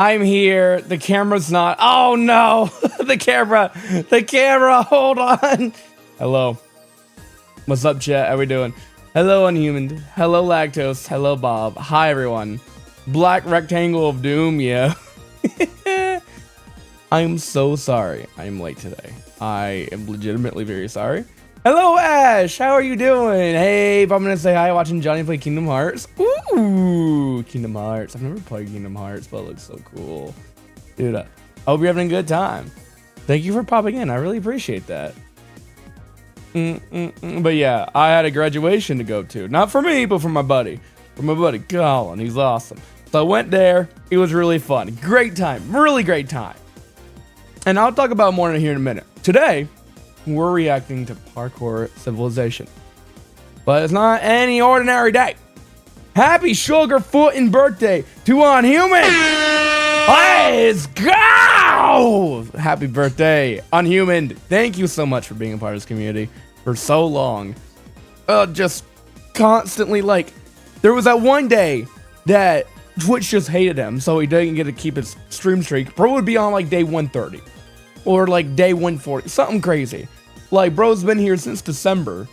I'm here. The camera's not. Oh no, the camera. Hold on. Hello. What's up, chat? How we doing? Hello, Unhuman. Hello, Lactose. Hello, Bob. Hi, everyone. Black rectangle of doom. Yeah. I'm so sorry. I'm late today. I am legitimately very sorry. Hello, Ash. How are you doing? Hey, if I'm gonna say hi, watching Johnny play Kingdom Hearts. Ooh, Kingdom Hearts. I've never played Kingdom Hearts, but it looks so cool. Dude, I hope you're having a good time. Thank you for popping in. I really appreciate that. But yeah, I had a graduation to go to. Not for me, but for my buddy. For my buddy, Colin. He's awesome. So I went there. It was really fun. Great time. Really great time. And I'll talk about more here in a minute. Today, we're reacting to Parkour Civilization. But it's not any ordinary day. Happy Sugarfootin' birthday to Unhuman! Let's go! Happy birthday, Unhuman. Thank you so much for being a part of this community for so long. Just constantly, like, there was that one day that Twitch just hated him, so he didn't get to keep his stream streak. Bro would be on like day 130 or like day 140, something crazy. Like, bro's been here since December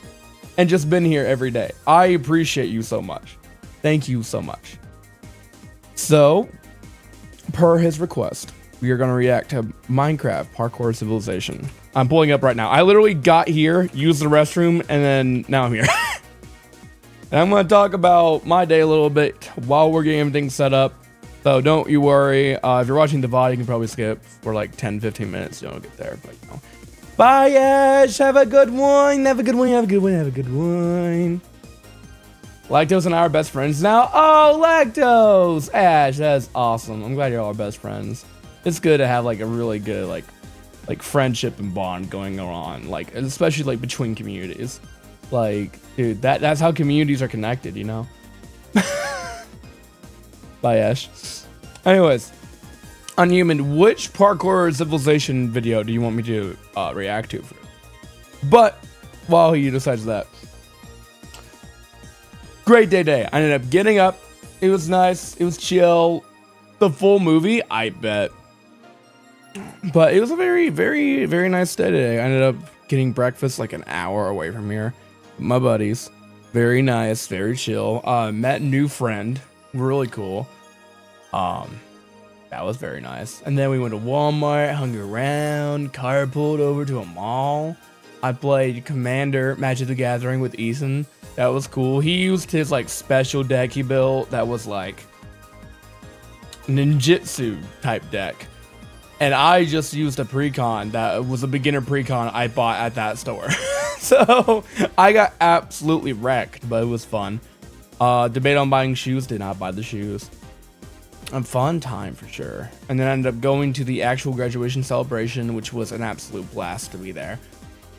and just been here every day. I appreciate you so much. Thank you so much. So, per his request, we are going to react to Minecraft Parkour Civilization. I'm pulling up right now. I literally got here, used the restroom, and then now I'm here. And I'm going to talk about my day a little bit while we're getting everything set up. So don't you worry. If you're watching the VOD, you can probably skip for like 10-15 minutes. You don't get there, but you know. Bye, Ash. Have a good one. Have a good one. Have a good one. Have a good one. Lactose and I are best friends now. Oh, Lactose. Ash, that's awesome. I'm glad you're all our best friends. It's good to have like a really good like friendship and bond going on, like especially like between communities. Like, dude, that's how communities are connected, you know? Bye, Ash. Anyways, Unhuman, which Parkour Civilization video do you want me to react to? But while he decides that, great day. I ended up getting up. It was nice. It was chill. The full movie, I bet. But it was a very, very, very nice day today. I ended up getting breakfast like an hour away from here. My buddies, very nice, very chill. Met a new friend, really cool. That was very nice. And then we went to Walmart, hung around, carpooled over to a mall. I played Commander Magic the Gathering with Ethan. That was cool. He used his like special deck he built that was like ninjutsu type deck. And I just used a precon that was a beginner precon I bought at that store. So I got absolutely wrecked, but it was fun. Debate on buying shoes, did not buy the shoes. A fun time for sure. And then I ended up going to the actual graduation celebration, which was an absolute blast to be there.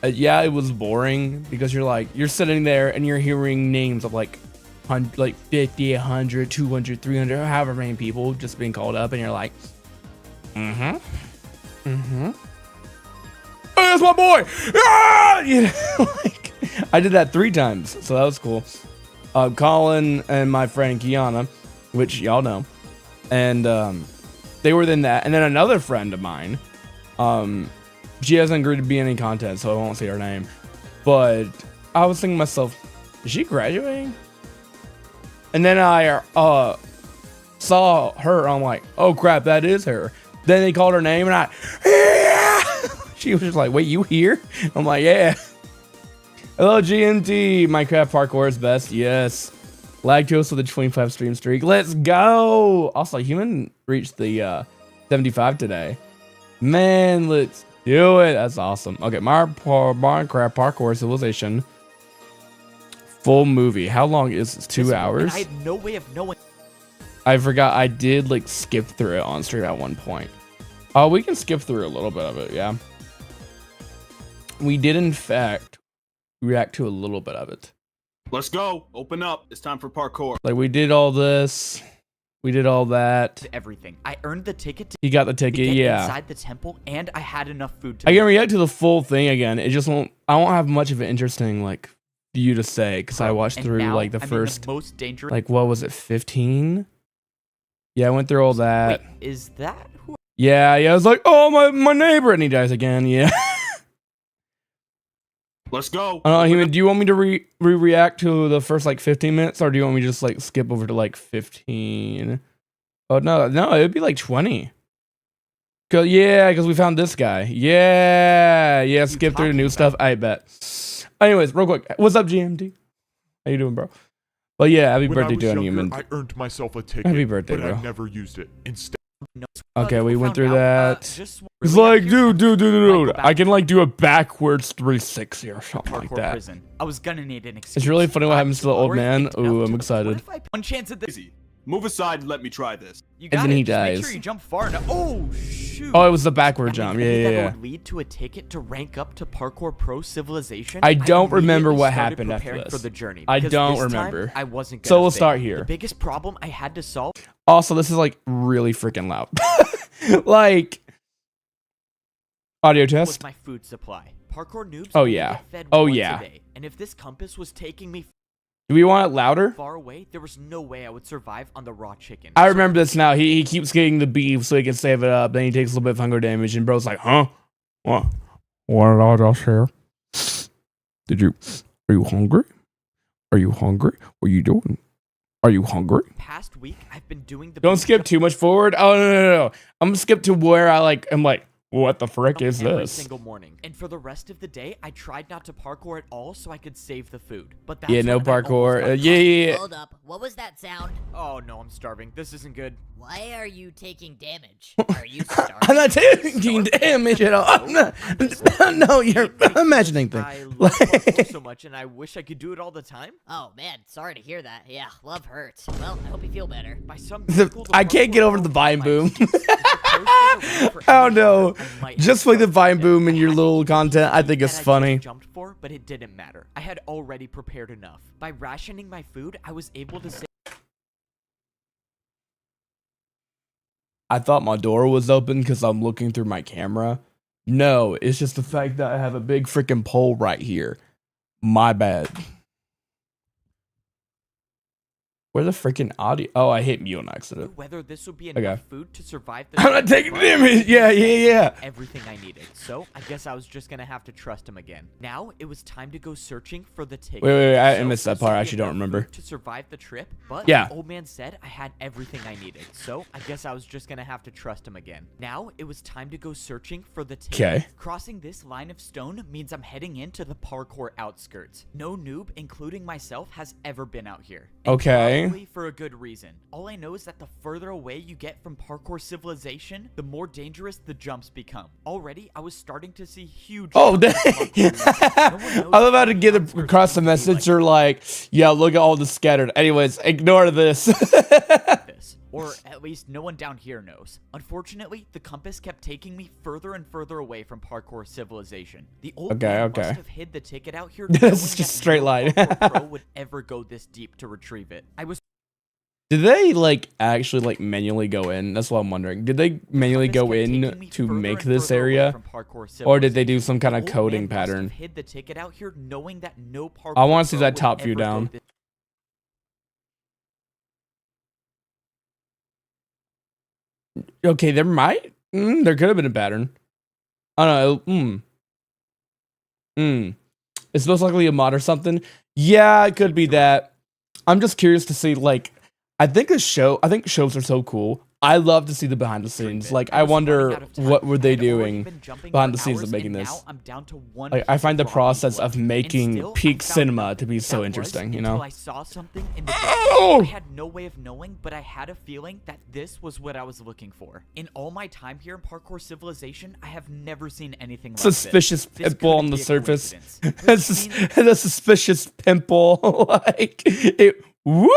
Yeah, it was boring because you're sitting there and you're hearing names of like 50, 100, 200, 300, however many people just being called up, and you're like, oh, that's my boy. Ah! You know, like, I did that 3 times, so that was cool. Colin and my friend Kiana, which y'all know, and they were in that. And then another friend of mine, she hasn't agreed to be in any content, so I won't say her name. But I was thinking to myself, is she graduating? And then I saw her. I'm like, oh crap, that is her. Then they called her name, and yeah! She was just like, wait, you here? I'm like, yeah. Hello, GMT. Minecraft Parkour is best. Yes. Lactose with a 25 stream streak. Let's go. Also, Human reached the 75 today. Man, let's do it. That's awesome. Okay, Minecraft Parkour Civilization. Full movie. How long is this? 2 hours? I have no way of knowing. I forgot I did like skip through it on stream at one point. We can skip through a little bit of it, yeah. We did in fact react to a little bit of it. Let's go. Open up. It's time for parkour. Like, we did all this. We did all that. Everything. I earned the ticket. He got the ticket, to get yeah. Inside the temple, and I had enough food to. I can react to the full thing again. It just won't. I won't have much of an interesting like view to say because I watched through like the first most dangerous. like what was it, 15? Yeah, I went through all that. Wait, is that who? Yeah, I was like, oh, my neighbor, and he dies again. Yeah. Let's go. I don't know, Human, do you want me to react to the first like 15 minutes, or do you want me to just like skip over to like 15? Oh no, it'd be like 20. Cause we found this guy. Yeah, skip through the new stuff. I bet. Anyways, real quick, what's up, GMT? How you doing, bro? But yeah, happy birthday to an Human. I earned myself a ticket, Happy birthday, but bro. I never used it. Instead, Okay, we went through that. It's Really like, dude, I can like do a backwards 360 or something like parkour that. prison. I was gonna need an excuse. It's really funny what happens to the old man. Ooh, I'm excited. One chance at this. Easy. Move aside and let me try this. You And got then it. he Just make dies. sure you jump far enough. Oh shoot. Oh, it was the backward I jump. mean, Yeah. that would lead to a ticket to rank up to Parkour Pro Civilization. I don't remember immediately what started happened after preparing this. for the journey, I because don't this time, remember. I wasn't So gonna we'll fail. start here. The biggest problem I had to solve Also, this is like really freaking loud. Like, audio was test. my food supply. Parkour noobs Oh, only yeah. get fed Oh, once yeah. a day, and if this compass was taking me Do we want it louder? far away, there was no way I would survive on the raw chicken. I remember this now. He keeps getting the beef so he can save it up. Then he takes a little bit of hunger damage, and bro's like, huh? What? What did I just hear? Are you hungry? Are you hungry? What are you doing? Are you hungry? Past week, I've been doing the Don't beef skip too much forward. Oh, no. I'm gonna skip to where I'm like, what the frick is every this? single morning. And for the rest of the day, I tried not to parkour at all so I could save the food. But that's Yeah, no when I almost parkour. got Yeah. Hold up. What was that sound? caught. Oh no, I'm starving. This isn't good. Why are you taking damage? Are you starving? I'm not taking damage at all. I'm not. No, you're imagining things. I love parkour so much, and I wish I could do it all the time. Oh man, sorry to hear that. Yeah, love hurts. Well, I hope you feel better. By some The- miracle, the I can't get parkour over the world vine my boom. excuse. If the post was around for I don't any know. longer, I might Just have like the started vine it. boom in I your had little the content, I think that it's just funny. jumped for, but it didn't matter. I had already prepared enough. By rationing my food, I was able to save. I thought my door was open because I'm looking through my camera. No, it's just the fact that I have a big freaking pole right here. My bad. Where's the freaking audio? Oh, I hit mute on accident. Whether this would be Okay. enough food to survive the I'm not taking damage. Yeah. everything I needed. So I guess I was just gonna have to trust him again. Now it was time to go searching for the ticket. Wait, I So missed that this part. would I be actually don't enough remember. food to survive the trip, but Yeah. the old man said I had everything I needed. So I guess I was just gonna have to trust him again. Now it was time to go searching for the ticket. Okay. Crossing this line of stone means I'm heading into the parkour outskirts. No noob, including myself, has ever been out here. And Okay. probably for a good reason. All I know is that the further away you get from parkour civilization, the more dangerous the jumps become. Already, I was starting to see huge. Oh, jumps dang. in parkour moves. No one knows I'm about to how get parkour across the can be message. like You're like, yeah, look at all the scattered. Anyways, ignore this. this. Or at least no one down here knows. Unfortunately, the compass kept taking me further and further away from parkour civilization. The old man must have hid the ticket out here. That's knowing just that straight no line. parkour pro would ever go this deep to retrieve it. I was Did they like actually like manually go in? That's what I'm wondering. Did they manually compass go kept taking in me to further make and this further away area? from parkour Or did they do civilization. some kind The of old coding man must have pattern? hid the ticket out here knowing that no parkour I wanna see pro that would top view ever go down. this Okay, there could have been a pattern. I don't know. It's most likely a mod or something. Yeah, it could be that. I'm just curious to see, like, I think shows are so cool. I love to see the behind the scenes. Like, I was running wonder out of time. what were they I'd already doing been jumping behind for the scenes of hours, making and this. now I'm down to one Like, I piece find the raw meat process left. of And making still, peak I found cinema nothing. to be so That was interesting, you until know? I saw something in the Oh! distance. I had no way of knowing, but I had a feeling that this was what I was looking for. In all my time here in Parkour Civilization, I have never seen anything like Suspicious this. This pimple couldn't on the be a surface. coincidence. Which means The suspicious pimple. Like, it, whoop!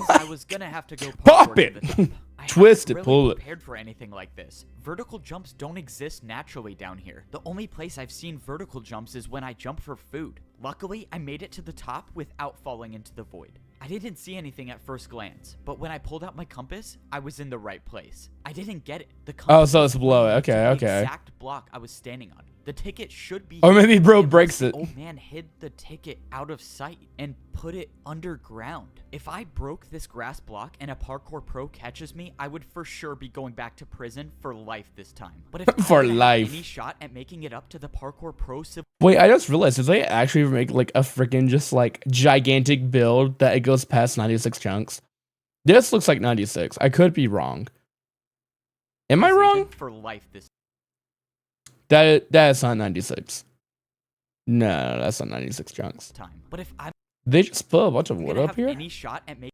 I was gonna have to go Pop parkour to it! the top. I Twist hadn't it, pull it. prepared for anything like this. Vertical jumps don't exist naturally down here. The only place I've seen vertical jumps is when I jump for food. Luckily, I made it to the top without falling into the void. I didn't see anything at first glance, but when I pulled out my compass, I was in the right place. I didn't get it. The compass so it's was below it. pointing to Okay, the okay. exact block I was standing on. The ticket should be Or maybe here bro unless breaks the it. old man hid the ticket out of sight and put it underground. If I broke this grass block and a parkour pro catches me, I would for sure be going back to prison for life this time. But if For I didn't have life. any shot at making it up to the parkour pro Wait, I just realized, did they actually make like a freaking just like gigantic build that it goes past 96 chunks? This looks like 96. I could be wrong. Am I wrong? for life this That's not 96. No, that's not 96 chunks. time. But if I'm They just put a bunch of wood gonna up have here? any shot at making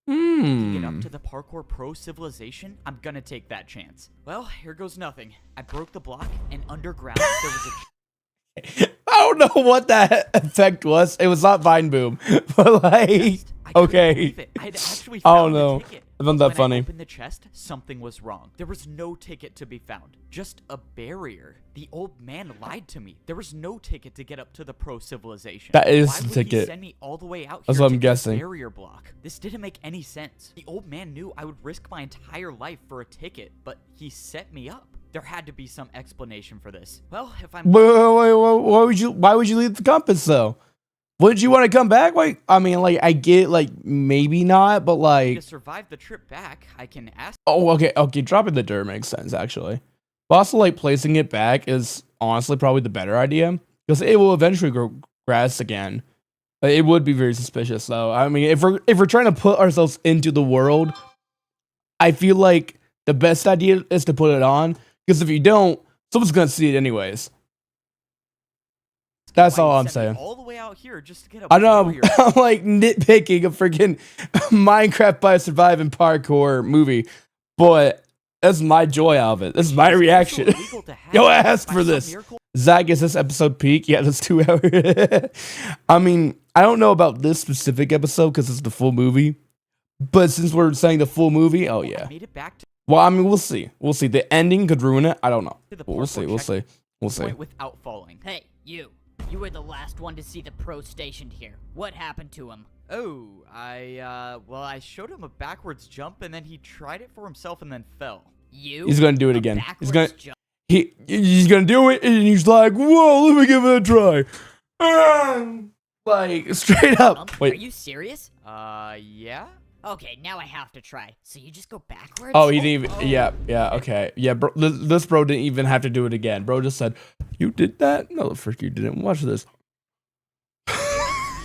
it up Hmm. to the parkour pro civilization, I'm gonna take that chance. Well, here goes nothing. I broke the block, and underground there was a I don't know what that effect was. It was not Vine Boom. But like, chest. I couldn't okay. believe it. I'd actually I found don't the know. ticket. I found that When funny. I opened the chest, something was wrong. There was no ticket to be found. Just a barrier. The old man lied to me. There was no ticket to get up to the pro civilization. That is Why the would he ticket. send me all the way out That's here what to I'm get a guessing. barrier block? This didn't make any sense. The old man knew I would risk my entire life for a ticket, but he set me up. There had to be some explanation for this. Well, if I'm Wait, why would you leave the compass though? Would you want to come back? Like, I mean, like, I get, like, maybe not, but to like, survive the trip back, I can ask. oh, okay, dropping the dirt makes sense actually. But also, like, placing it back is honestly probably the better idea because it will eventually grow grass again. It would be very suspicious though. I mean, if we're trying to put ourselves into the world, I feel like the best idea is to put it on because if you don't, someone's gonna see it anyways. That's why he all I'm sent me saying. all the way out here just to get a I know barrier. I'm like nitpicking a freaking Minecraft by Surviving parkour movie, but that's my joy out of it. This is my It's reaction. also illegal to have Yo, it. asked By for some this. miracle, Zach, is this episode peak? Yeah, that's 2 hours. I mean, I don't know about this specific episode because it's the full movie, but since we're saying the full movie, oh I yeah. made it back to Well, I mean, we'll see. We'll see. The ending could ruin it. I don't know. the We'll see. parkour We'll see. We'll see. checkpoint without falling. Hey, you. You were the last one to see the pro stationed here. What happened to him? Oh, well, I showed him a backwards jump, and then he tried it for himself and then fell. You? He's gonna do it A again. He's backwards gonna jump? he's gonna do it, and he's like, "Whoa, let me give it a try." Like straight up. Are Wait. you serious? Yeah? Okay, now I have to try. So you just go backwards? Oh, he didn't even. Yeah. Okay. Yeah, bro. This bro didn't even have to do it again. Bro just said, "You did that? No, the frick, you didn't. Watch this."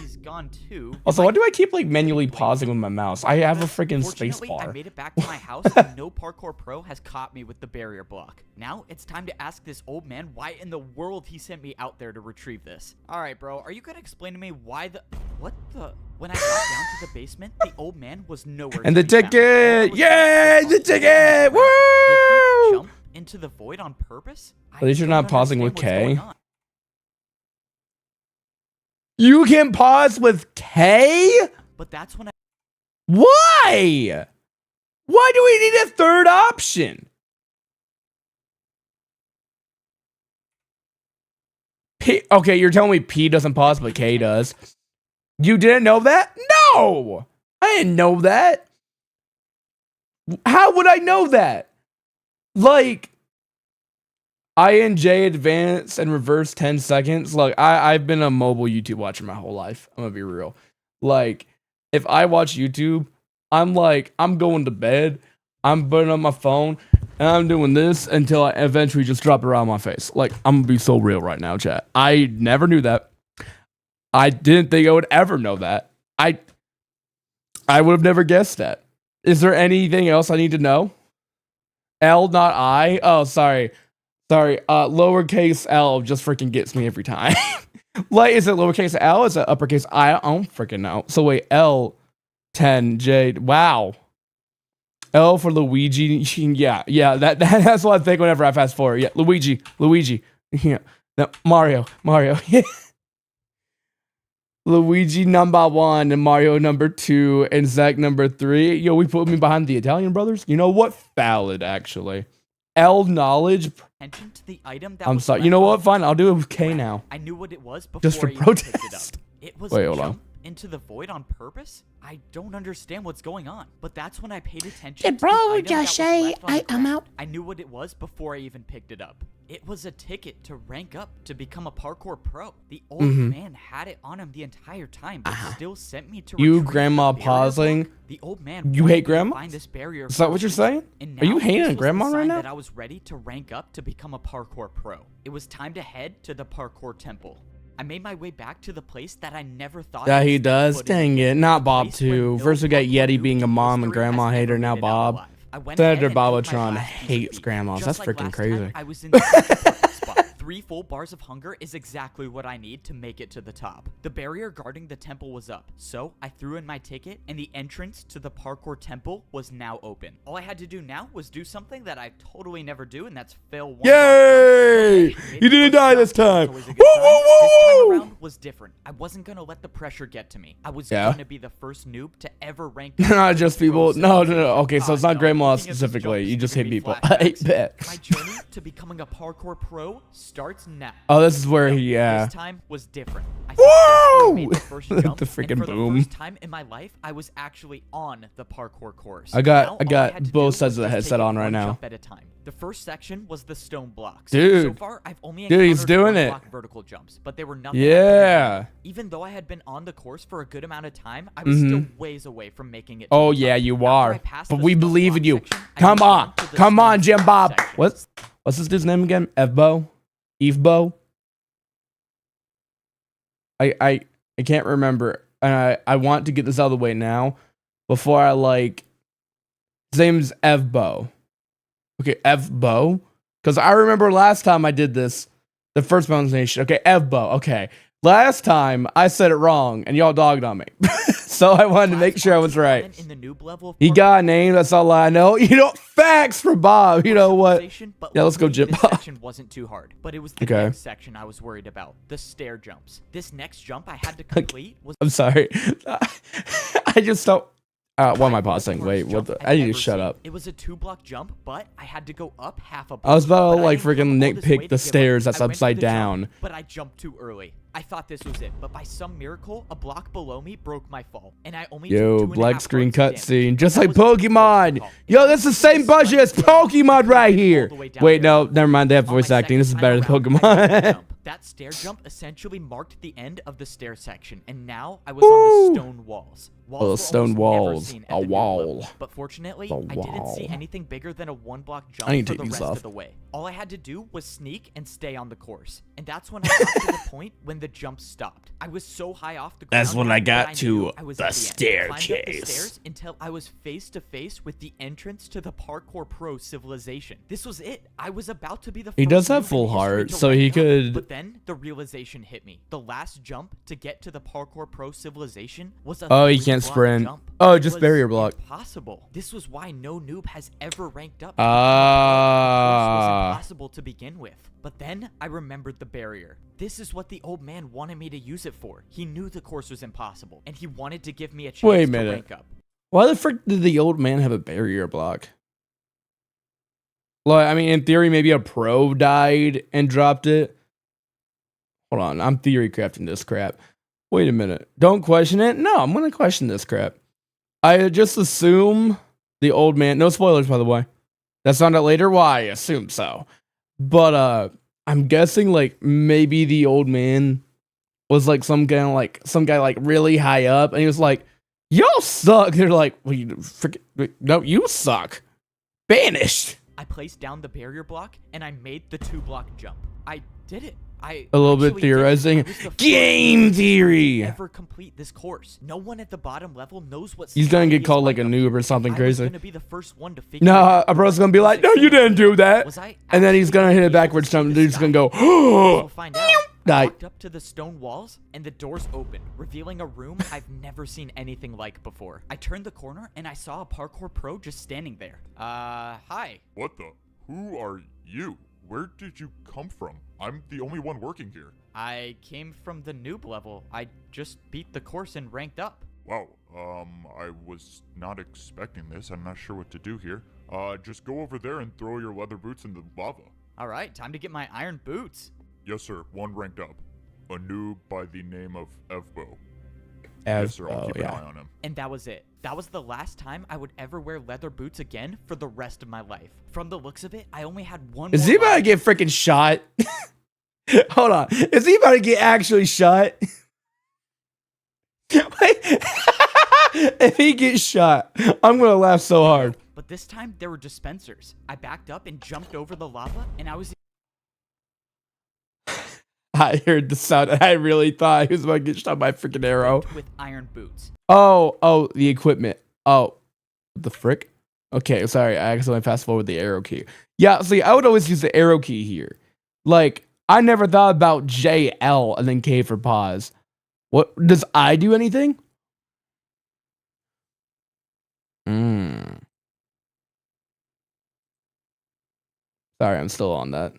He's gone too. Also, why do I keep like manually pausing with my mouse? I have a freaking space Fortunately, I bar. made it back to my house, and no parkour pro has caught me with the barrier block. Now it's time to ask this old man why in the world he sent me out there to retrieve this. All right, bro, are you gonna explain to me why when I got down to the basement, the old man was nowhere. And to the be found. All I ticket! was Yay! doing The was ticket! Did he Woo! jump into the void on purpose? At least you're don't not pausing with understand what's K. going on. You can pause with K? But that's when I Why? Why do we need a third option? Okay, you're telling me P doesn't pause, but K does. You didn't know that? No! I didn't know that. How would I know that? Like, INJ advance and reverse 10 seconds. Look, I've been a mobile YouTube watcher my whole life. I'm gonna be real. Like, if I watch YouTube, I'm going to bed, I'm putting on my phone, and I'm doing this until I eventually just drop it around my face. Like, I'm gonna be so real right now, chat. I never knew that. I didn't think I would ever know that. I would have never guessed that. Is there anything else I need to know? L, not I. Oh, sorry. Lowercase L just freaking gets me every time. Like, is it lowercase L? Is it uppercase I? I don't freaking know. So wait, L, 10, J. Wow. L for Luigi. Yeah. That's what I think whenever I fast forward. Yeah, Luigi. Yeah. No, Mario. Yeah. Luigi number 1 and Mario number 2 and Zach number 3. Yo, we put me behind the Italian brothers. You know what? Valid, actually. L knowledge. attention to the item that I'm was sorry. left You know what? on Fine. the I'll do it with K now. I knew what it was before Just for I even picked it up. protest. It was Wait, a hold on. jump into the void on purpose? I don't understand what's going on. But that's when I paid attention Did to the bro item that just was say left on the I'm ground. out? I knew what it was before I even picked it up. It was a ticket to rank up to become a parkour pro. The old Mm-hmm. man had it on him the entire time, but still sent me to You, retrieve grandma, the barrier pausing. block. The old man You wanted hate me to grandmas? find this barrier Is that for what a you're reason. saying? And Are you now hating this on was the grandma right sign now? that I was ready to rank up to become a parkour pro. It was time to head to the parkour temple. I made my way back to the place that I never thought. Yeah, I'd he step does. foot in Dang again. it. Not The Bob, place where too. no First we got parkour Yeti noob being a in mom and history has grandma ever hater. made Now it out Bob. alive. I went Senator ahead and ate my Bobotron last piece of hates beef. grandmas. Just That's like freaking last crazy. time, I was in the perfect spot. 3 full bars of hunger is exactly what I need to make it to the top. The barrier guarding the temple was up, so I threw in my ticket and the entrance to the parkour temple was now open. All I had to do now was do something that I totally never do, and that's fail one block jump. Yay! Okay, I made You the didn't first die jump, this time. that's always a Woo, good woo, sign. woo, This time woo! around was different. I wasn't gonna let the pressure get to me. I was Yeah. gonna be the first noob to ever rank up Not to the just pro people. No, no, no. civilization. Okay, so it's not No, grandma thinking of this specifically. jump You is just hit giving me people. I flashbacks. bet. My journey to becoming a parkour pro starts now. Oh, this is where No, he, yeah. This time was different. I successfully made the first The jump, freaking and for boom. the first time in my life, I was actually on the parkour course. I got- Now, I all got had to both do sides of was the just headset take it on right one now. jump at a time. The first section was the stone blocks. Dude. So far, I've only Dude, he's encountered doing one it. block vertical jumps, but they were nothing. I could Yeah. do. Even though I had been on the course for a good amount of time, I was still ways away from making it. To Oh the yeah, top. you After are. I passed But the we stone believe in block you. section, I Come moved on. to the Come on, stone Jim Bob. section. What's this dude's name again? Evbo? Evebo? I can't remember. And I want to get this out of the way now before I like his name's Evbo. Okay, Evbo. Because I remember last time I did this, the first Bones Nation. Okay, Evbo. Okay. Last time I said it wrong and y'all dogged on me. So I wanted to make sure I was right. In the noob level of He parkour, got a name, that's all I know. You know, facts for Bob. You know what? but Yeah, let's go, luckily, Jim This Bob. section wasn't too hard, but it was the Okay. next section I was worried about, the stair jumps. This next jump I had to complete was I'm sorry. I just don't. Why am I the pausing? hardest Wait, what jump the? I've I need to ever shut seen. up. It was a 2-block jump, but I had to go up half a block. I was about to But like didn't come freaking all this way nitpick to the give up. stairs that's I went for upside the jump, down. but I jumped too early. I thought this was it, but by some miracle, a block below me broke my fall, and I only Yo, took 2.5 black screen hearts of damage. cutscene, just That like was too close to Pokemon. call. Yo, If I that's the was same just budget as slightly closer, I Pokemon could've right been all here. the way down Wait, there. no, never mind. They have On my voice acting. This is second better than time around, I made the Pokemon. jump. That stair jump essentially marked the end of the stair section, and now I was on the stone walls. Oh, were stone almost never walls. seen at A the noob wall. level, but fortunately, A I didn't see wall. anything bigger than a 1-block jump I need to for take the these rest off. of the way. All I had to do was sneak and stay on the course, and that's when I got to the point when the jump stopped. I was so high off the ground. That's when now I that got knew to I was the at end. I climbed up the staircase. stairs until I was face to face with the entrance to the parkour pro civilization. This was it. I was about to be the He first does have noob in full history heart, to so rank he up. could- But then the realization hit me. The last jump to get to the parkour pro civilization was a Oh, he can't 3-block sprint. jump. Oh, It just was barrier block. Impossible. This was why no noob has ever ranked up. Ah. It was impossible to begin with. But then I remembered the barrier. This is what the old man wanted me to use it for. He knew the course was impossible, and he wanted to give me a chance Wait a to minute. rank up. Why the frick did the old man have a barrier block? Like, I mean, in theory, maybe a pro died and dropped it. Hold on, I'm theory crafting this crap. Wait a minute. Don't question it. No, I'm gonna question this crap. I just assume the old man. No spoilers, by the way. That's found out later. Why? I assume so. But I'm guessing like maybe the old man was like some guy like really high up, and he was like, "Y'all suck." They're like, "Well, you freaking no, you suck. Banished." I placed down the barrier block, and I made the 2-block jump. I did it. I A little bit actually did it. theorizing. I was the first Game noob to theory. ever complete this course. No one at the bottom level knows what He's gonna society get is called like a up noob here. or something I was crazy. gonna be the first one to figure it No, out. a bro's gonna be like, "No, you didn't do that." Was I And then he's actually gonna hit be a able to backwards see jump. the The dude's sky? gonna go, We'll find out. I Die. walked up to the stone walls, and the doors opened, revealing a room I've never seen anything like before. I turned the corner, and I saw a parkour pro just standing there. Hi. What the? Who are you? Where did you come from? I'm the only one working here. I came from the noob level. I just beat the course and ranked up. Wow, I was not expecting this. I'm not sure what to do here. Just go over there and throw your leather boots in the lava. All right, time to get my iron boots. Yes, sir. One ranked up. A noob by the name of Evbo. Yes, sir. I'll Oh, keep an yeah. eye on him. And that was it. That was the last time I would ever wear leather boots again for the rest of my life. From the looks of it, I only had one Is more he about to life. get freaking shot? Hold on. Is he about to get actually shot? Wait. If he gets shot, I'm gonna laugh so hard. But this time, there were dispensers. I backed up and jumped over the lava, and I was I heard the sound. I really thought he was about to get shot by a freaking arrow. equipped with iron boots. Oh, the equipment. Oh, the frick? Okay, sorry. I accidentally fast forward the arrow key. Yeah, see, I would always use the arrow key here. Like, I never thought about JL and then K for pause. What, does I do anything? Sorry, I'm still on that.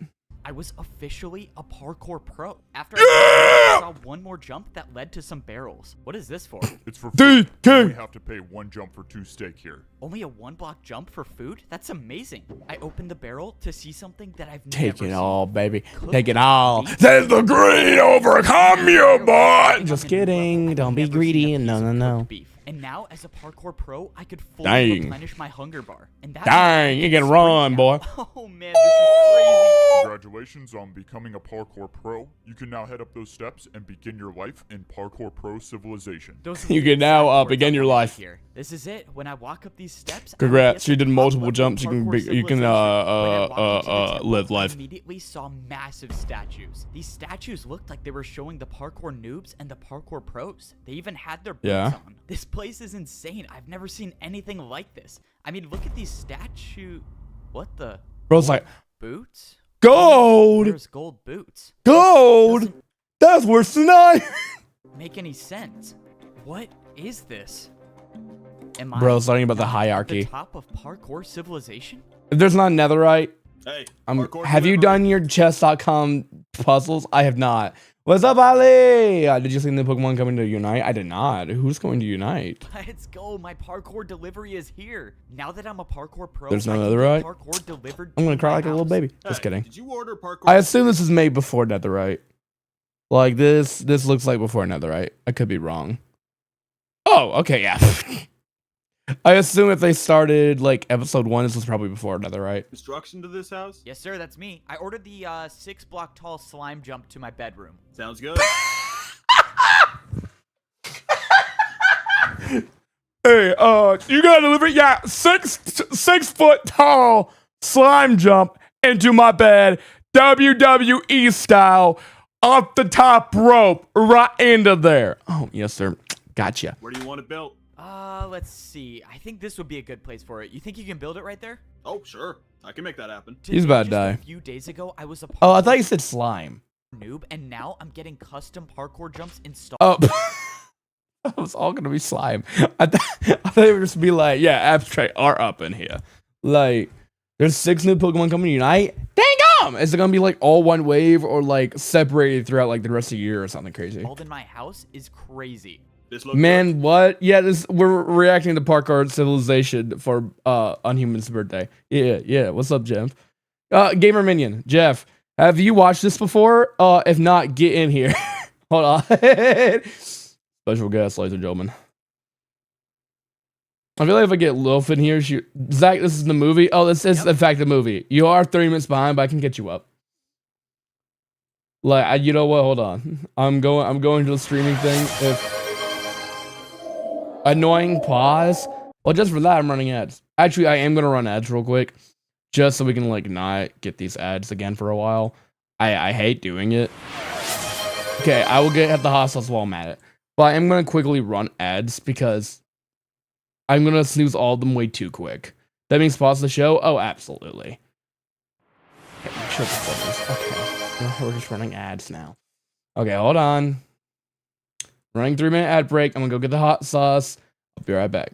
I was officially a parkour pro. After I saw one more jump that led to some barrels. What is this for? It's for food. DK. We have to pay 1 jump for 2 steak here. Only a 1-block jump for food? That's amazing. I opened the barrel to see something that I've Take never it seen. all, baby. Cooked Take it all. meat? Says the greed overcome you, boy. I've Just never kidding. Don't be seen a greedy. piece No, of no, cooked no. beef. And now, as a parkour pro, I could fully Dang. replenish my hunger bar. And that Dang, you can run, boy. Oh man, this is crazy. Congratulations on becoming a parkour pro. You can now head up those steps and begin your life in parkour pro civilization. Those You are can the now, exact words begin I your wanted to life. hear. This is it. When I walk up these steps, I Congrats, will you be at did the multiple top jumps, you level can of be- parkour you can, civilization. When I walked into the temple, live I life. immediately saw massive statues. These statues looked like they were showing the parkour noobs and the parkour pros. They even had their boots Yeah. on. This place is insane. I've never seen anything like this. I mean, look at these statue. What the? Bro's like, Boots? gold, Where's gold boots? gold. Doesn't That's worse than I. make any sense. What is this? Am I Bro, it's learning about the not at hierarchy. The top of parkour civilization? If there's not netherite, Hey, have parkour you delivery. done your chess.com puzzles? I have not. What's up, Ali? Did you see the Pokemon coming to Unite? I did not. Who's going to Unite? Let's go. My parkour delivery is here. Now that I'm a parkour pro, There's no I can netherite? get parkour delivered I'm to gonna cry my like a little house. baby. Hey, Just kidding. Did you order parkour? I assume this is made before netherite. Like this looks like before netherite. I could be wrong. Oh, okay, yeah. I assume if they started like episode 1, this was probably before netherite. Construction to this house? Yes, sir. That's me. I ordered the 6-block tall slime jump to my bedroom. Sounds good. Hey, you gotta deliver, yeah, 6 foot tall slime jump into my bed, WWE style, off the top rope, right into there. Oh, yes, sir. Gotcha. Where do you want it built? Let's see. I think this would be a good place for it. You think you can build it right there? Oh, sure. I can make that happen. He's about to Just die. A few days ago, I was a Oh, I parkour thought you said slime. noob, and now I'm getting custom parkour jumps installed. Oh, that was all gonna be slime. I thought it would just be like, yeah, abstract art up in here. Like, there's 6 new Pokemon coming to Unite. Dang, is it gonna be like all one wave or like separated throughout like the rest of the year or something crazy? Installed in my house is crazy. This looks Man, what? Yeah, we're reacting to Parkour Civilization for Unhuman's birthday. Yeah. What's up, Jeff? Gamer Minion, Jeff, have you watched this before? If not, get in here. Hold on. Special guest, ladies and gentlemen. I feel like if I get Loaf in here, Zach, this is the movie. Oh, this is in fact the movie. You are 30 minutes behind, but I can get you up. Like, you know what? Hold on. I'm going to the streaming thing. If annoying pause. Well, just for that, I'm running ads. Actually, I am gonna run ads real quick, just so we can like not get these ads again for a while. I hate doing it. Okay, I will get at the hostiles while I'm at it, but I am gonna quickly run ads because I'm gonna snooze all of them way too quick. That means pause the show. Oh, absolutely. Okay, make sure the photos. Okay, we're just running ads now. Okay, hold on. Running 3-minute ad break. I'm gonna go get the hot sauce. I'll be right back.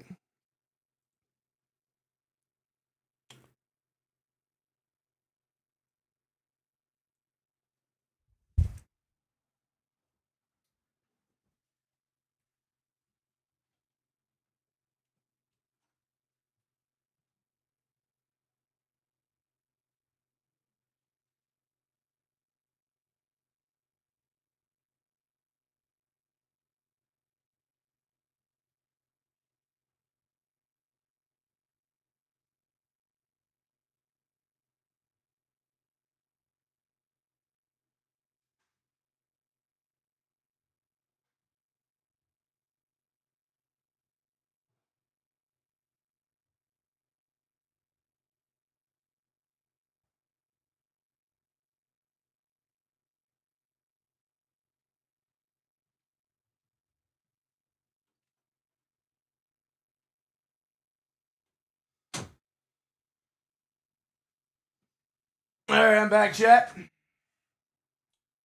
All right, I'm back, chat.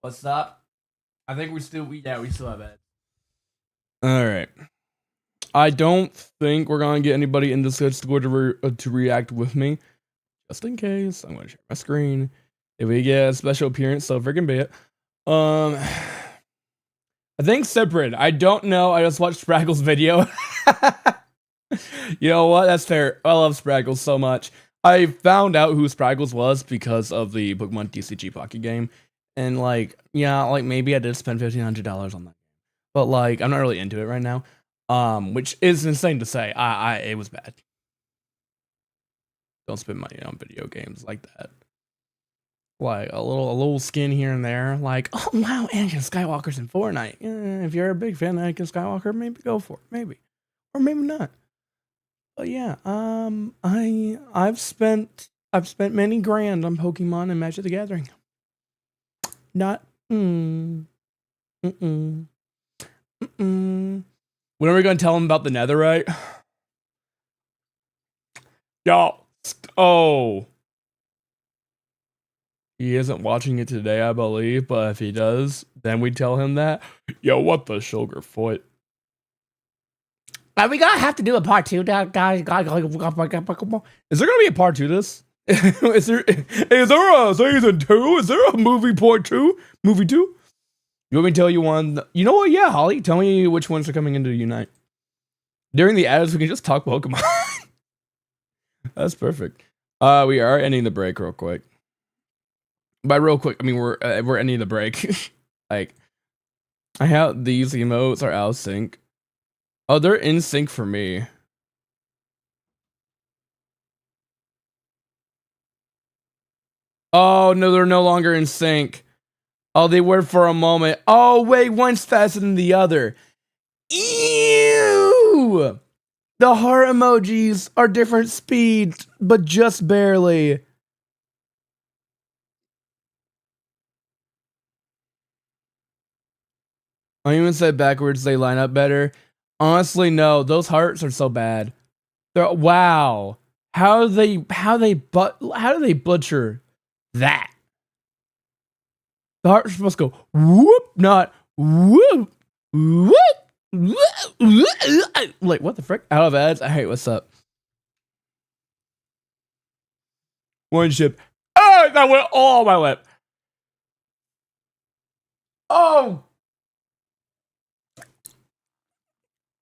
What's up? I think we still have it. All right. I don't think we're gonna get anybody in this Discord to react with me. Just in case, I'm gonna share my screen. If we get a special appearance, so freaking be it. I think separate. I don't know. I just watched Spraggle's video. You know what? That's fair. I love Spraggles so much. I found out who Spraggles was because of the Pokemon TCG Pocket game. And like, yeah, like maybe I did spend $1,500 on that. But like, I'm not really into it right now. Which is insane to say. It was bad. Don't spend money on video games like that. Like a little skin here and there. Like, oh wow, Anakin Skywalker's in Fortnite. If you're a big fan of Anakin Skywalker, maybe go for it. Maybe. Or maybe not. But yeah, I've spent many grand on Pokemon and Magic the Gathering. Not When are we gonna tell him about the Netherite? Y'all, oh, he isn't watching it today, I believe. But if he does, then we tell him that. Yo, what the sugar foot? We gotta have to do a part 2, guys. Is there gonna be a part 2 to this? is there a season 2? Is there a movie part 2? Movie 2? You want me to tell you one? You know what? Yeah, Holly, tell me which ones are coming into Unite. During the ads, we can just talk Pokemon. That's perfect. We are ending the break real quick. By real quick, I mean we're ending the break. Like, I have these emotes are out of sync. Oh, they're in sync for me. Oh no, they're no longer in sync. Oh, they were for a moment. Oh wait, one's faster than the other. Ew! The heart emojis are different speeds, but just barely. I even said backwards they line up better. Honestly, no. Those hearts are so bad. Wow. How do they butcher that? The heart's supposed to go whoop, not whoop, whoop. Like, what the frick? Out of ads? I hate what's up. One ship. Oh, that went all on my lip. Oh.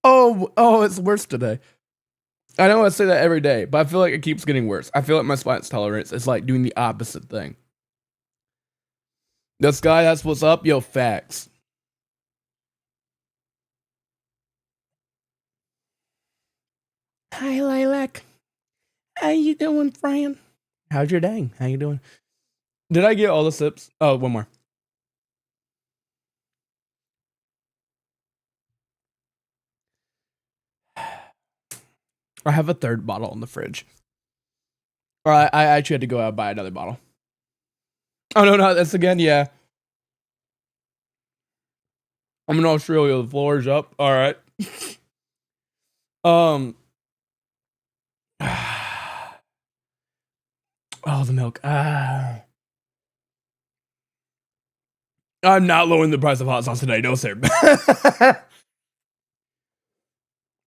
Oh, it's worse today. I know I say that every day, but I feel like it keeps getting worse. I feel like my spice tolerance is like doing the opposite thing. This guy, that's what's up. Yo, facts. Hi, Lilac. How you doing, friend? How's your day? How you doing? Did I get all the sips? Oh, one more. I have a third bottle in the fridge. Or I actually had to go out and buy another bottle. Oh, no, that's again, yeah. I'm in Australia, the floor is up. All right. Oh, the milk. I'm not lowering the price of hot sauce today, no sir.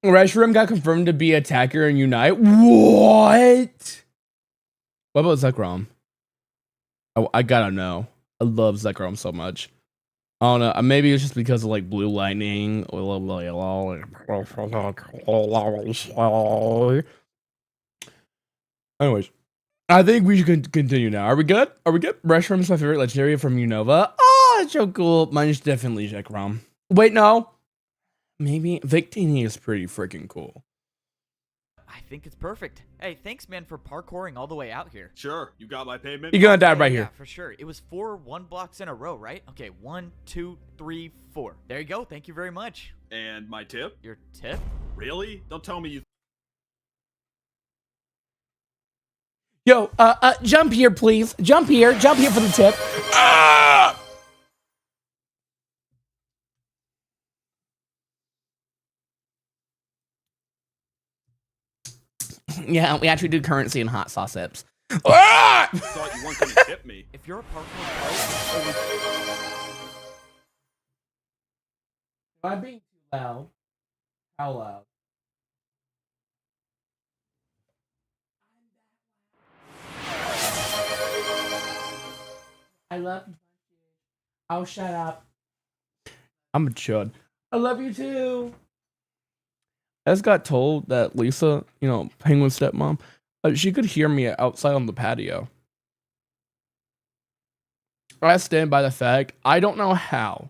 Restroom got confirmed to be attacker in Unite. What? What about Zekrom? I gotta know. I love Zekrom so much. I don't know. Maybe it's just because of like Blue Lightning. Anyways, I think we should continue now. Are we good? Are we good? Restroom is my favorite legendary from Unova. Oh, it's so cool. Mine's definitely Zekrom. Wait, no. Maybe Victini is pretty freaking cool. I think it's perfect. Hey, thanks, man, for parkouring all the way out here. Sure, you got my payment. You're gonna die right Yeah, here. for sure. It was 4 1-blocks in a row, right? Okay, 1, 2, 3, 4. There you go. Thank you very much. And my tip? Your tip? Really? Don't tell me you. Yo, jump here, please. Jump here for the tip. Ah! Yeah, we actually do currency and hot sauce sips. Ah! Thought you one couldn't tip me. If you're a parkour pro, Am I being too loud? How loud? I love you. Oh, shut up. I'm a chud. I love you too. I just got told that Lisa, you know, Penguin stepmom, she could hear me outside on the patio. I stand by the fact, I don't know how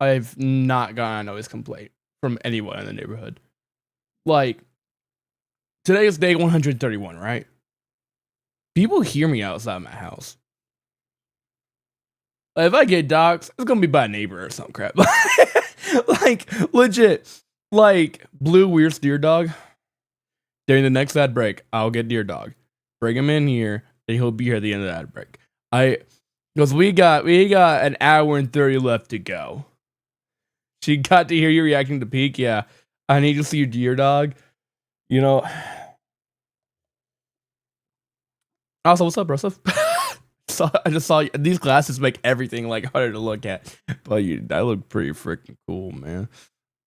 I've not gotten a noise complaint from anyone in the neighborhood. Like, today is day 131, right? People hear me outside my house. If I get doxxed, it's gonna be by a neighbor or some crap. Like, legit. Like, Blue Weir's Deer Dog. During the next ad break, I'll get Deer Dog. Bring him in here, and he'll be here at the end of the ad break. Because we got an hour and 30 left to go. She got to hear you reacting to Peak. Yeah, I need to see your Deer Dog. You know. Also, what's up, bro? So I just saw you. These glasses make everything like harder to look at. But I look pretty freaking cool, man.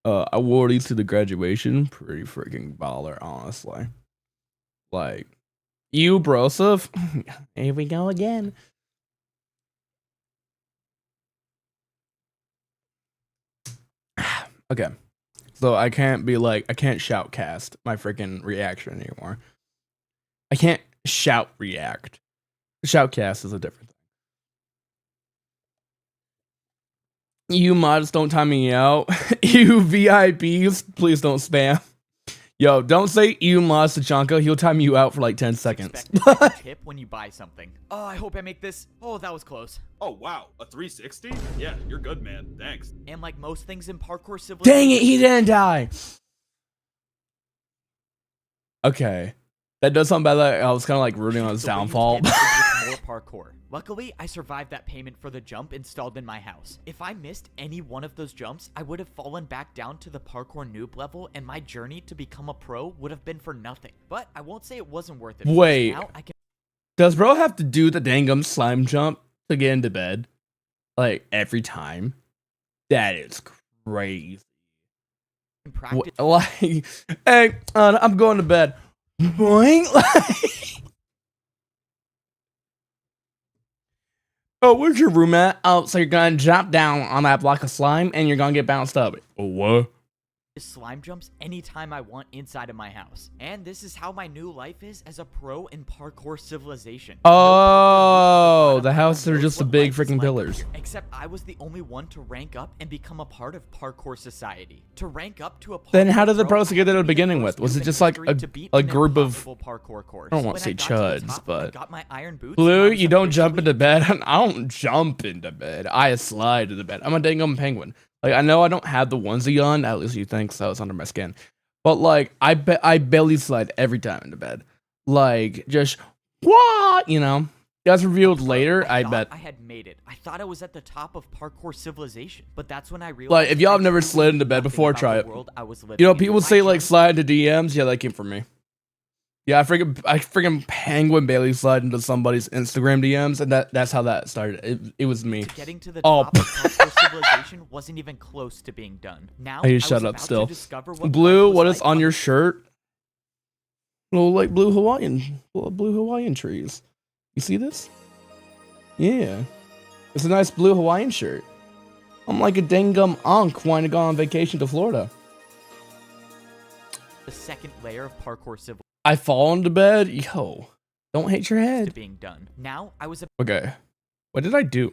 I wore these to the graduation. Pretty freaking baller, honestly. Like, you, broseph. Here we go again. Okay. So I can't shoutcast my freaking reaction anymore. I can't shout react. Shoutcast is a different thing. You mods, don't time me out. You VIPs, please don't spam. Yo, don't say you mods to Chanka. He'll time you out for like 10 seconds. tip when you buy something. Oh, I hope I make this. Oh, that was close. Oh, wow. A 360? Yeah, you're good, man. Thanks. And like most things in parkour civilization. Dang it, he didn't die. Okay. That does sound bad. Like, I was kind of like rooting on his downfall. More parkour. Luckily, I survived that payment for the jump installed in my house. If I missed any one of those jumps, I would have fallen back down to the parkour noob level, and my journey to become a pro would have been for nothing. But I won't say it wasn't worth it. Wait. Now I can Does bro have to do the dangum slime jump to get into bed? Like, every time? That is crazy. practice. Like, hey, I'm going to bed. Boing. Like, oh, where's your room at? Oh, so you're gonna drop down on that block of slime and you're gonna get bounced up. Oh, what? Slime jumps anytime I want inside of my house. And this is how my new life is as a pro in parkour civilization. Oh, the houses are just the big freaking pillars. Except I was the only one to rank up and become a part of parkour society. To rank up to a Then how did the pros get there to beginning with? Was it just like a group of, parkour course? I don't want to say chuds, but got my iron boots. Blue, you don't jump into bed. I don't jump into bed. I slide to the bed. I'm a dang penguin. Like, I know I don't have the onesie on, at least you think so, it's under my skin. But, like, I belly slide every time into bed. Like, just, what? You know? That's revealed later, I bet. I had made it. I thought I was at the top of parkour civilization. But that's when I realized... Like, if y'all have never slid into bed before, try it. You know, people say, like, slide into DMs. Yeah, that came from me. Yeah, I freaking penguin Bailey slide into somebody's Instagram DMs, and that's how that started. It was me. Getting to the top of parkour civilization wasn't even close to being done. Now I shut up still. Blue, what is on your shirt? Little like blue Hawaiian trees. You see this? Yeah, it's a nice blue Hawaiian shirt. I'm like a dangum onk wanting to go on vacation to Florida. The second layer of parkour civilization. I fall into bed. Yo, don't hit your head. Being done. Now I was okay. What did I do?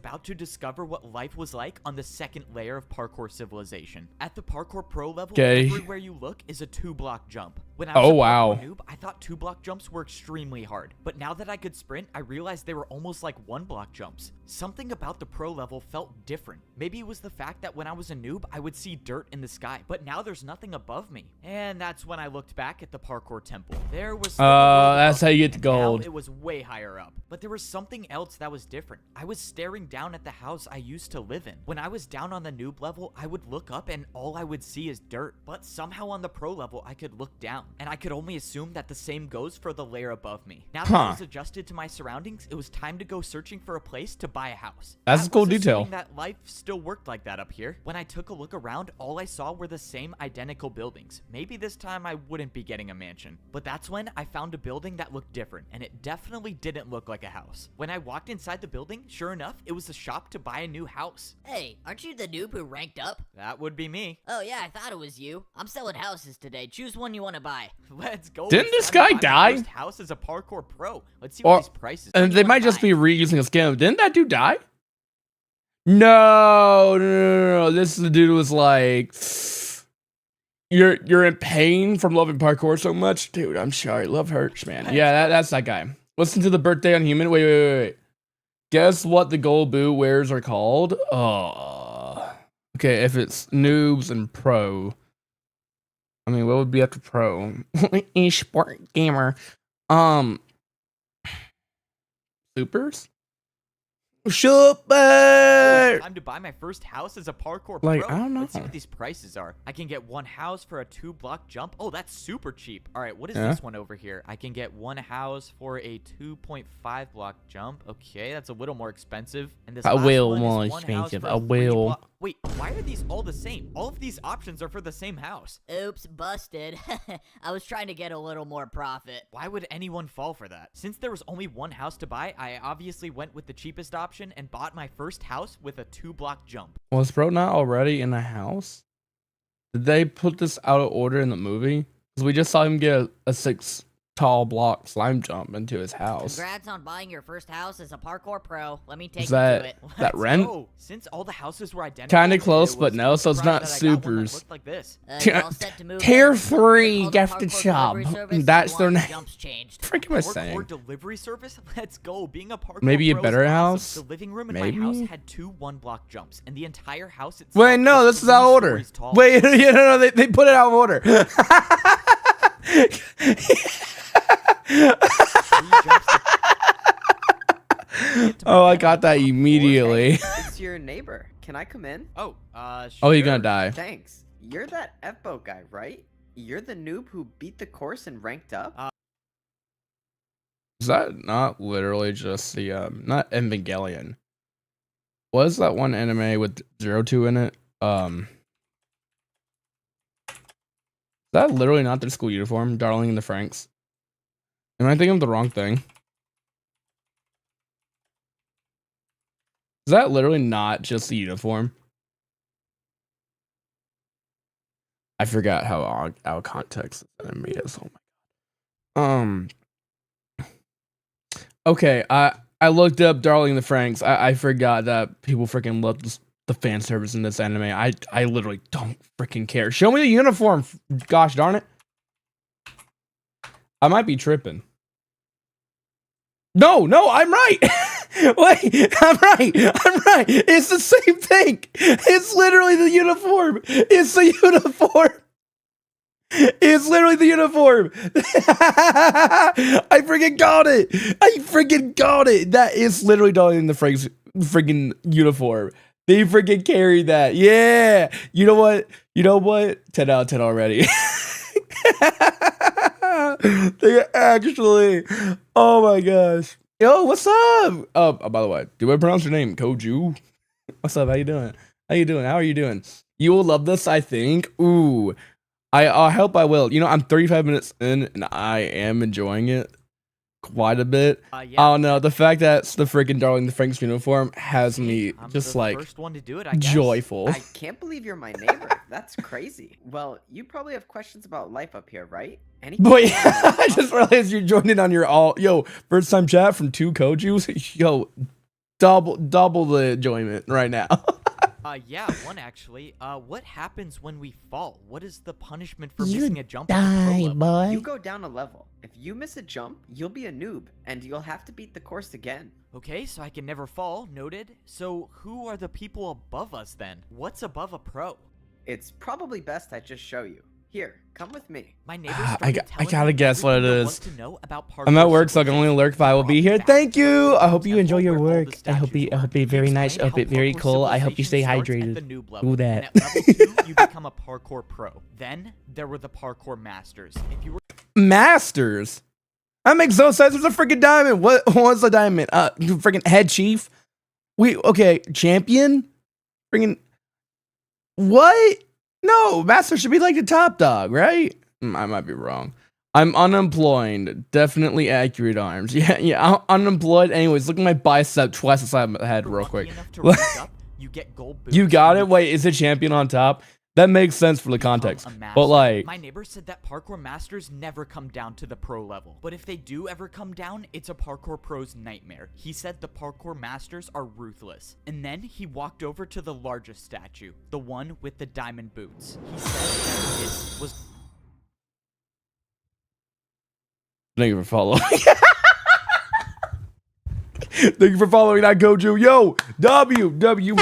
About to discover what life was like on the second layer of parkour civilization. At the parkour pro level, everywhere you look is a 2-block jump. When I was a parkour noob, I thought 2-block jumps were extremely hard. But now that I could sprint, I realized they were almost like 1-block jumps. Something about the pro level felt different. Maybe it was the fact that when I was a noob, I would see dirt in the sky. But now there's nothing above me. And that's when I looked back at the parkour temple. There was that's how you get the gold. It was way higher up. But there was something else that was different. I was staring down at the house I used to live in. When I was down on the noob level, I would look up and all I would see is dirt. But somehow on the pro level, I could look down. and I could only assume that the same goes for the layer above me. Now that Huh. I was adjusted to my surroundings, it was time to go searching for a place to buy a house. That's a That cool was detail. assuming that life still worked like that up here. When I took a look around, all I saw were the same identical buildings. Maybe this time I wouldn't be getting a mansion. But that's when I found a building that looked different, and it definitely didn't look like a house. When I walked inside the building, sure enough, it was a shop to buy a new house. Hey, aren't you the noob who ranked up? That would be me. Oh yeah, I thought it was you. I'm selling houses today. Choose one you want to buy. Let's go. Didn't It's this time to guy buy my die? first house as a parkour pro. Let's see Or- what these prices And do they you might wanna just buy? be reusing a skin. Didn't that dude die? No. This dude was like, you're in pain from loving parkour so much, dude. I'm sorry, love hurts, man. Yeah, that's that guy. Listen to the birthday on human. Wait. Guess what the gold boot wears are called? Okay, if it's noobs and pro. I mean, what would be after pro? Esport gamer. Supers? Super! Time to buy my first house as a parkour Like, pro. I don't Let's see know. what these prices are. I can get one house for a 2-block jump. Oh, that's super cheap. All right, what is Yeah. this one over here? I can get one house for a 2.5 block jump. Okay, that's a little more expensive. And this A last will one is more one house expensive, for a 3 will. block- Wait, why are these all the same? All of these options are for the same house. Oops, busted. I was trying to get a little more profit. Why would anyone fall for that? Since there was only one house to buy, I obviously went with the cheapest option and bought my first house with a 2-block jump. Was Bro not already in the house? Did they put this out of order in the movie? Because we just saw him get a 6 tall block slime jump into his house. Congrats on buying your first house as a parkour pro. Let me take Is you to that it. that Let's rent? go. Since all the houses were identical, Kinda it close, but was no, so it's surprised not that I got one that supers. looked like this. You're all set to move Tier in. 3 Call the gift parkour shop. delivery service That's if you their want name. your jumps changed. Freaking am I Parkour saying? delivery service? Let's go. Being a parkour Maybe a pro is better awesome. house? The living room in Maybe? my house had 2 1-block jumps, and the entire house itself Wait, no, was this is out of 3 order. stories tall. Wait, no, they put it out of order. 3 jumps to Oh, I got that immediately. It's your neighbor. Can I come in? Oh, Oh, you're sure. gonna die. Thanks. You're that F-boat guy, right? You're the noob who beat the course and ranked up? Is that not literally just the not Evangelion? What is that one anime with 02 in it? Is that literally not their school uniform? Darling in the Franxx. Am I thinking of the wrong thing? Is that literally not just the uniform? I forgot how out of context this anime is. Oh my god. Okay, I looked up Darling in the Franxx. I forgot that people freaking love the fan service in this anime. I literally don't freaking care. Show me the uniform. Gosh darn it. I might be tripping. No, I'm right. Wait, I'm right. It's the same thing. It's literally the uniform. It's the uniform. It's literally the uniform. I freaking got it. That is literally Darling in the Franxx freaking uniform. They freaking carried that. Yeah. You know what? 10 out of 10 already. They actually. Oh my gosh. Yo, what's up? Oh, by the way, do I pronounce your name? Koju? What's up? How you doing? How are you doing? You will love this, I think. Ooh. I hope I will. You know, I'm 35 minutes in and I am enjoying it quite a bit. Yeah. Oh no, the fact that it's the freaking Darling the Franxx uniform has me I'm just the like first one to do it, I guess. joyful. I can't believe you're my neighbor. That's crazy. Well, you probably have questions about life up here, right? Any Boy, questions about I just realized you joined in on your first time chat from 2 Kojus. Yo, double the enjoyment right now. Yeah, one actually. What happens when we fall? What is the punishment for You missing a jump at the pro level? boy. You go down a level. If you miss a jump, you'll be a noob, and you'll have to beat the course again. Okay, so I can never fall, noted. So who are the people above us then? What's above a pro? It's probably best I just show you. Here, come with me. My neighbor I started telling gotta me guess what it everything there is. was to know about I'm at parkour work, so I can only lurk if I will be here. Thank you. I hope you enjoy your Temple where all work. the I hope statues I hope were. it very He nice. I explained hope it how very parkour cool. I hope you stay civilization starts at the hydrated. noob level, Do and that. at level 2, you become a parkour pro. Then there were the parkour masters. If you were Masters. That makes no sense. It's a freaking diamond. What's a diamond? Freaking head chief. Okay, champion. Freaking what? No, master should be like the top dog, right? I might be wrong. I'm unemployed. Definitely accurate arms. Yeah. I'm unemployed. Anyways, look at my bicep twice the size of my head, real lucky quick. enough to rank up, you get gold boots. You got it. Wait, is it champion on top? That makes sense for the context. But like, my neighbor said that parkour masters never come down to the pro level, but if they do ever come down, it's a parkour pro's nightmare. He said the parkour masters are ruthless. And then he walked over to the largest statue, the one with the diamond boots. He said that this was thank you for following. Thank you for following that Goju. Yo, W.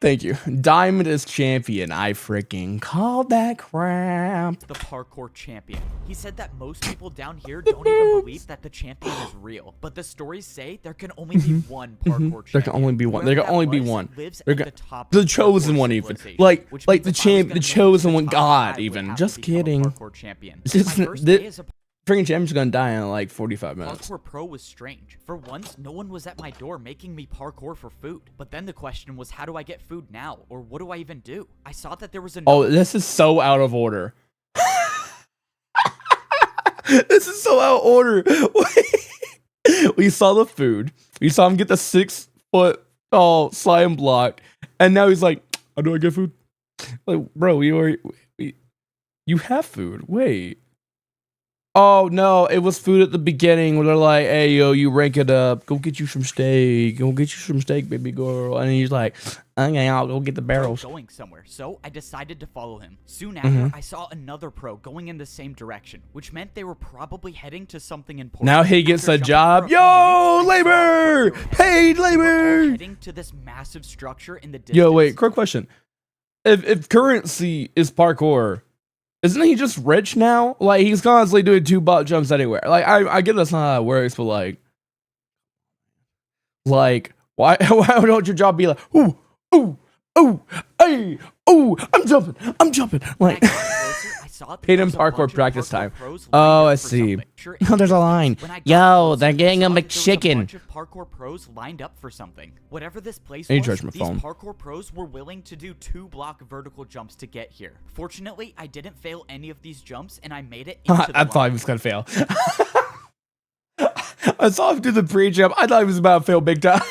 Thank you. Diamond is champion. I freaking called that crap. the parkour champion. He said that most people down here don't even believe that the champion is real, but the stories say there can only be one parkour champion. There can only be one. There Whoever can only that be was one. lives There at can- the top The of chosen parkour one, even civilization, like which the means if I was gonna the make it chosen to one. the top, God, I would even have just to become a kidding. parkour champion. Just- My first the- day as a Freaking champion's gonna die in like 45 minutes. parkour pro was strange. For once, no one was at my door making me parkour for food. But then the question was, how do I get food now? Or what do I even do? I saw that there was a Oh, this is so out of order. This is so out of order. We saw the food. We saw him get the 6-foot tall slime block, and now he's like, "How do I get food?" Like, bro, you have food. Wait. Oh no, it was food at the beginning where they're like, "Hey yo, you rank it up. Go get you some steak. Go get you some steak, baby girl." And he's like, "Okay, I'll go get the barrels." going somewhere, so I decided to follow him. Soon after, I saw another pro going in the same direction, which meant they were probably heading to something important. Now he gets After a jumping job. for a few Yo, minutes, I saw where labor, they were heading. paid They were all labor. heading to this massive structure in the distance. Yo, wait, quick question. If currency is parkour, isn't he just rich now? Like, he's constantly doing 2-bot jumps anywhere. Like, I get that's not how it works, but like, why don't your job be like, ooh, hey, ooh, I'm jumping. Like, When I got closer, I saw that paid there him was a parkour bunch of practice parkour time. pros lined Oh, up I for see. something. Sure, Oh, there's a line. when I got Yo, closer, they're I getting saw a that there was McChicken. bunch of parkour pros lined up for something. Whatever this place I need was, to charge my these phone. parkour pros were willing to do 2-block vertical jumps to get here. Fortunately, I didn't fail any of these jumps, and I made it into the I thought he line. was gonna fail. I saw him do the pre-jump. I thought he was about to fail big time.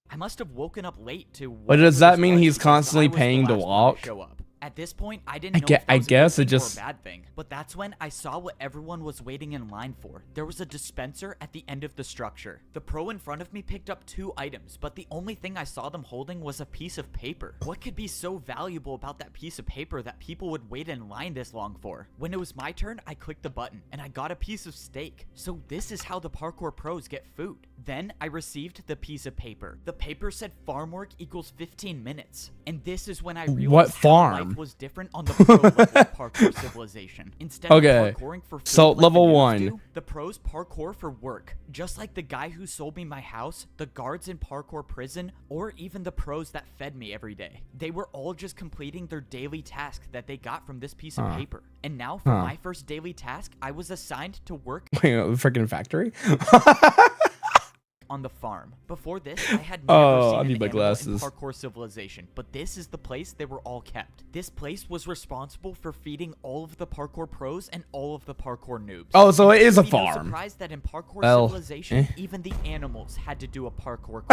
I must have woken up late to. But does whatever that this mean was he's because constantly I was the paying to last one walk? show up. At this point, I didn't know if that I was a guess good it thing or just- a bad thing. But that's when I saw what everyone was waiting in line for. There was a dispenser at the end of the structure. The pro in front of me picked up 2 items, but the only thing I saw them holding was a piece of paper. What could be so valuable about that piece of paper that people would wait in line this long for? When it was my turn, I clicked the button, and I got a piece of steak. So this is how the parkour pros get food. Then I received the piece of paper. The paper said farm work equals 15 minutes. And this is when I realized What how farm? life was different on the pro level of parkour civilization. Instead Okay. of parkouring for food So, like the level noobs 1. do, the pros parkour for work. Just like the guy who sold me my house, the guards in parkour prison, or even the pros that fed me every day. They were all just completing their daily task that they got from this piece of paper. And now for my first daily task, I was assigned to work Wait, a freaking factory? on the farm. Before this, I had never Oh, seen I an need my animal in glasses. parkour civilization, but this is the place they were all kept. This place was responsible for feeding all of the parkour pros and all of the parkour noobs. Oh, so it is a Should be no farm. surprise that in parkour Well, civilization, even the animals had to do a parkour.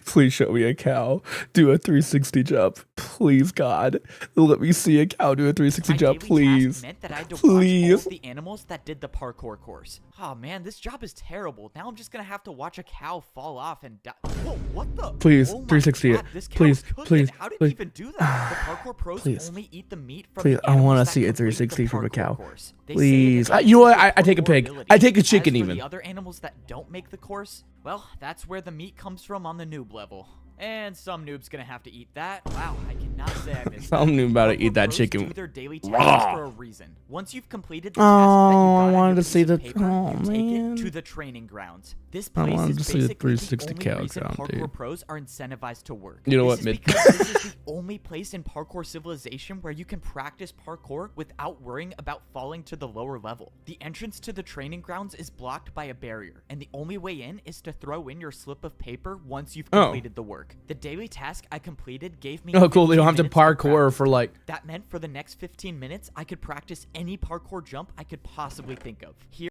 Please show me a cow do a 360 jump. Please, God, let me see a cow do a 360 My jump, daily task please. meant that I had to Please. watch all of the animals that did the parkour course. Oh man, this job is terrible. Now I'm just gonna have to watch a cow fall off and die. Whoa, what the? Please, Oh my 360 God, it. this cow Please, is cooking. please, How did please. you even do that? The parkour pros Please. only eat the meat from Please, the I wanna animals that see a complete the 360 from a parkour cow. course. They say it Please. enhances You know what? your I take a parkour pig. ability. I take a chicken As for even. the other animals that don't make the course, well, that's where the meat comes from on the noob level. And some noob's gonna have to eat that. Wow, I cannot say I missed that. Some noob about to Parkour eat that pros chicken. do their daily tasks for a reason. Once you've completed the task Oh, that you got I on wanted your to piece see of the- paper, oh, you take man. it to the training grounds. This I place wanted is to see the basically the 360 only cow reason count, parkour dude. pros are incentivized to work. You know This what, is mid- because this is the only place in parkour civilization where you can practice parkour without worrying about falling to the lower level. The entrance to the training grounds is blocked by a barrier, and the only way in is to throw in your slip of paper once you've Oh. completed the work. The daily task I completed gave me Oh, cool. They don't 15 have to minutes parkour practice. for like. That meant for the next 15 minutes, I could practice any parkour jump I could possibly think of. Here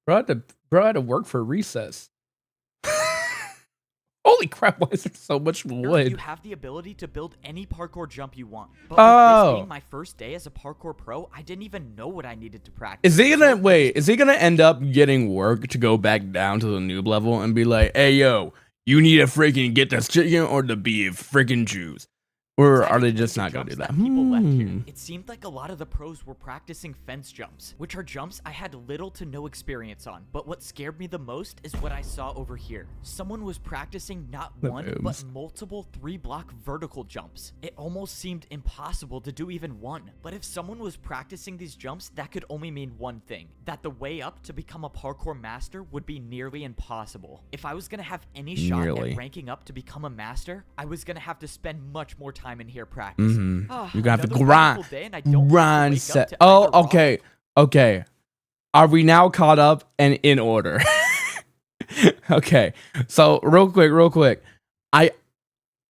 Bro, I had to work for recess. Holy crap! Why is there so much you wood? have the ability to build any parkour jump you want. But with Oh. this being my first day as a parkour pro, I didn't even know what I needed to practice. Is he So gonna I wait? just Is he gonna end up getting work to go back down to the noob level and be like, "Hey, yo, you need to freaking get this chicken or the beef, freaking Jews," or decided are they to just make not the gonna do jumps that? People left here. Hmm. It seemed like a lot of the pros were practicing fence jumps, which are jumps I had little to no experience on. But what scared me the most is what I saw over here. Someone was practicing not The one, boobs. but multiple 3-block vertical jumps. It almost seemed impossible to do even one. But if someone was practicing these jumps, that could only mean one thing: that the way up to become a parkour master would be nearly impossible. If I was gonna have any shot Nearly. at ranking up to become a master, I was gonna have to spend much more time in here practicing. Mm-hmm. Ah, You're gonna have to another grind, wonderful day, and I don't have to grind wake up set. to Oh, either raw- okay, okay. Are we now caught up and in order? Okay. So real quick. I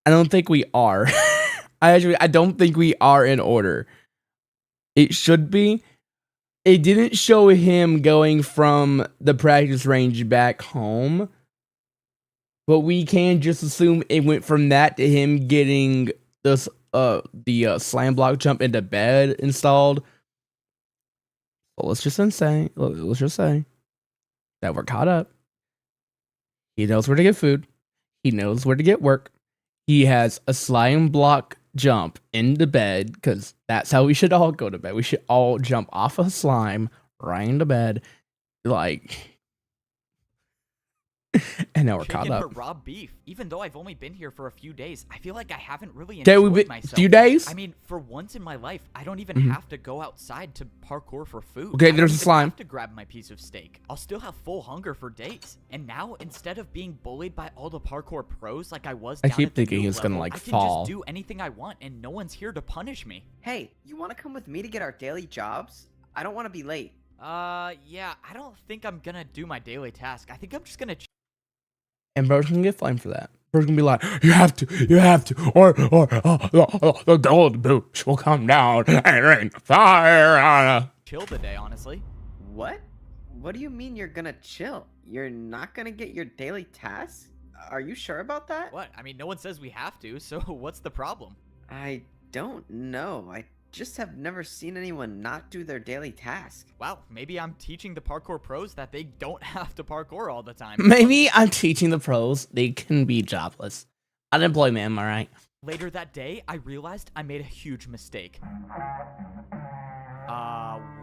don't think we are. I don't think we are in order. It should be. It didn't show him going from the practice range back home, but we can just assume it went from that to him getting this the slam block jump into bed installed. So let's just say that we're caught up. He knows where to get food. He knows where to get work. He has a slime block jump into bed, because that's how we should all go to bed. We should all jump off of slime right into bed, like. And now we're caught chicken or up. raw beef. Even though I've only been here for a few days, I feel like I haven't really Okay, enjoyed we've been myself. few days. I mean, for once in my life, I don't even Mhm. have to go outside to parkour for food. Okay, I don't there's a even slime. have to grab my piece of steak. I'll still have full hunger for days. And now, instead of being bullied by all the parkour pros like I was I down keep at the thinking noob he's gonna, level, like, I can fall. just do anything I want, and no one's here to punish me. Hey, you want to come with me to get our daily jobs? I don't want to be late. Yeah, I don't think I'm gonna do my daily task. I think I'm just gonna And bro's gonna get flamed for that. Bro's gonna be like, you have to, or the gold boots will come down and rain fire on us. chill today, honestly. What? What do you mean you're gonna chill? You're not gonna get your daily tasks? Are you sure about that? What? I mean, no one says we have to, so what's the problem? I don't know. I just have never seen anyone not do their daily task. Wow, maybe I'm teaching the parkour pros that they don't have to parkour all the time. Maybe I'm teaching the pros they can be jobless. Unemployment, am I right? Later that day, I realized I made a huge mistake.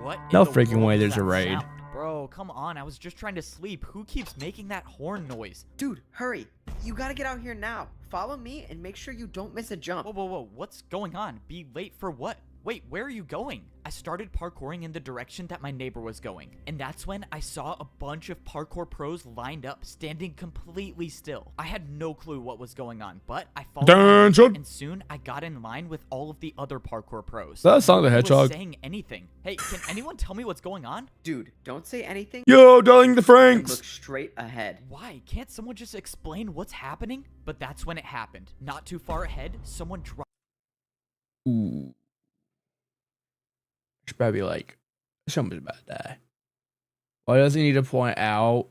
What in No the freaking world way is there's a that raid. sound? Bro, come on, I was just trying to sleep. Who keeps making that horn noise? Dude, hurry. You gotta get out here now. Follow me and make sure you don't miss a jump. Whoa, what's going on? Be late for what? Wait, where are you going? I started parkouring in the direction that my neighbor was going, and that's when I saw a bunch of parkour pros lined up, standing completely still. I had no clue what was going on, but I followed my Attention! lead, and soon I got in line with all of the other parkour pros. That's Sonic the No one was Hedgehog. saying anything. Hey, can anyone tell me what's going on? Dude, don't say anything. Yo, darling the And Franks. look straight ahead. Why? Can't someone just explain what's happening? But that's when it happened. Not too far ahead, someone dropped. Ooh. Should probably be like, somebody's about to die. Why does he need to point out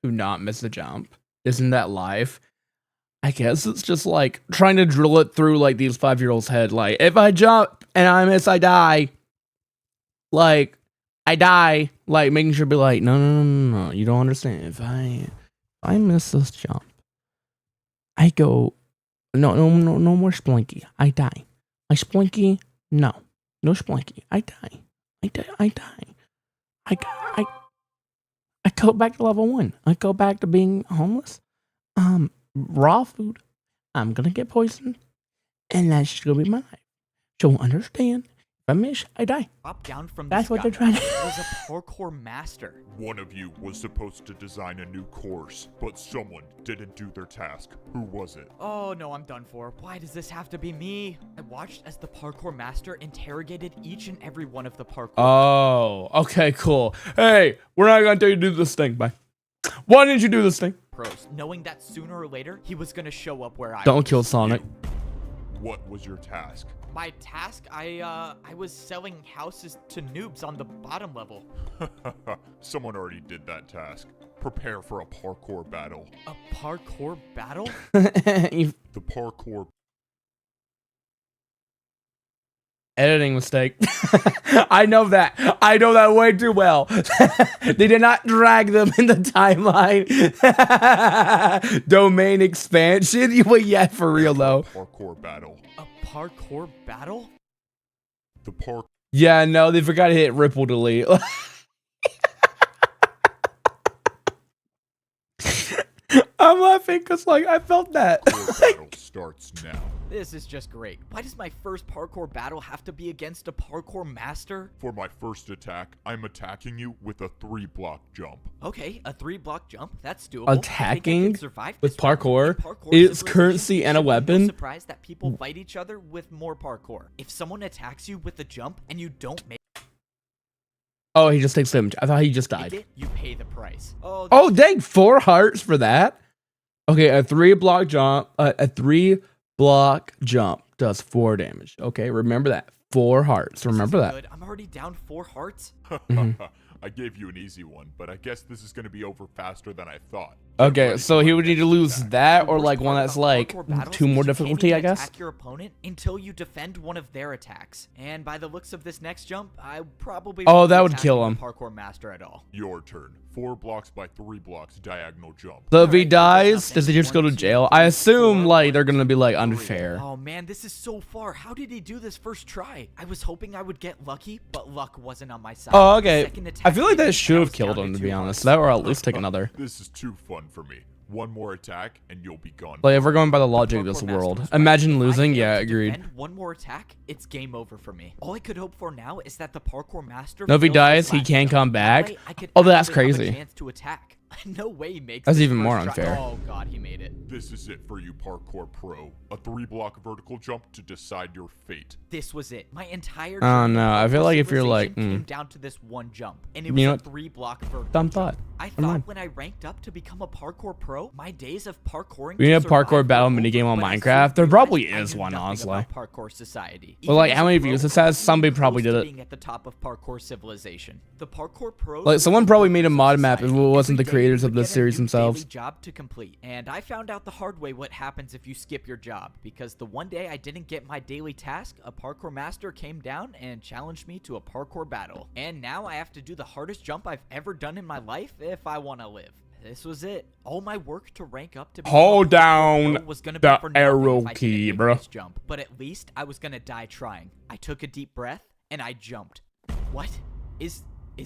to not miss the jump? Isn't that life? I guess it's just like trying to drill it through like these 5-year-olds' head. Like, if I jump and I miss, I die. Like, I die. Like, making sure be like, no, you don't understand. If I miss this jump, I go, no more splinky. I die. I splinky, no splinky. I die. I go back to level 1. I go back to being homeless. Raw food. I'm gonna get poisoned, and that's just gonna be my life. So understand, if I miss, I die. Drop down from That's the what sky. they're trying to. I was a parkour master. One of you was supposed to design a new course, but someone didn't do their task. Who was it? Oh no, I'm done for. Why does this have to be me? I watched as the parkour master interrogated each and every one of the parkour. Oh, okay, cool. Hey, we're not gonna tell you to do this thing. Bye. Why didn't you do this thing? Pros, knowing that sooner or later he was gonna show up where I Don't was. kill Sonic. What was your task? My task, I was selling houses to noobs on the bottom level. Someone already did that task. Prepare for a parkour battle. A parkour battle? You- The parkour Editing mistake. I know that. I know that way too well. They did not drag them in the timeline. Domain expansion. Well, yeah, for real though. parkour battle. A parkour battle? The park. Yeah, no, they forgot to hit ripple delete. I'm laughing because, like, I felt that. Parkour battle starts now. This is just great. Why does my first parkour battle have to be against a parkour master? For my first attack, I'm attacking you with a 3-block jump. Okay, a 3-block jump. That's doable. I think I Attacking can survive with this one. parkour In parkour is civilization, currency and a you should be weapon. surprised that people fight each other with more parkour. If someone attacks you with a jump and you don't make Oh, he just takes damage. I thought he just died. it, you pay the price. Oh, dang, 4 hearts for that? Okay, a 3-block jump. A 3-block jump does 4 damage. Okay, remember that. 4 hearts. Remember that. Good. I'm already down 4 hearts. I gave you an easy one, but I guess this is going to be over faster than I thought. Okay, so he would need to lose that or The like worst one part that's about like parkour battles 2 is more you can't difficulty, I even guess. attack your opponent until you defend one of their attacks. And by the looks of this next jump, I probably Oh, won't be that would attacking kill the him. Parkour master at all. Your turn. 4 blocks by 3 blocks diagonal jump. So if he Alright, dies, nothing. does he just go to 1, 2, jail? I 3, assume 4, like they're 1, gonna be like 2, 3. unfair. Oh man, this is so far. How did he do this first try? I was hoping I would get lucky, but luck wasn't on my side. Oh, The okay. second I attack feel like hit me, that and should I have was killed down him, to two be hearts. honest. That or at least take another. This is too fun for me. One more attack and you'll be gone. Like if we're going by the logic of this Parkour master world, was right. imagine If I losing. fail Yeah, to agreed. defend one more attack, it's game over for me. All I could hope for now is that the parkour master. No, if he fails dies, his he last can't jump. come That back. way I could Oh, that's actually have a crazy. chance to attack. No way he makes. That's this even more first try. unfair. Oh god, he made it. This is it for you, Parkour Pro. A 3-block vertical jump to decide your fate. This was it. My entire. Oh, journey no, of I feel parkour like if you're like, civilization came down to this one jump, and it You was know a what? 3-block vertical Dumb jump. thought. I Never mind. thought when I ranked up to become a parkour pro, my days of parkouring. We need to a parkour survive battle were minigame over, on but I soon Minecraft. There realized probably I is knew one, nothing honestly. about Parkour society. Well, like, Even how as a many pro, views this has? I'm Somebody close probably to did it. being at the top of parkour civilization. The parkour pros. Like, someone probably made a mod map if it wasn't the Every day creators you of would this get a series new themselves. daily job to complete, and I found out the hard way what happens if you skip your job. Because the one day I didn't get my daily task, a parkour master came down and challenged me to a parkour battle. And now I have to do the hardest jump I've ever done in my life if I want to live. This was it. All my work to rank up to become Hold a parkour down pro was gonna be the for nothing arrow if I didn't key, make bro. this jump. But at least I was gonna die trying. I took a deep breath and I jumped. What? Is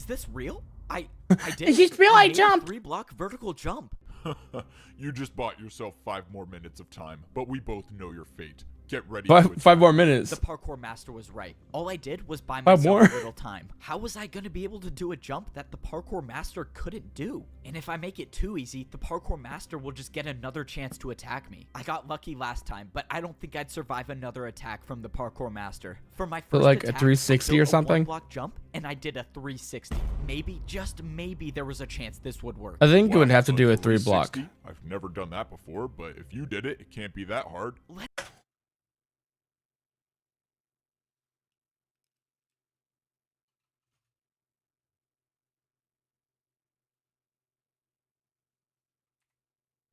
this real? I did. Is this real? I made a jumped. 3-block vertical jump. You just bought yourself 5 more minutes of time, but we both know your fate. Get ready. Five more minutes. The parkour master was right. All I did was buy 5 myself more? a little time. How was I going to be able to do a jump that the parkour master couldn't do? And if I make it too easy, the parkour master will just get another chance to attack me. I got lucky last time, but I don't think I'd survive another attack from the parkour master. For my first like a attack, 360 I or built a something? 1-block jump, and I did a 360. Maybe, just maybe, there was a chance this would work. I think you would Wow, have to do a 3-block. 360? I've never done that before, but if you did it, it can't be that hard.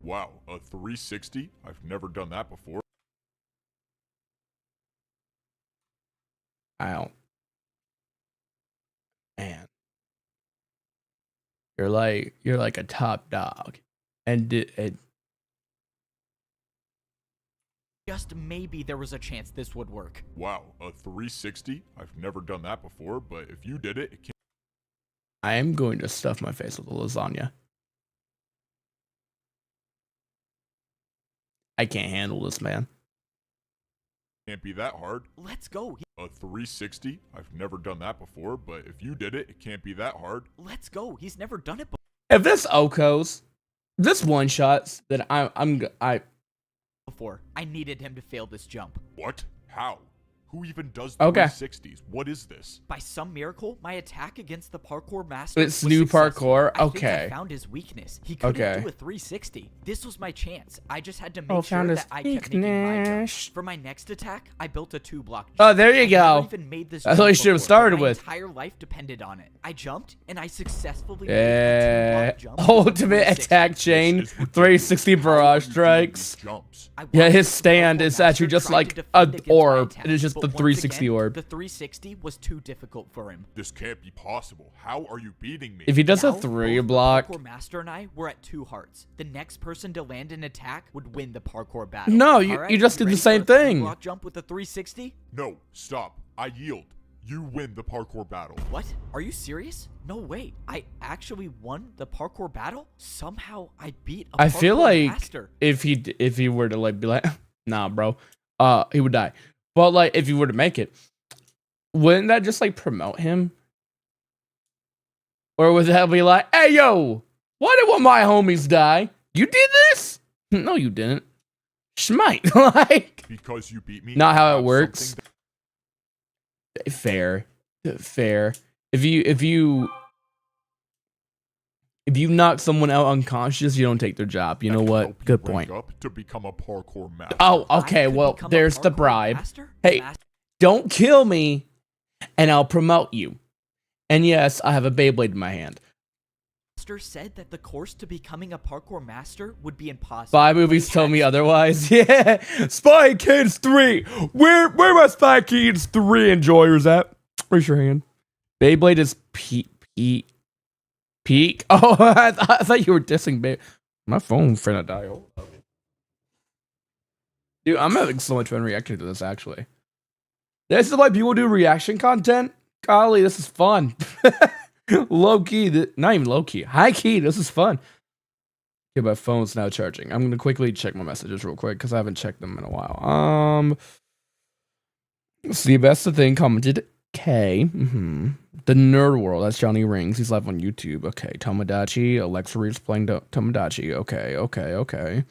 Wow, a 360? I've never done that before. Ow. Man. You're like a top dog. And Just maybe there was a chance this would work. Wow, a 360? I've never done that before, but if you did it, it can't I am going to stuff my face with a lasagna. I can't handle this, man. be that hard. Let's go. A 360? I've never done that before, but if you did it, it can't be that hard. Let's go. He's never done it If this Okos, this one shots, then I before. I needed him to fail this jump. What? How? Who even does Okay. 360s? What is this? By some miracle, my attack against the parkour master It's was new successful. parkour? I think Okay. I found his weakness. He couldn't Okay. do a 360. This was my chance. I just had to make found sure his that I kept making my jump. weakness. For my next attack, I built a 2-block jump. Oh, there you I go. never even made this That's what jump you should have before, started but my with. entire life depended on it. I jumped and I successfully made a 2-block jump with a Ultimate 360. attack chain, This is ridiculous. 360 How are barrage you doing strikes. these jumps? I Yeah, watched his the stand parkour is actually master just try like to defend an against my orb. attack, It is just but the once 360 again, orb. The 360 was too difficult for him. This can't be possible. How are you beating me? If he does Now, a both 3 the block, parkour master and I were at 2 hearts. The next person to land an attack would win the parkour battle. No, you Alright, just did the ready same for a thing. 3-block jump with a 360? No, stop. I yield. You win the parkour battle. What? Are you serious? No way. I actually won the parkour battle? Somehow I beat a I feel parkour like master. if he were to like be like, nah, bro, he would die. But like if he were to make it, wouldn't that just like promote him? Or would that be like, hey yo, why did one of my homies die? You did this? No, you didn't. Schmite. Like, Because you beat me. not I how it have works. something Fair. If you knock someone out unconscious, you don't take their job. You that know can what? help you Good rank point. up to become a parkour master. Oh, I okay. could Well, become a there's the parkour bribe. master? Hey, don't kill me, and I'll promote you. And yes, I have a Beyblade in my hand. Master said that the course to becoming a parkour master would be impossible. 5 movies told me otherwise. Yeah, Spy Kids 3. Where my Spy Kids 3 enjoyers at? Raise your hand. Beyblade is peak. Oh, I thought you were dissing Beyblade. My phone finna die. Hold up. Dude, I'm having so much fun reacting to this, actually. This is why people do reaction content. Golly, this is fun. Low key, not even low key. High key, this is fun. Okay, my phone's now charging. I'm gonna quickly check my messages real quick because I haven't checked them in a while. See, that's the thing. Commented K. The Nerd World. That's Johnny Rings. He's live on YouTube. Okay, Tomodachi. Alexa Reeves playing Tomodachi. Okay.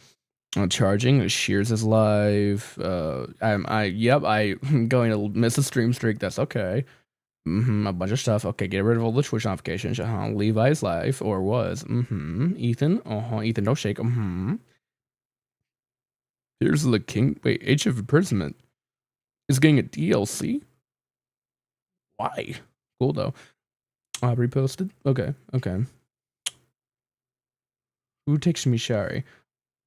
Charging. Shears is live. I'm going to miss a stream streak. That's okay. A bunch of stuff. Okay, get rid of all the Twitch notifications. Levi's live or was. Ethan. Ethan, don't shake. Here's the king. Wait, Age of Imprisonment is getting a DLC. Why? Cool though. Reposted. Okay. Who takes me, Shari?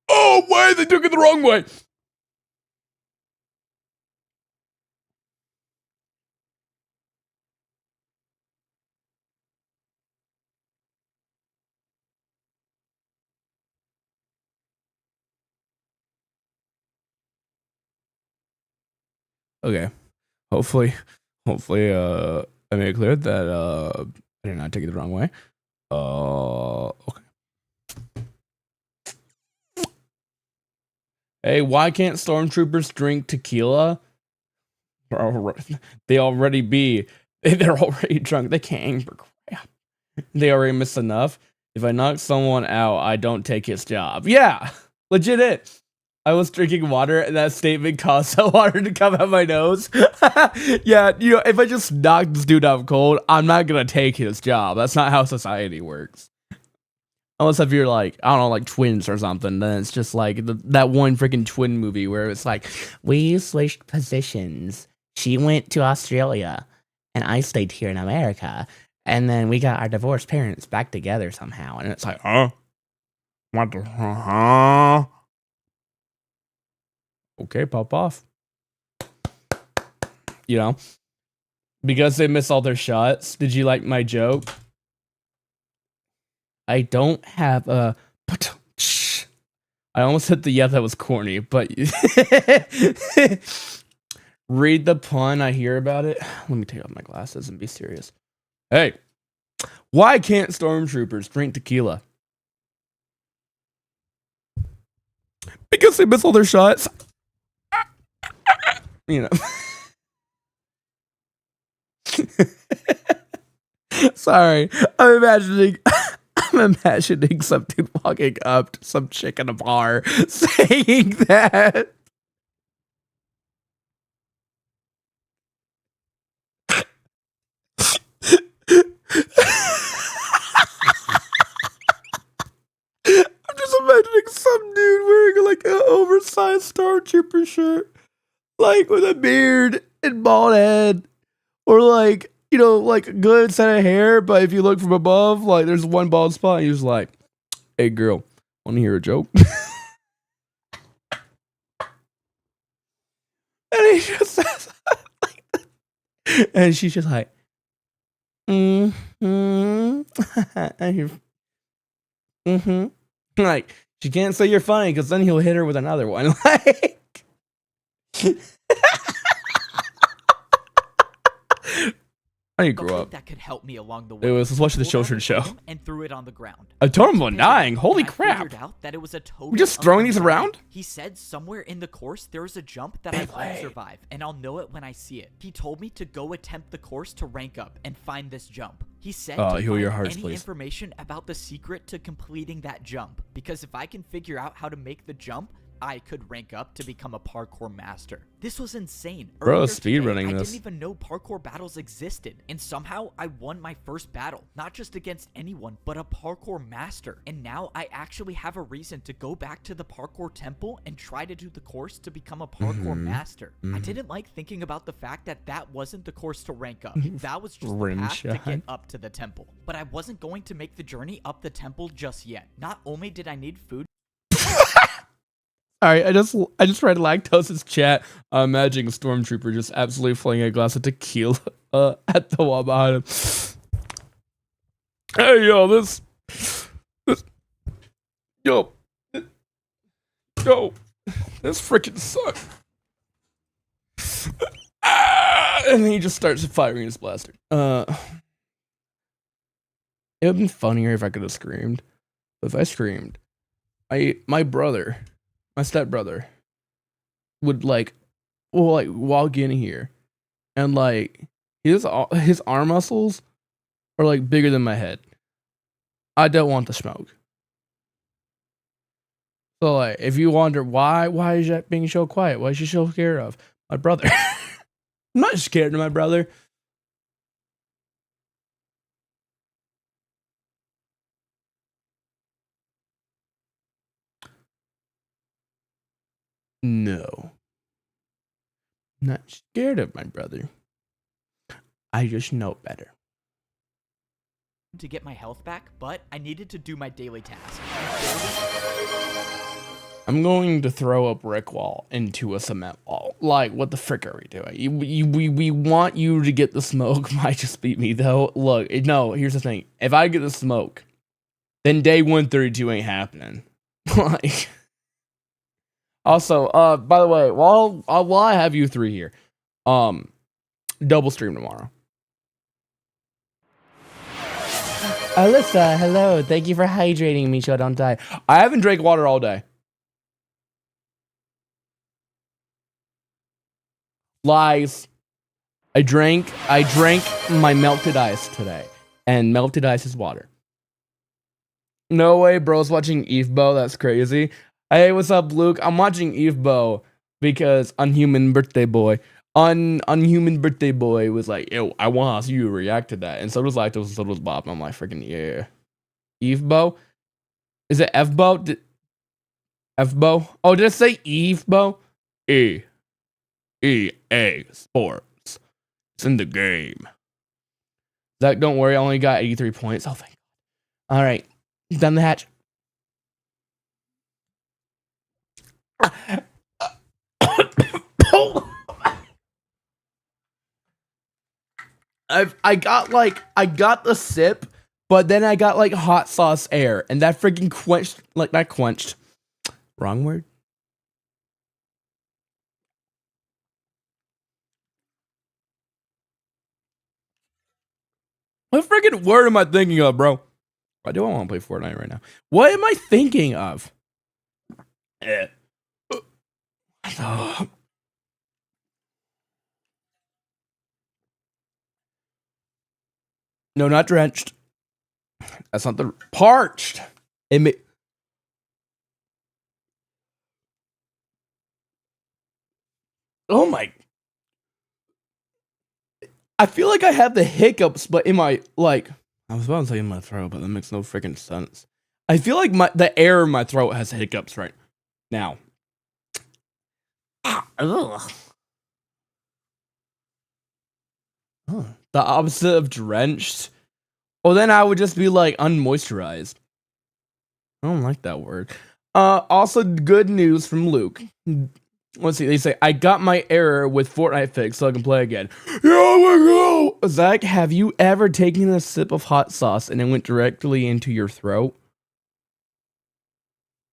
Oh, wait, they took it the wrong way. Okay. Hopefully, I made it clear that I did not take it the wrong way. Okay. Hey, why can't stormtroopers drink tequila? They're already drunk. They can't aim for crap. They already missed enough. If I knock someone out, I don't take his job. Yeah, legit it. I was drinking water and that statement caused the water to come out my nose. Yeah, if I just knock this dude out cold, I'm not gonna take his job. That's not how society works. Unless if you're like, I don't know, like twins or something, then it's just like that one freaking twin movie where it's like, we switched positions. She went to Australia and I stayed here in America. And then we got our divorced parents back together somehow. And it's like, huh? What the Okay, pop off. You know, because they miss all their shots. Did you like my joke? I don't have a. I almost hit the yeah, that was corny, but read the pun. I hear about it. Let me take off my glasses and be serious. Hey, why can't stormtroopers drink tequila? Because they miss all their shots. You know. Sorry, I'm imagining some dude walking up to some chick in a bar saying that. I'm just imagining some dude wearing like an oversized Stormtrooper shirt, like with a beard and bald head, or like, you know, like a good set of hair, but if you look from above, like there's one bald spot, and he's like, "Hey girl, want to hear a joke?" And he just says, like, and she's just like, and you're, like, she can't say you're funny because then he'll hit her with another one. Like, I need to grow up. That could help me along the way. It was let's watch the Pulled out Children's show. and threw it on the ground. A totem one dying. Holy And I crap! figured out that it was a total We're just throwing these undesign. around? He said somewhere in the course there is a jump that I won't survive, and I'll know it when I see it. He told me to go attempt the course to rank up and find this jump. He said to heal find your hearts, any please. information about the secret to completing that jump, because if I can figure out how to make the jump, I could rank up to become a parkour master. This was insane. Bro, Earlier speedrunning today, I this. didn't even know parkour battles existed, and somehow I won my first battle, not just against anyone, but a parkour master. And now I actually have a reason to go back to the parkour temple and try to do the course to become a parkour master. I didn't like thinking about the fact that that wasn't the course to rank up. That was just the path to get up to the temple. But I wasn't going to make the journey up the temple just yet. Not only did I need food. All right, I just read Lactose's chat. I'm imagining a stormtrooper just absolutely flinging a glass of tequila at the wall behind him. Hey, yo, this freaking sucks. And then he just starts firing his blaster. It would have been funnier if I could have screamed. But if I screamed, my stepbrother would like walk in here and like his arm muscles are like bigger than my head. I don't want the smoke. So like if you wonder why is Jack being so quiet? Why is she so scared of my brother? I'm not scared of my brother. No. I'm not scared of my brother. I just know better. To get my health back, but I needed to do my daily task. I'm going to throw a brick wall into a cement wall. Like, what the frick are we doing? We want you to get the smoke. Might just beat me, though. Look, no, here's the thing. If I get the smoke, then day 132 ain't happening. Like, also, by the way, while I have you three here, double stream tomorrow. Alyssa, hello. Thank you for hydrating me so I don't die. I haven't drank water all day. Lies. I drank my melted ice today. And melted ice is water. No way, bro's watching Eve'Bo. That's crazy. Hey, what's up, Luke? I'm watching Eve'Bo because Unhuman Birthday Boy was like, yo, I want to see you react to that. And so was Lactose, and so was Bob. And I'm like, freaking yeah. Eve'Bo? Is it Fbo? Fbo? Oh, did I say Eve'Bo? EA Sports. It's in the game. Zach, don't worry, I only got 83 points. Oh, thank God. All right. Done the hatch. I got the sip, but then I got like hot sauce air, and that freaking quenched, like not quenched. Wrong word. What freaking word am I thinking of, bro? I do want to play Fortnite right now. What am I thinking of? No, not drenched. That's not the parched. Oh my. I feel like I have the hiccups, but in my, like, I was about to say in my throat, but that makes no freaking sense. I feel like the air in my throat has hiccups right now. Ugh. Huh. The opposite of drenched. Well, then I would just be like unmoisturized. I don't like that word. Also, good news from Luke. Let's see. They say I got my error with Fortnite fixed, so I can play again. Here we go. Zach, have you ever taken a sip of hot sauce and it went directly into your throat?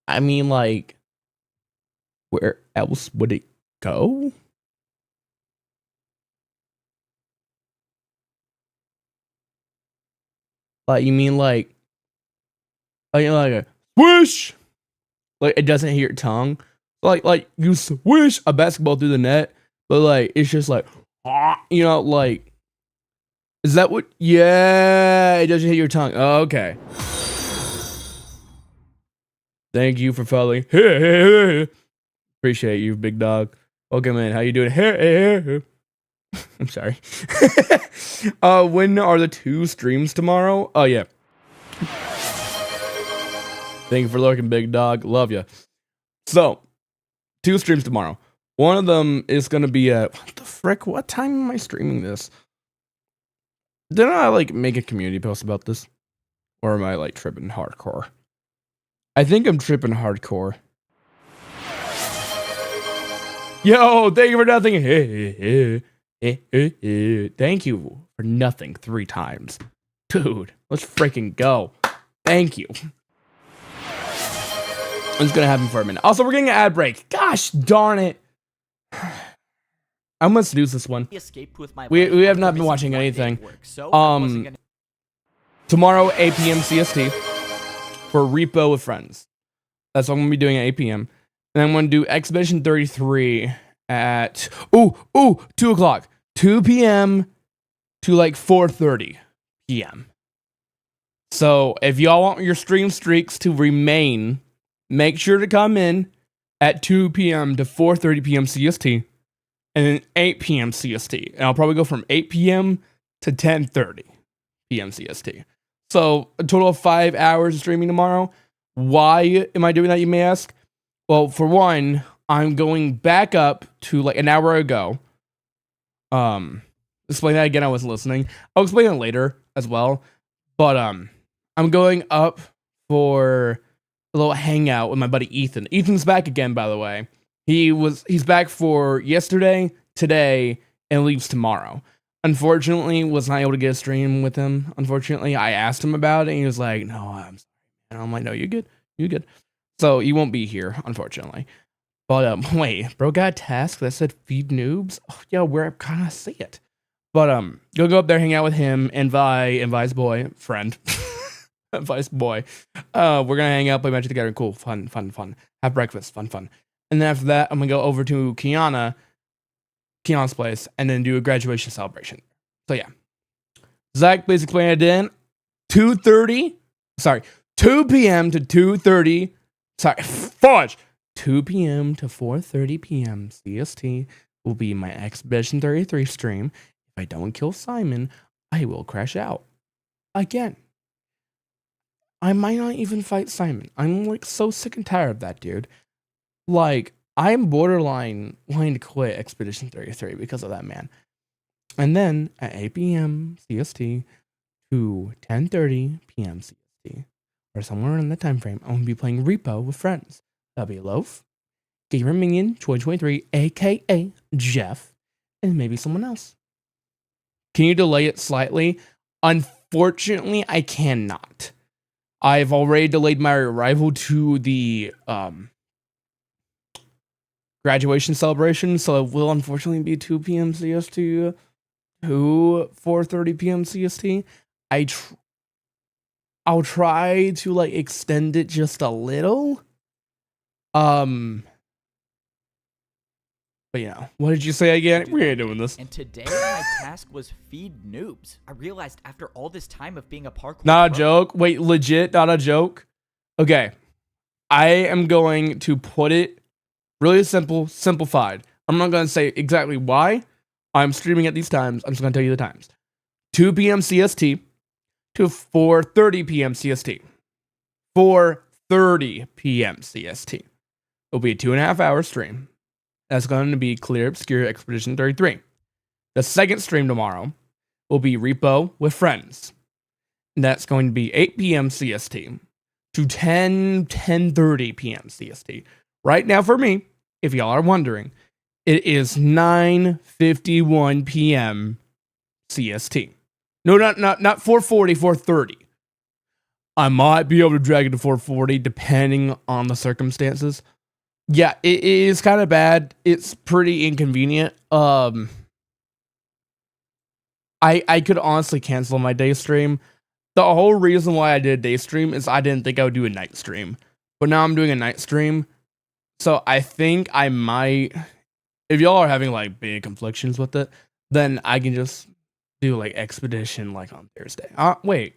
I mean, like, where else would it go? Like, you mean like a swish? Like, it doesn't hit your tongue. Like you swish a basketball through the net, but like it's just like, you know, like, is that what? Yeah, it doesn't hit your tongue. Oh, okay. Thank you for following. Appreciate you, big dog. Welcome in. How you doing? I'm sorry. When are the 2 streams tomorrow? Oh yeah. Thank you for lurking, big dog. Love you. So, 2 streams tomorrow. One of them is gonna be at what the frick? What time am I streaming this? Didn't I like make a community post about this, or am I like tripping hardcore? I think I'm tripping hardcore. Yo, thank you for nothing. Thank you for nothing 3 times, dude. Let's freaking go. Thank you. It's gonna happen for a minute. Also, we're getting an ad break. Gosh darn it. I'm gonna seduce this one. We have not been watching anything. Tomorrow, 8 p.m. CST for Repo with Friends. That's what I'm gonna be doing at 8 p.m. And I'm gonna do Expedition 33 at 2 o'clock, 2 p.m. to like 4:30 p.m. So if y'all want your stream streaks to remain, make sure to come in at 2 p.m. to 4:30 p.m. CST, and then 8 p.m. CST. And I'll probably go from 8 p.m. to 10:30 p.m. CST. So a total of 5 hours of streaming tomorrow. Why am I doing that, you may ask? Well, for one, I'm going back up to like an hour ago. Explain that again. I wasn't listening. I'll explain it later as well. But I'm going up for a little hangout with my buddy Ethan. Ethan's back again, by the way. He's back for yesterday, today, and leaves tomorrow. Unfortunately, was not able to get a stream with him. Unfortunately, I asked him about it, and he was like, "No, I'm sorry." And I'm like, "No, you're good. You're good." So he won't be here, unfortunately. But wait, bro got a task that said feed noobs. Oh, yeah, where I kind of see it. But go up there, hang out with him, and Vi's boy friend. Vice boy. We're gonna hang out, play Magic together. Cool, fun. Have breakfast, fun. And then after that, I'm gonna go over to Kiana's place, and then do a graduation celebration. So yeah, Zach, please explain it in 2 p.m. to 2:30. Sorry, fudge. 2 p.m. to 4:30 p.m. CST will be my Expedition 33 stream. If I don't kill Simon, I will crash out again. I might not even fight Simon. I'm like so sick and tired of that dude. Like, I'm borderline wanting to quit Expedition 33 because of that man. And then at 8 p.m. CST to 10:30 p.m. CST, or somewhere in that time frame, I'm gonna be playing Repo with Friends. That'll be Loaf, Gamer Minion 2023, aka Jeff, and maybe someone else. Can you delay it slightly? Unfortunately, I cannot. I've already delayed my arrival to the graduation celebration, so it will unfortunately be 2 p.m. CST to 4:30 p.m. CST. I'll try to like extend it just a little. But yeah, what did you say again? We ain't doing this. And today my task was feed noobs. I realized after all this time of being a parkour Not a pro- joke. Wait, legit, not a joke. Okay. I am going to put it really simplified. I'm not going to say exactly why I'm streaming at these times. I'm just going to tell you the times. 2 p.m. CST to 4:30 p.m. CST. 4:30 p.m. CST. It'll be a 2.5 hour stream. That's going to be Clear Obscure Expedition 33. The second stream tomorrow will be Repo with Friends. And that's going to be 8 p.m. CST to 10:30 p.m. CST. Right now for me, if y'all are wondering, it is 9:51 p.m. CST. No, not 4:40, 4:30. I might be able to drag it to 4:40 depending on the circumstances. Yeah, it is kind of bad. It's pretty inconvenient. I could honestly cancel my day stream. The whole reason why I did a day stream is I didn't think I would do a night stream. But now I'm doing a night stream. So I think I might, if y'all are having like big conflictions with it, then I can just do like Expedition like on Thursday. Wait.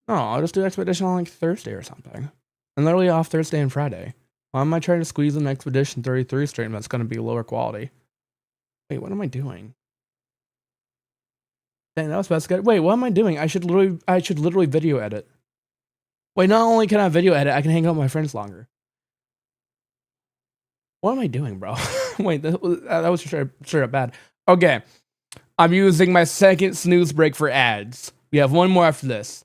No, I'll just do Expedition on like Thursday or something. I'm literally off Thursday and Friday. Why am I trying to squeeze an Expedition 33 stream that's going to be lower quality? Wait, what am I doing? Dang, that was best. Wait, what am I doing? I should literally video edit. Wait, not only can I video edit, I can hang out with my friends longer. What am I doing, bro? Wait, that was straight up bad. Okay, I'm using my second snooze break for ads. We have one more after this.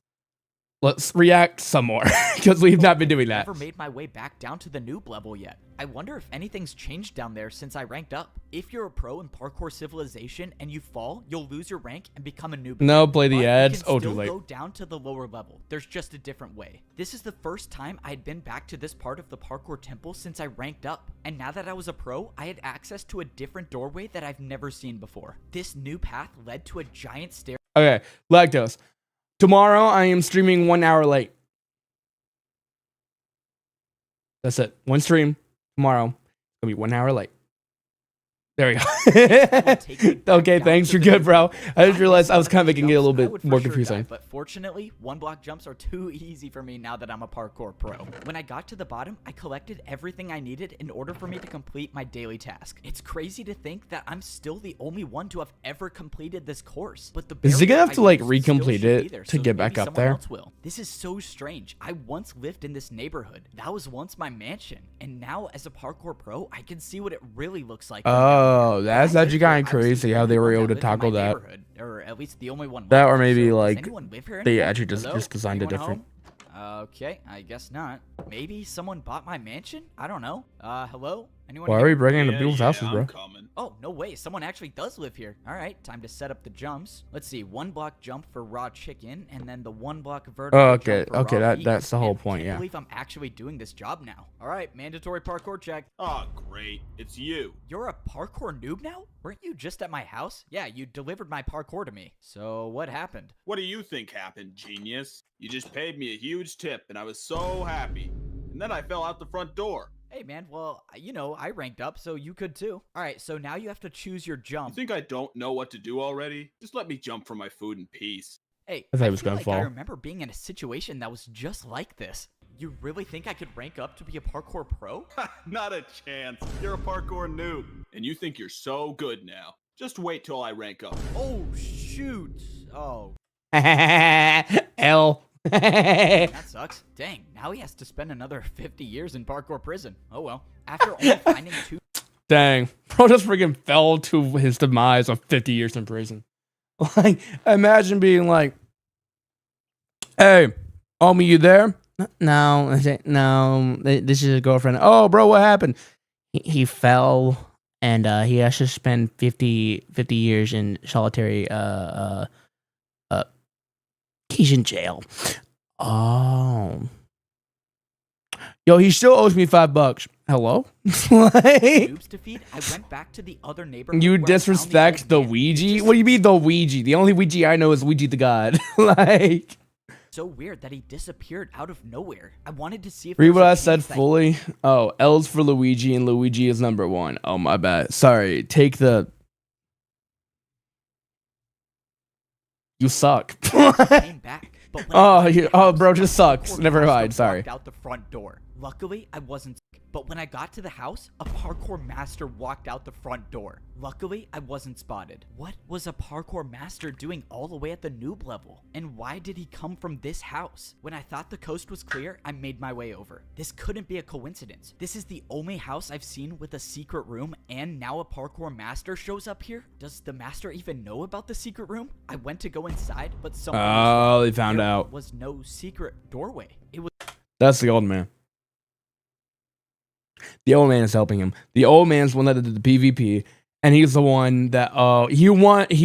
Let's react some more, because we've not been doing that. Never made my way back down to the noob level yet. I wonder if anything's changed down there since I ranked up. If you're a pro in Parkour Civilization and you fall, you'll lose your rank and become a noob. No, play the ads. Oh, too late. Go down to the lower level. There's just a different way. This is the first time I'd been back to this part of the Parkour Temple since I ranked up. And now that I was a pro, I had access to a different doorway that I've never seen before. This new path led to a giant stair. Okay, Lactose. Tomorrow, I am streaming 1 hour late. That's it. One stream tomorrow. It's going to be 1 hour late. There we go. Okay, thanks. You're good, bro. I just realized I was kind of making it a little bit more confusing. But fortunately, 1-block jumps are too easy for me now that I'm a parkour pro. When I got to the bottom, I collected everything I needed in order for me to complete my daily task. It's crazy to think that I'm still the only one to have ever completed this course. But the is he gonna have to like recomplete it to get back up there? This is so strange. I once lived in this neighborhood. That was once my mansion. And now as a parkour pro, I can see what it really looks like. Oh, that's actually kind of crazy how they were able to tackle that. Or at least the only one. That or maybe like they actually just designed it different. Okay, I guess not. Maybe someone bought my mansion? I don't know. Hello? Anyone Why here? are we breaking into people's houses, bro? Oh, no way. Someone actually does live here. All right, time to set up the jumps. Let's see. 1-block jump for raw chicken, and then the 1-block vertical jump for raw that's the whole point, yeah. I can't believe I'm actually doing this job now. All right, mandatory parkour check. Oh, great. It's you. You're a parkour noob now? Weren't you just at my house? Yeah, you delivered my parkour to me. So what happened? What do you think happened, genius? You just paid me a huge tip, and I was so happy. And then I fell out the front door. Hey, man, well, you know, I ranked up, so you could too. All right, so now you have to choose your jump. You think I don't know what to do already? Just let me jump for my food in peace. Hey, I thought he was gonna fall. I remember being in a situation that was just like this. You really think I could rank up to be a parkour pro? Not a chance. You're a parkour noob. And you think you're so good now. Just wait till I rank up. Oh, shoot. Oh. L. That sucks. Dang, now he has to spend another 50 years in parkour prison. Oh well. After only finding 2... Dang. Bro just freaking fell to his demise on 50 years in prison. Like, imagine being like, hey, homie, you there? No, this is his girlfriend. Oh, bro, what happened? he fell and he has to spend 50 years in solitary he's in jail. Oh. Yo, he still owes me $5. Hello? Like, Noobs defeat, I went back to the other neighborhood. you where I found the disrespect old the man. Ouija? It's What do you mean the Ouija? The only Ouija I know is Ouija the God. Like, so weird that he disappeared out of nowhere. I wanted to see if read there was what a I said chance that- fully. Oh, L's for Luigi and Luigi is number 1. Oh, my bad. Sorry. Take the... You suck. came back. But when I got to the house, bro, just a sucks. parkour Never master mind. Sorry. walked out the front door. Luckily, I wasn't sick. But when I got to the house, a parkour master walked out the front door. Luckily, I wasn't spotted. What was a parkour master doing all the way at the noob level? And why did he come from this house? When I thought the coast was clear, I made my way over. This couldn't be a coincidence. This is the only house I've seen with a secret room, and now a parkour master shows up here? Does the master even know about the secret room? I went to go inside, but someone was wrong. They found There out. was no secret doorway. It was That's the old man. The old man is helping him. The old man's the one that did the PvP, and he's the one that he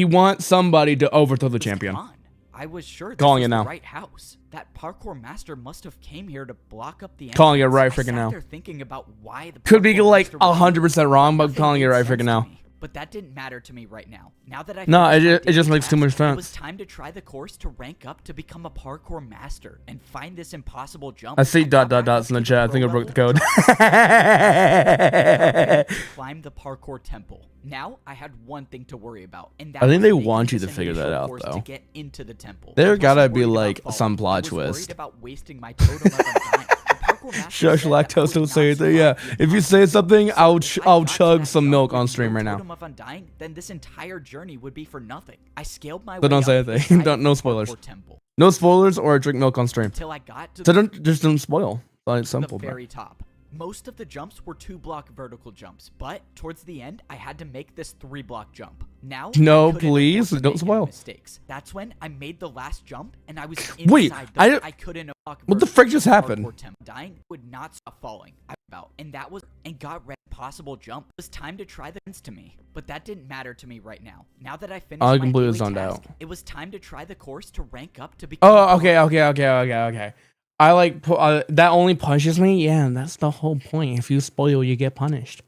wants somebody to overthrow the champion. gone. I was sure this Calling was it the now. right house. That parkour master must have came here to block up the entrance. Calling it right I freaking sat now. there thinking about why the Could be parkour like master was 100% wrong, but Nothing calling it made right sense freaking to now. me. But that didn't matter to me right now. Now that I No, finished my it just daily makes too much task, sense. It was time to try the course to rank up to become a parkour master and find this impossible jump. I see got back dots up in the to chat. I pro think I broke the level, code. climb the parkour temple. Now I had one thing to worry about, and that I think was they making want you this to figure that initial out, course though. To get into the temple. There I wasn't gotta be, worried about like, falling. some plot I was twist. worried about wasting my totem of undying. The parkour master Shush, said that I lactose, would don't say not anything. Yeah, survive the if you say impossible something, jump. I'll So if I I'll got to chug that some jump milk with on no stream right now. totem of undying, then this entire journey would be for nothing. I scaled my So way don't say up anything. inside Don't- no the spoilers. parkour temple No spoilers or drink milk on stream. until I got to So don't spoil. It's simple, the bro. very top. Most of the jumps were 2-block vertical jumps, but towards the end, I had to make this 3-block jump. Now, No, I couldn't please, afford to don't make any spoil. mistakes. That's when I made the last jump, and I was Wait, inside the I couldn't block what the vertical frick just jump happened? parkour temp. Dying would not stop falling. And that was got ready. Possible jump. It was time to try the fence to me, but that didn't matter to me right now. Now that I finished I my completely daily zoned task, out. it was time to try the course to rank up to become. Oh, okay. I like that only punishes me. Yeah, that's the whole point. If you spoil, you get punished.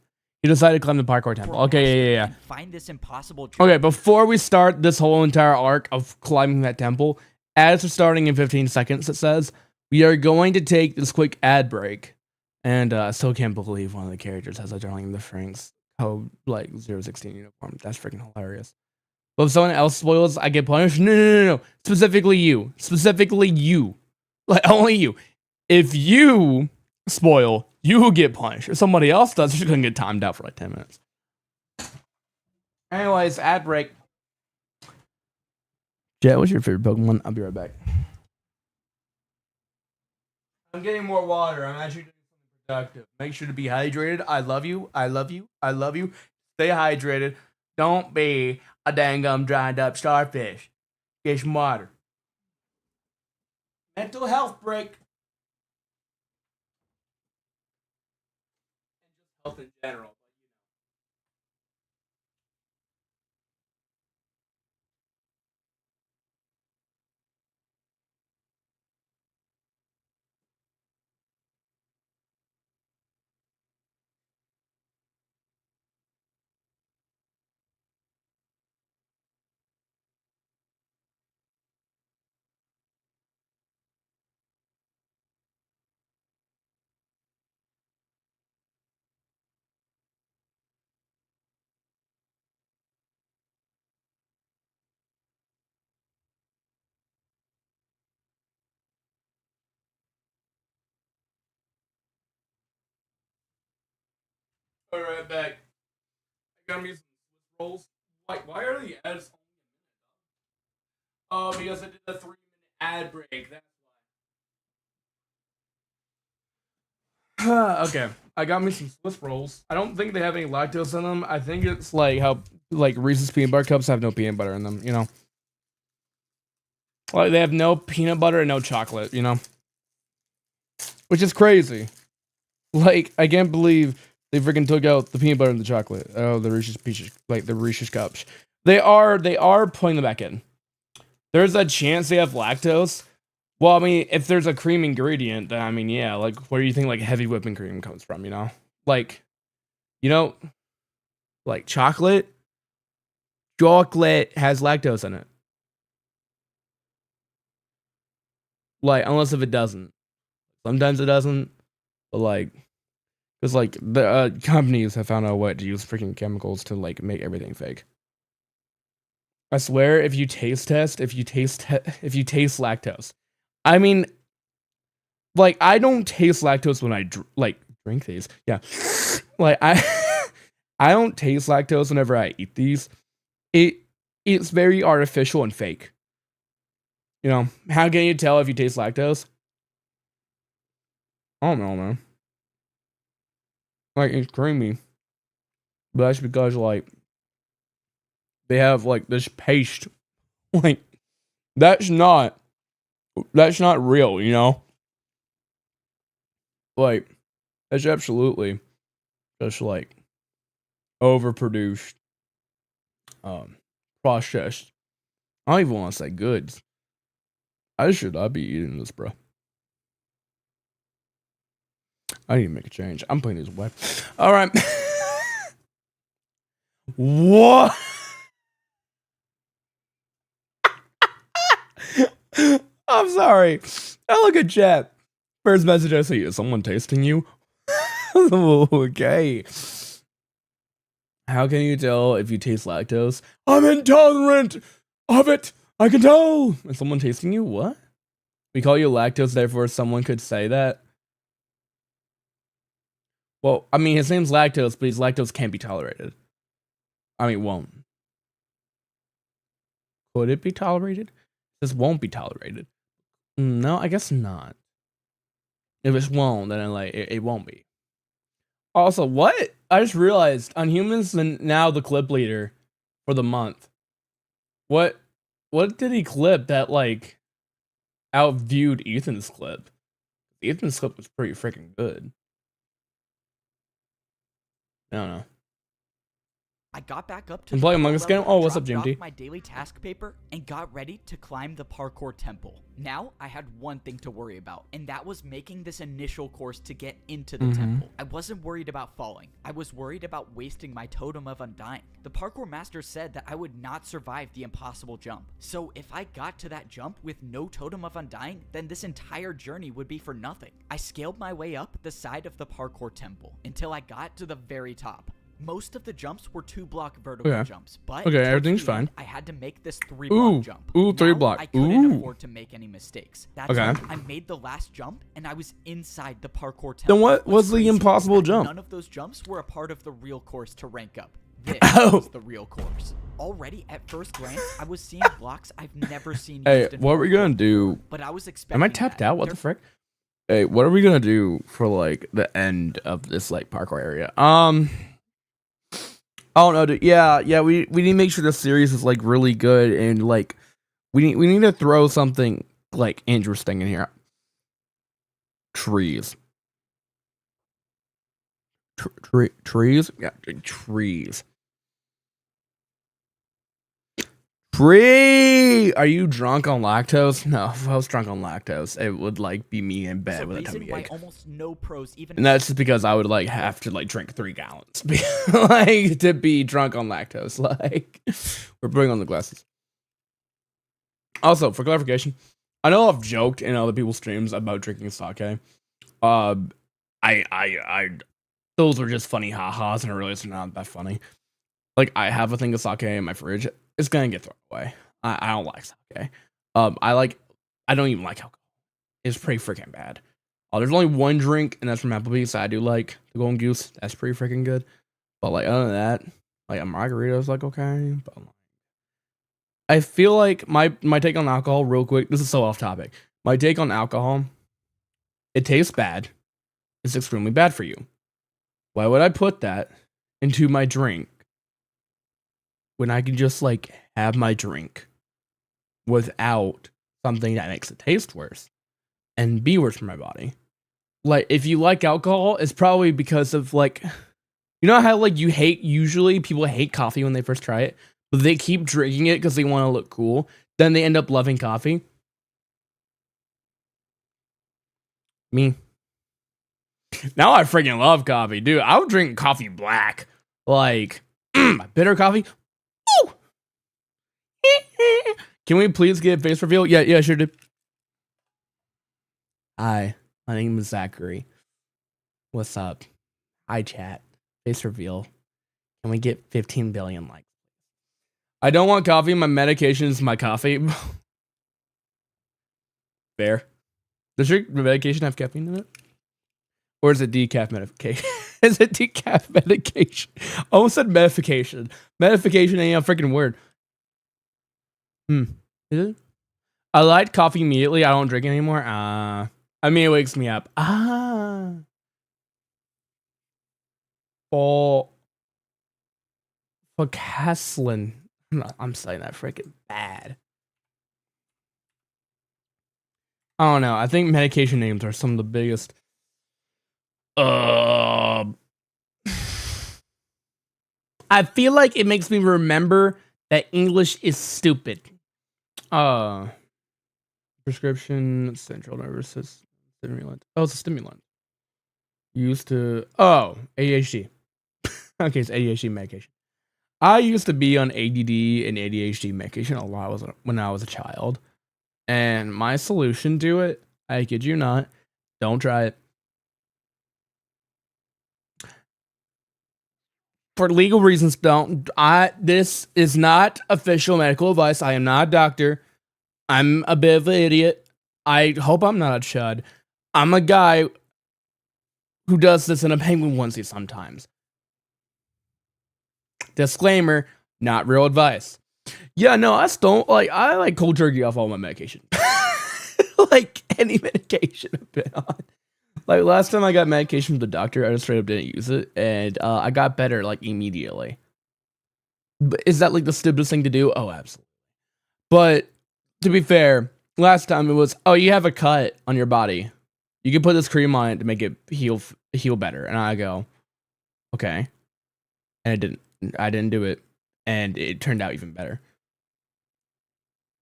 You decided to climb the parkour temple. Okay, yeah. and find this impossible jump. Okay, before we start this whole entire arc of climbing that temple, as we're starting in 15 seconds, it says we are going to take this quick ad break. And I still can't believe one of the characters has a Darling in the Franks code like 016 uniform. That's freaking hilarious. But if someone else spoils, I get punished. No. Specifically you. Like only you. If you spoil, you get punished. If somebody else does, you're just gonna get timed out for like 10 minutes. Anyways, ad break. Jet, what's your favorite Pokemon? I'll be right back. I'm getting more water. I'm actually doing something productive. Make sure to be hydrated. I love you. Stay hydrated. Don't be a dang dried up starfish. Get some water. Mental health break. Health in general. All right, back. I got me some rolls. Why are the ads? Oh, because I did a 3-minute ad break. That's why. Okay, I got me some Swiss rolls. I don't think they have any lactose in them. I think it's like how like Reese's peanut butter cups have no peanut butter in them. You know, like they have no peanut butter and no chocolate. You know, which is crazy. Like I can't believe They freaking took out the peanut butter and the chocolate. Oh, the Reese's Pieces, like the Reese's Cups. They are putting them back in. There's a chance they have lactose. Well, I mean, if there's a cream ingredient, then I mean, yeah, like where do you think like heavy whipping cream comes from, you know? Like, you know, like chocolate has lactose in it. Like, unless if it doesn't. Sometimes it doesn't, but like, because like the companies have found out what to use freaking chemicals to like make everything fake. I swear, if you taste lactose, I mean, like I don't taste lactose when I drink these. Yeah, like I don't taste lactose whenever I eat these. It's very artificial and fake. You know, how can you tell if you taste lactose? I don't know, man. Like, it's creamy. But that's because, like, they have, like, this paste. Like, that's not real, you know? Like, that's absolutely just, like, overproduced, processed. I don't even want to say goods. I should not be eating this, bro. I need to make a change. I'm putting this away. All right. What? I'm sorry. I look at chat. First message I see is someone tasting you. Okay. How can you tell if you taste lactose? I'm intolerant of it. I can tell. Is someone tasting you? What? We call you lactose, therefore someone could say that. Well, I mean, his name's Lactose, but his lactose can't be tolerated. I mean, won't. Could it be tolerated? This won't be tolerated. No, I guess not. If it won't, then it won't be. Also, what? I just realized on Humans and now the clip leader for the month. What did he clip that like outviewed Ethan's clip? Ethan's clip was pretty freaking good. I don't know. I got back up to I'm the playing upper Among Us game. level, Oh, what's up, dropped GMT? off my daily task paper, and got ready to climb the parkour temple. Now, I had one thing to worry about, and that was making this initial course to get into the temple. I wasn't worried about falling. I was worried about wasting my totem of undying. The parkour master said that I would not survive the impossible jump. So if I got to that jump with no totem of undying, then this entire journey would be for nothing. I scaled my way up the side of the parkour temple until I got to the very top. Most of the jumps were 2-block vertical jumps, but okay, towards everything's the fine. end, I had to make this 3-block jump. Ooh, 3-block. I couldn't Ooh. afford to make any mistakes. That's Okay. why I made the last jump, and I was inside the parkour temple. Then what was the crazy is impossible that jump? None of those jumps were a part of the real course to rank up. This Oh. was the real course. Already at first glance, I was seeing blocks I've never seen Hey, used in what are we gonna parkour do? before, but I was expecting Am I tapped that. out? What the frick? Hey, what are we gonna do for like the end of this like parkour area? I don't know, dude. Yeah, we need to make sure the series is like really good and like we need to throw something like interesting in here. Trees. Trees? Yeah, trees. Tree! Are you drunk on lactose? No, if I was drunk on lactose, it would like be me in bed with a tummy ache. Almost no pros even And that's just because I would like have to like drink 3 gallons like to be drunk on lactose. Like we're putting on the glasses. Also, for clarification, I know I've joked in other people's streams about drinking sake. I those are just funny ha-has and really it's not that funny. Like I have a thing of sake in my fridge. It's gonna get thrown away. I don't like sake. I don't even like alcohol. It's pretty freaking bad. There's only one drink, and that's from Applebee's. I do like the Golden Goose. That's pretty freaking good. But like other than that, like a margarita is like okay. But I feel like my take on alcohol, real quick. This is so off topic. My take on alcohol. It tastes bad. It's extremely bad for you. Why would I put that into my drink when I can just like have my drink without something that makes it taste worse and be worse for my body? Like, if you like alcohol, it's probably because of like You know how like usually people hate coffee when they first try it, but they keep drinking it because they want to look cool. Then they end up loving coffee. Me. Now I freaking love coffee, dude. I would drink coffee black, like bitter coffee. Woo! Can we please get a face reveal? Yeah, sure do. Hi, my name is Zachary. What's up? Hi, chat. Face reveal. Can we get 15 billion likes? I don't want coffee. My medication is my coffee. Fair. Does your medication have caffeine in it? Or is it decaf medication? Is it decaf medication? I almost said medification. Medification ain't a freaking word. Is it? I like coffee immediately. I don't drink it anymore. I mean, it wakes me up. For Caslin. I'm saying that freaking bad. I don't know. I think medication names are some of the biggest. I feel like it makes me remember that English is stupid. Prescription, central nervous system, stimulant. Oh, it's a stimulant. Used to. Oh, ADHD. Okay, it's ADHD medication. I used to be on ADD and ADHD medication a lot when I was a child. And my solution to it, I kid you not, don't try it. For legal reasons, don't. This is not official medical advice. I am not a doctor. I'm a bit of an idiot. I hope I'm not a chud. I'm a guy who does this in a penguin onesie sometimes. Disclaimer, not real advice. Yeah, no, I like cold turkey off all my medication. Like any medication I've been on. Like last time I got medication from the doctor, I just straight up didn't use it, and I got better like immediately. But is that like the stupidest thing to do? Oh, absolutely. But to be fair, last time it was, oh, you have a cut on your body. You can put this cream on it to make it heal better. And I go, okay. And I didn't do it, and it turned out even better.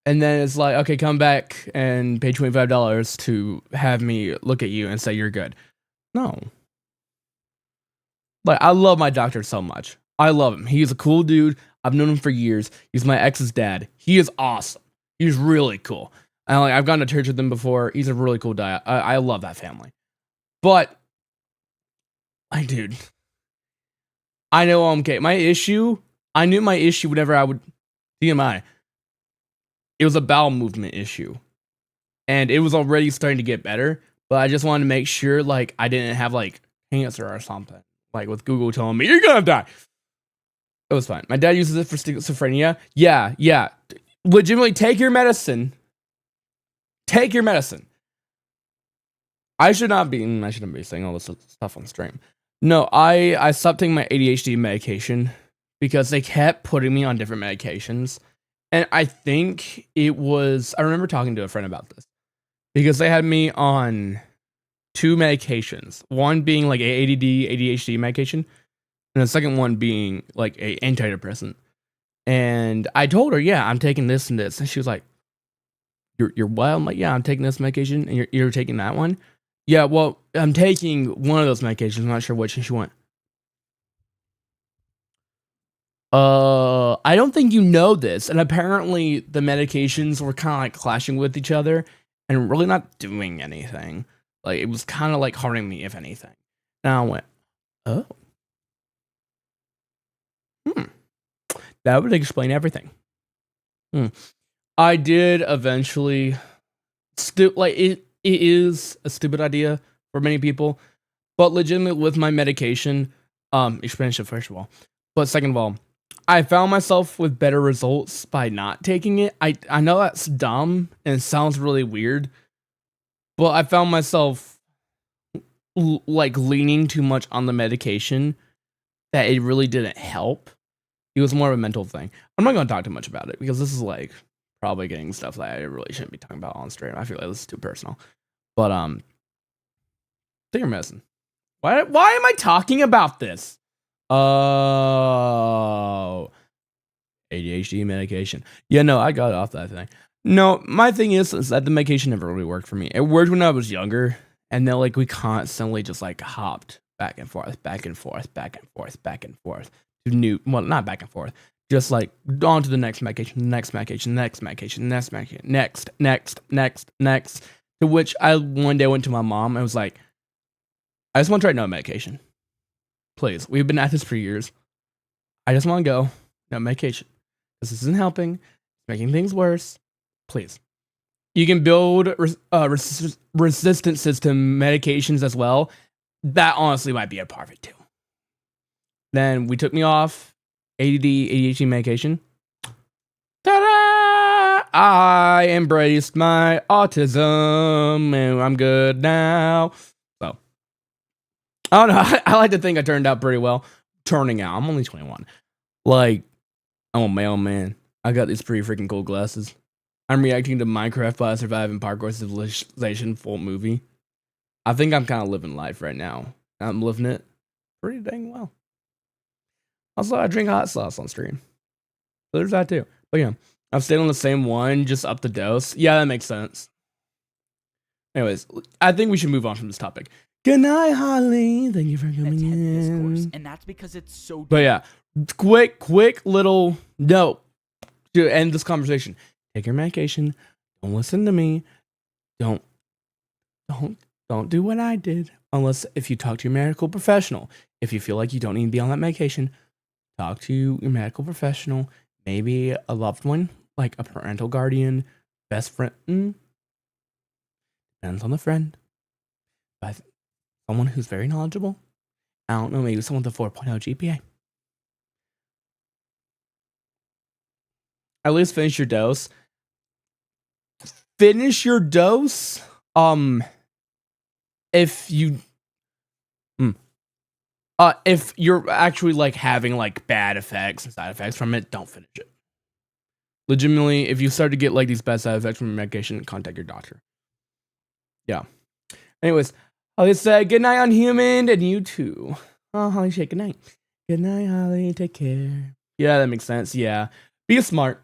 And then it's like, okay, come back and pay $25 to have me look at you and say you're good. No. Like, I love my doctor so much. I love him. He's a cool dude. I've known him for years. He's my ex's dad. He is awesome. He's really cool. And like, I've gone to church with him before. He's a really cool guy. I love that family. But, dude, I know I'm okay. I knew my issue whenever I would TMI. It was a bowel movement issue. And it was already starting to get better. But I just wanted to make sure, like, I didn't have, like, cancer or something. Like, with Google telling me, you're gonna die. It was fine. My dad uses it for schizophrenia. Yeah. Legitimately, take your medicine. Take your medicine. I shouldn't be saying all this stuff on stream. No, I stopped taking my ADHD medication because they kept putting me on different medications. And I think I remember talking to a friend about this because they had me on 2 medications. One being like a ADD, ADHD medication, and the second one being like a antidepressant. And I told her, yeah, I'm taking this and this. And she was like, you're what? I'm like, yeah, I'm taking this medication and you're taking that one. Yeah, well, I'm taking one of those medications. I'm not sure which. And she went, I don't think you know this. And apparently the medications were kind of like clashing with each other and really not doing anything. Like, it was kind of like harming me, if anything. And I went, oh. That would explain everything. I did eventually, it is a stupid idea for many people, but legitimately with my medication, expansion first of all, but second of all, I found myself with better results by not taking it. I know that's dumb and it sounds really weird, but I found myself like leaning too much on the medication that it really didn't help. It was more of a mental thing. I'm not going to talk too much about it because this is like probably getting stuff that I really shouldn't be talking about on stream. I feel like this is too personal. But take your medicine. Why am I talking about this? Oh, ADHD medication. Yeah, no, I got off that thing. No, my thing is that the medication never really worked for me. It worked when I was younger, and then like we constantly just like hopped back and forth, back and forth, back and forth, back and forth to new. Well, not back and forth, just like on to the next medication, next medication, next medication, next medication, next. To which I one day went to my mom and was like, I just want to try no medication. Please. We've been at this for years. I just want to go. No medication. This isn't helping. It's making things worse. Please. You can build resistant system medications as well. That honestly might be a part of it too. Then we took me off ADD, ADHD medication. Ta-da! I embraced my autism and I'm good now. So, I don't know. I like to think I turned out pretty well. Turning out. I'm only 21. Like, I'm a mailman. I got these pretty freaking cool glasses. I'm reacting to Minecraft By Surviving Parkour Civilization full movie. I think I'm kind of living life right now. I'm living it pretty dang well. Also, I drink hot sauce on stream. So there's that too. But yeah, I've stayed on the same one, just up the dose. Yeah, that makes sense. Anyways, I think we should move on from this topic. Good night, Holly. Thank you for coming in. Discourse, and that's because it's so. But yeah, quick little note to end this conversation. Take your medication. Don't listen to me. Don't do what I did. Unless if you talk to your medical professional. If you feel like you don't need to be on that medication, talk to your medical professional. Maybe a loved one, like a parental guardian, best friend. Depends on the friend. But someone who's very knowledgeable. I don't know, maybe someone with a 4.0 GPA. At least finish your dose. Finish your dose. If you're actually like having like bad effects and side effects from it, don't finish it. Legitimately, if you start to get like these bad side effects from your medication, contact your doctor. Yeah. Anyways, Holly said good night, Unhuman, and you too. Oh, Holly said good night. Good night, Holly. Take care. Yeah, that makes sense. Yeah, be smart.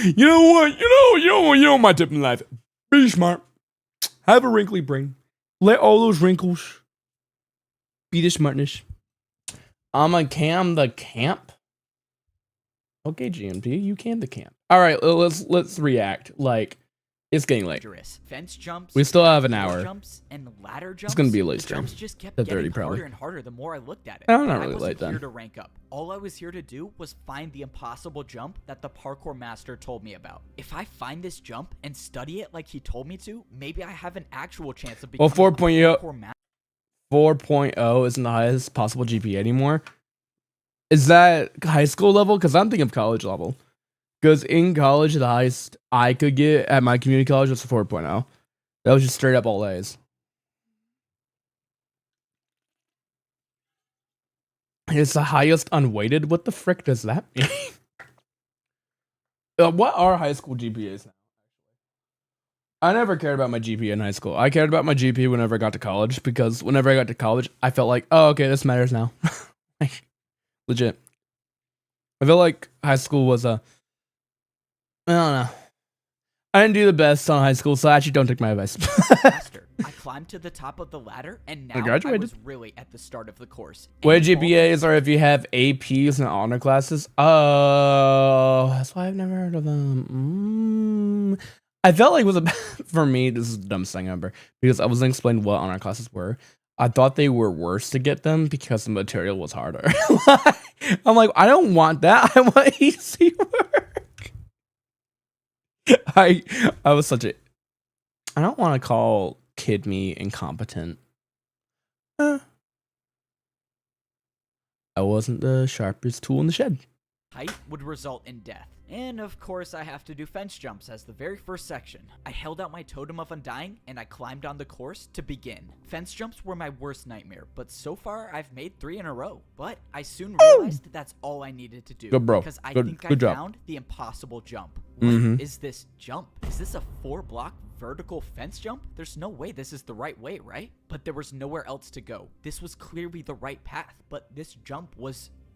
You know what? You know my tip in life. Be smart. Have a wrinkly brain. Let all those wrinkles be the smartness. I'm a cam the camp. Okay, GMT, you can the camp. All right, let's react. Like, it's getting late. Fence jumps. We still have an hour. Jumps and ladder jumps. It's gonna be a late stream. Jumps just kept At 30 getting probably. harder and harder the more I looked at it. I'm not But really I late wasn't then. here to rank up. All I was here to do was find the impossible jump that the parkour master told me about. If I find this jump and study it like he told me to, maybe I have an actual chance of becoming a parkour master. 4.0 isn't the highest possible GPA anymore. Is that high school level? Because I'm thinking of college level. Because in college, the highest I could get at my community college was a 4.0. That was just straight up all A's. It's the highest unweighted. What the frick does that mean? What are high school GPAs now? I never cared about my GPA in high school. I cared about my GPA whenever I got to college, because whenever I got to college, I felt like, oh, okay, this matters now. Like, legit. I feel like high school was I don't know. I didn't do the best on high school, so I actually don't take my advice. I climbed to the top of the ladder, and now I I graduated. was really at the start of the course. What And GPAs are if you have APs and honor classes? Oh, that's why I've never heard of them. I felt like it was for me, this is the dumbest thing ever, because I wasn't explained what honor classes were. I thought they were worse to get them because the material was harder. I'm like, I don't want that. I want easy work. I was such a... I don't want to call kid me incompetent. I wasn't the sharpest tool in the shed. height would result in death. And of course I have to do fence jumps as the very first section. I held out my totem of undying and I climbed on the course to begin. Fence jumps were my worst nightmare, but so far I've made 3 in a row. But I soon realized that that's all I needed to do. Good, bro. Because I Good think I job. found the impossible jump. What is this jump? Is this a 4-block vertical fence jump? There's no way this is the right way, right? But there was nowhere else to go. This was clearly the right path, but this jump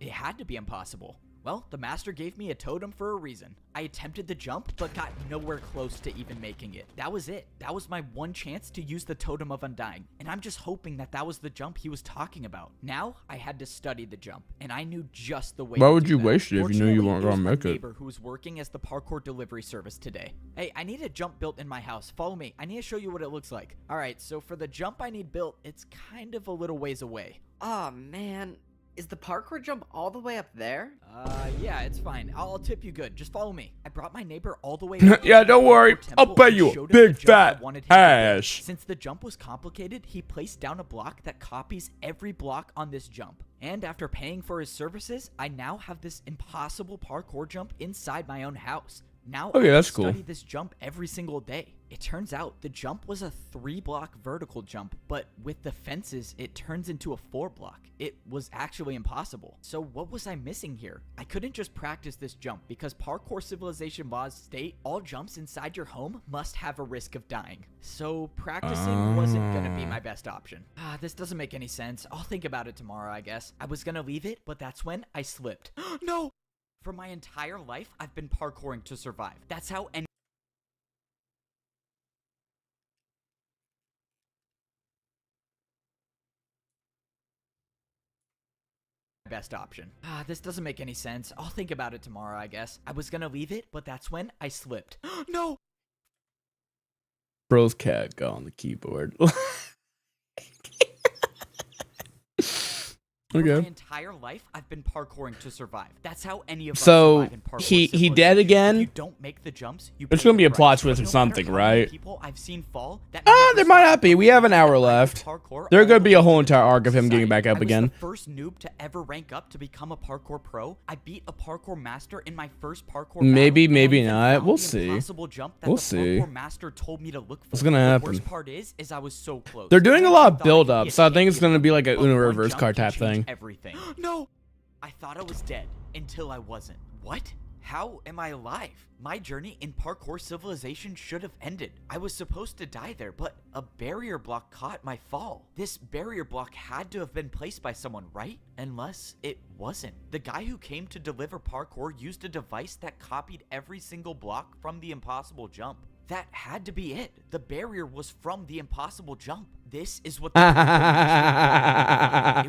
it had to be impossible. Well, the master gave me a totem for a reason. I attempted the jump, but got nowhere close to even making it. That was it. That was my one chance to use the totem of undying, and I'm just hoping that was the jump he was talking about. Now, I had to study the jump, and I knew just the way Why to would do you that. waste it if you knew you weren't Fortunately, gonna it was make my it? neighbor who was working as the parkour delivery service today. Hey, I need a jump built in my house. Follow me. I need to show you what it looks like. All right, so for the jump I need built, it's kind of a little ways away. Oh man, is the parkour jump all the way up there? Yeah, it's fine. I'll tip you good. Just follow me. I brought my neighbor all the way Yeah, don't worry. I'll pay you a big fat hash. Since the jump was complicated, he placed down a block that copies every block on this jump. And after paying for his services, I now have this impossible parkour jump inside my own house. Now Okay, I that's study cool. this jump every single day. It turns out the jump was a 3-block vertical jump, but with the fences, it turns into a 4-block. It was actually impossible. So what was I missing here? I couldn't just practice this jump because parkour civilization laws state all jumps inside your home must have a risk of dying. So practicing wasn't gonna be my best option. This doesn't make any sense. I'll think about it tomorrow, I guess. I was gonna leave it, but that's when I slipped. No! For my entire life, I've been parkouring to survive. That's how any best option. This doesn't make any sense. I'll think about it tomorrow, I guess. I was gonna leave it, but that's when I slipped. No! Bro's cat got on the keyboard. For my Okay. entire life, I've been parkouring to survive. That's how any of us So survive in parkour he dead civilization. again? If you don't make the jumps, you There's pay gonna be the a plot price. twist But or no something, matter how many right? people I've seen fall, that There never might stopped not be. me We from have an hour surviving left. parkour There all could the be a way whole to the entire top arc of him getting society. back up I was again. the first noob to ever rank up to become a parkour pro. I beat a parkour master in my first parkour Maybe, battle, and I maybe even not. found We'll the see. impossible jump that We'll the see. parkour master told me to look for. What's gonna The happen? worst part is I was so close. They're doing a I lot of thought I build could be up, a so I think it's champion, gonna be like a but Uno one reverse jump card can type change thing. Everything. No! I thought I was dead until I wasn't. What? How am I alive? My journey in parkour civilization should have ended. I was supposed to die there, but a barrier block caught my fall. This barrier block had to have been placed by someone, right? Unless it wasn't. The guy who came to deliver parkour used a device that copied every single block from the impossible jump. That had to be it. The barrier was from the impossible jump. This is what the it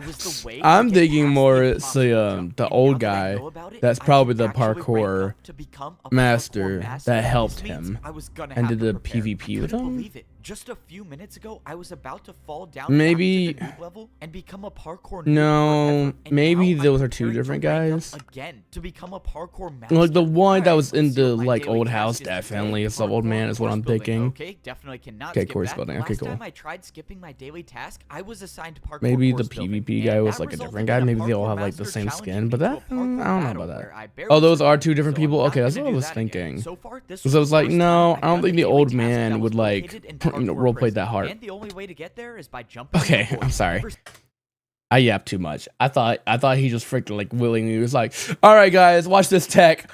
was the way to I'm get thinking past more the it's impossible the jump. the And old now that I guy know about it, that's I probably can the actually rank parkour up to become a master parkour master. that This helped means him I was gonna and have did to the prepare. PvP I with couldn't him. believe it. Just a few minutes ago, I was about to fall down Maybe- back to the noob level and become a parkour noob No, forever. And maybe now I'm those are two preparing to different rank up guys. again to become a parkour master. Like the one that Alright, was in let's see the what my like daily old task house is today. definitely. It's the old Parkour man is what course I'm building. thinking. Okay, definitely cannot Okay, skip course that. building. Okay, Last cool. time I tried skipping my daily task, I was assigned parkour Maybe the course building, PvP and guy was that like a resulted different guy. in a Maybe they all parkour have like the master same challenging skin, me but to a that I parkour don't know battle about where that. I barely Oh, those are survived, two different so I'm people. not Okay, that's gonna what I do was that again. thinking. So far, this Because I was the like, first no, time I don't I've think done the a daily old task that man was would like located in roleplay parkour that hard. prison. And the only way to get there is by jumping. Okay, over I'm the sorry. void. I yapped too much. I thought he just freaking like willingly was like, all right, guys, watch this tech.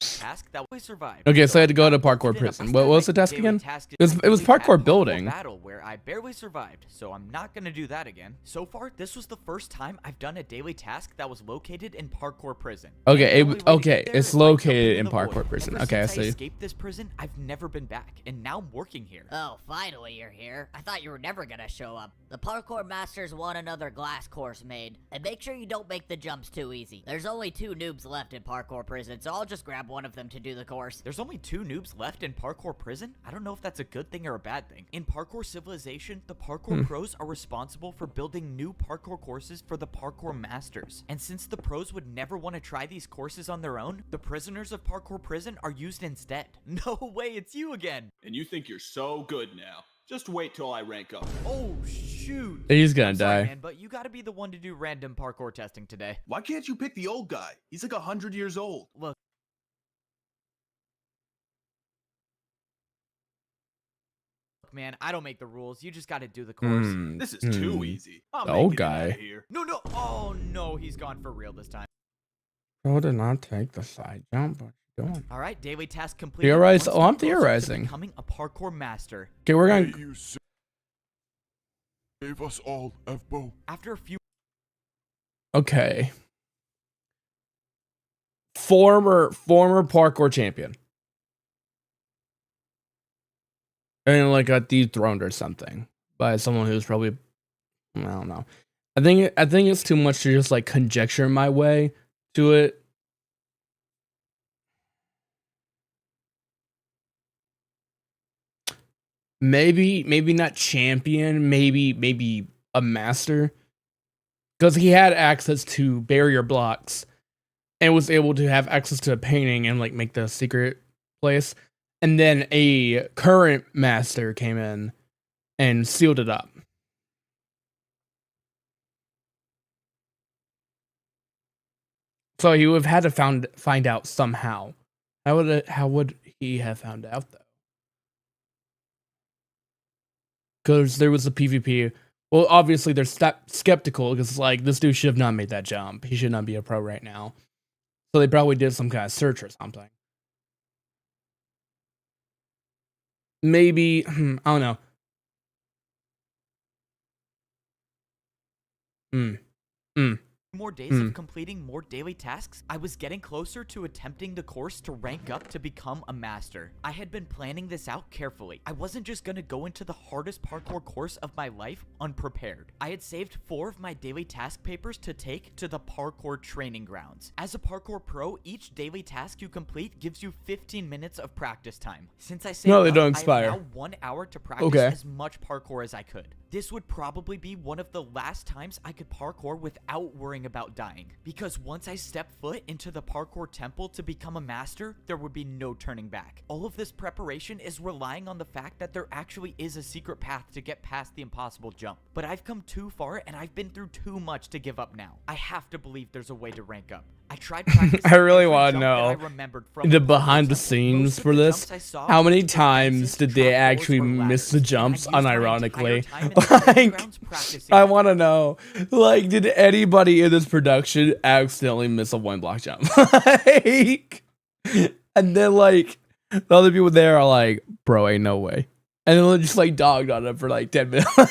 Task that we survived. Okay, so I had to go I'm to not parkour confident prison. enough What to was the make task daily again? task It was daily parkour task building. battle where I barely survived, so I'm not gonna do that again. So far, this was the first time I've done a daily task that was located in parkour prison. Okay, And the only way to okay, get there it's is by jumping located in the void. parkour prison. Ever Okay, I since see. escaped this prison, I've never been back, and now I'm working here. Oh, finally you're here. I thought you were never gonna show up. The parkour masters want another glass course made, and make sure you don't make the jumps too easy. There's only 2 noobs left in parkour prison, so I'll just grab one of them to do the course. There's only 2 noobs left in parkour prison? I don't know if that's a good thing or a bad thing. In parkour civilization, the parkour pros are responsible for building new parkour courses for the parkour masters. And since the pros would never want to try these courses on their own, the prisoners of parkour prison are used instead. No way, it's you again. And you think you're so good now. Just wait till I rank up. Oh, shoot. He's gonna I'm sorry, die. man, but you gotta be the one to do random parkour testing today. Why can't you pick the old guy? He's like 100 years old. Look, man, I don't make the rules. You just gotta do the course. This is too easy. I'm The old making it guy. outta here. No, no. Oh, no, he's gone for real this time. Bro did not take the side jump, but Go on. All right, daily task completed. Theorize. One Oh, I'm step closer to theorizing. becoming a parkour master. Okay, we're May gonna. you save us all, F-Bo. After a few Okay. Former parkour champion. And like got dethroned or something by someone who's probably, I don't know. I think it's too much to just like conjecture my way to it. Maybe not champion, maybe a master. Because he had access to barrier blocks and was able to have access to a painting and like make the secret place. And then a current master came in and sealed it up. So he would have had to find out somehow. How would he have found out though? Because there was a PvP. Well, obviously they're skeptical because like this dude should have not made that jump. He should not be a pro right now. So they probably did some kind of search or something. Maybe I don't know. more days of completing more daily tasks, I was getting closer to attempting the course to rank up to become a master. I had been planning this out carefully. I wasn't just gonna go into the hardest parkour course of my life unprepared. I had saved 4 of my daily task papers to take to the parkour training grounds. As a parkour pro, each daily task you complete gives you 15 minutes of practice time. Since I saved No, they up, don't I expire. have now 1 hour to practice Okay. as much parkour as I could. This would probably be one of the last times I could parkour without worrying about dying, because once I step foot into the parkour temple to become a master, there would be no turning back. All of this preparation is relying on the fact that there actually is a secret path to get past the impossible jump. But I've come too far and I've been through too much to give up now. I have to believe there's a way to rank up. I tried practicing I really every want to jump that I know remembered from the parkour behind the temple. scenes Most of for the this. jumps I saw How many were defensive times did they trapdoors actually or miss the ladders, jumps and I used my entire unironically? time in the training Like, grounds practicing I them. want to know, like, did anybody in this production accidentally miss a 1-block jump? Like, and then like the other people there are like, bro, ain't no way. And then they just like dogged on it for like 10 minutes. those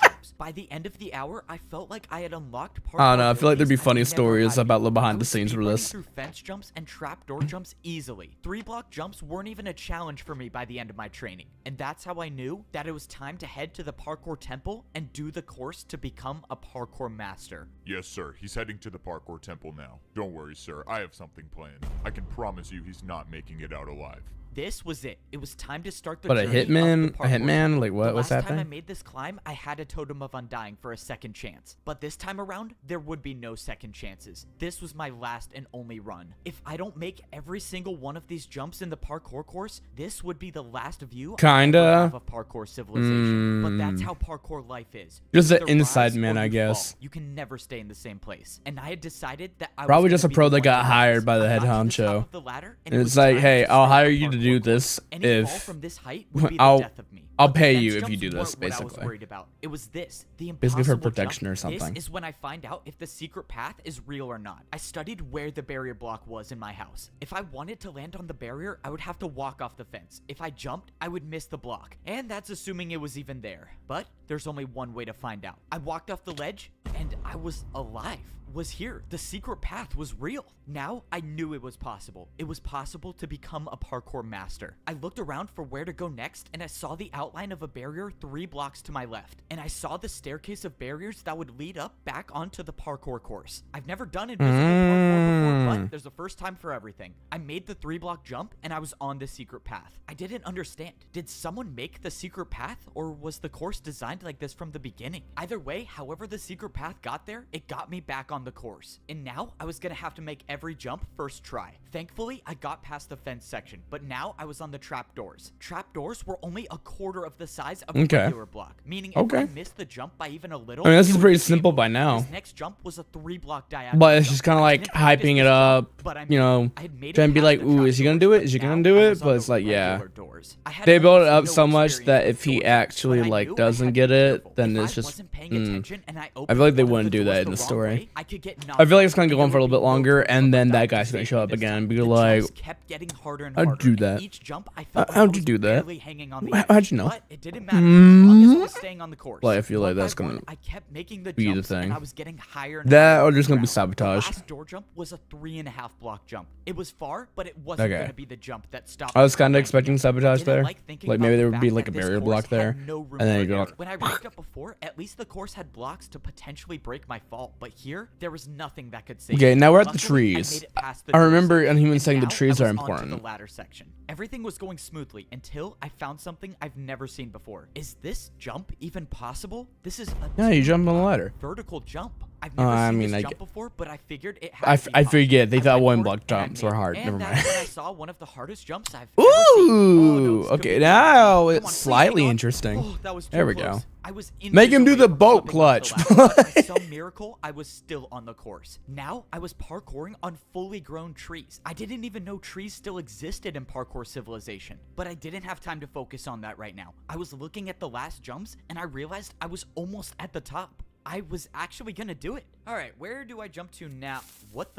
jumps. By the end of the hour, I felt like I had unlocked parkour I don't know. I feel like there'd be abilities I funny never stories had about the before. behind I the was scenes for speedrunning this. through fence jumps and trapdoor jumps easily. 3-block jumps weren't even a challenge for me by the end of my training, and that's how I knew that it was time to head to the parkour temple and do the course to become a parkour master. Yes, sir. He's heading to the parkour temple now. Don't worry, sir. I have something planned. I can promise you he's not making it out alive. This was it. It was time to start the But a journey of the hitman, parkour. like what? The What's last time I happening? made this climb, I had a totem of undying for a second chance. But this time around, there would be no second chances. This was my last and only run. If I don't make every single one of these jumps in the parkour course, this would be the last view I ever have of parkour civilization. But that's how parkour life is. You Just an either inside rise man, or I you guess. fall. You can never stay in the same place. And I had decided that I Probably was just a gonna be pro the that one got to hired rise. by the I head got to the top honcho. of the ladder, and And it it's was like, time hey, to I'll start hire the you to parkour do level. this Any fall if from this height would be the I'll death of me. I'll But the pay fence you if you jumps do this, weren't what I was basically. worried about. It was this, the Basically for impossible protection jump. or something. This is when I find out if the secret path is real or not. I studied where the barrier block was in my house. If I wanted to land on the barrier, I would have to walk off the fence. If I jumped, I would miss the block. And that's assuming it was even there. But there's only one way to find out. I walked off the ledge, and I was alive. Was here. The secret path was real. Now I knew it was possible. It was possible to become a parkour master. I looked around for where to go next, and I saw the outline of a barrier 3 blocks to my left. And I saw the staircase of barriers that would lead up back onto the parkour course. I've never done invisible parkour before, but there's a first time for everything. I made the 3-block jump, and I was on the secret path. I didn't understand. Did someone make the secret path, or was the course designed like this from the beginning? Either way, however the secret path got there, it got me back on the course. And now I was gonna have to make every jump first try. Thankfully, I got past the fence section, but now I was on the trapdoors. Trapdoors were only a quarter of the size of a regular block, meaning if I missed the jump by even a little, I mean, this it is would pretty be simple game by over. now. This next jump was a 3-block diagonal. But it's jump. just kind of I like didn't practice hyping it this jump, up, but I you know, I had made it trying to be past like, the ooh, is he gonna do trapdoors, it? Is he but gonna now do I it? was on But the it's like, yeah. regular doors. I had They build it almost up no so much experience that with if he door jumps, actually but I like knew I doesn't had to get be it, careful. then If it's I just wasn't paying attention and I I feel like they opened one wouldn't of the do doors that in the the wrong story. way, I could get I feel like it's gonna knocked go on for a out, little bit there would be no longer, turning and then back that to guy's gonna save show me up this again time. and be The like, jumps kept getting harder and how'd harder. you do that? Each jump, I felt like How'd I you was do that? barely hanging on the edge, How'd you know? But it didn't matter as long as I was staying on the course. Like, I feel like One by that's gonna one, I kept making the be the jumps, thing. and I was getting higher and That higher or on just the gonna be ground. sabotage. The last door jump was a 3.5 block jump. It was far, but it wasn't Okay. gonna be the jump that stopped. I was me from kind of ranking expecting up. I sabotage didn't there. like thinking Like about maybe the there would be fact like that a this barrier course block had there, no room and then you for go error. like, When I ranked up before, at least the course had blocks to potentially break my fall, but here there was nothing that could save Okay, me. now we're at the Luckily, I trees. made it past the I door remember section, and he was and saying the now trees I are was onto important. the ladder section. Everything was going smoothly until I found something I've never seen before. Is this jump even possible? This is a Yeah, you jump on the two-block ladder. vertical jump. I've never I seen mean, this I jump get- before, but I figured it had to be I possible. forget. They I thought went one for it, block and I jumps made were it. hard. And Never that's when I mind. saw one of the hardest jumps I've ever seen. Oh, no, Ooh, it's okay, completely now Come on, it's please slightly hang on. interesting. Oh, that was too There we close. go. I was Make him do inches the away from boat jumping off the clutch. ladder, but by some miracle, I was still on the course. Now, I was parkouring on fully grown trees. I didn't even know trees still existed in parkour civilization, but I didn't have time to focus on that right now. I was looking at the last jumps, and I realized I was almost at the top. I was actually gonna do it. All right, where do I jump to now? What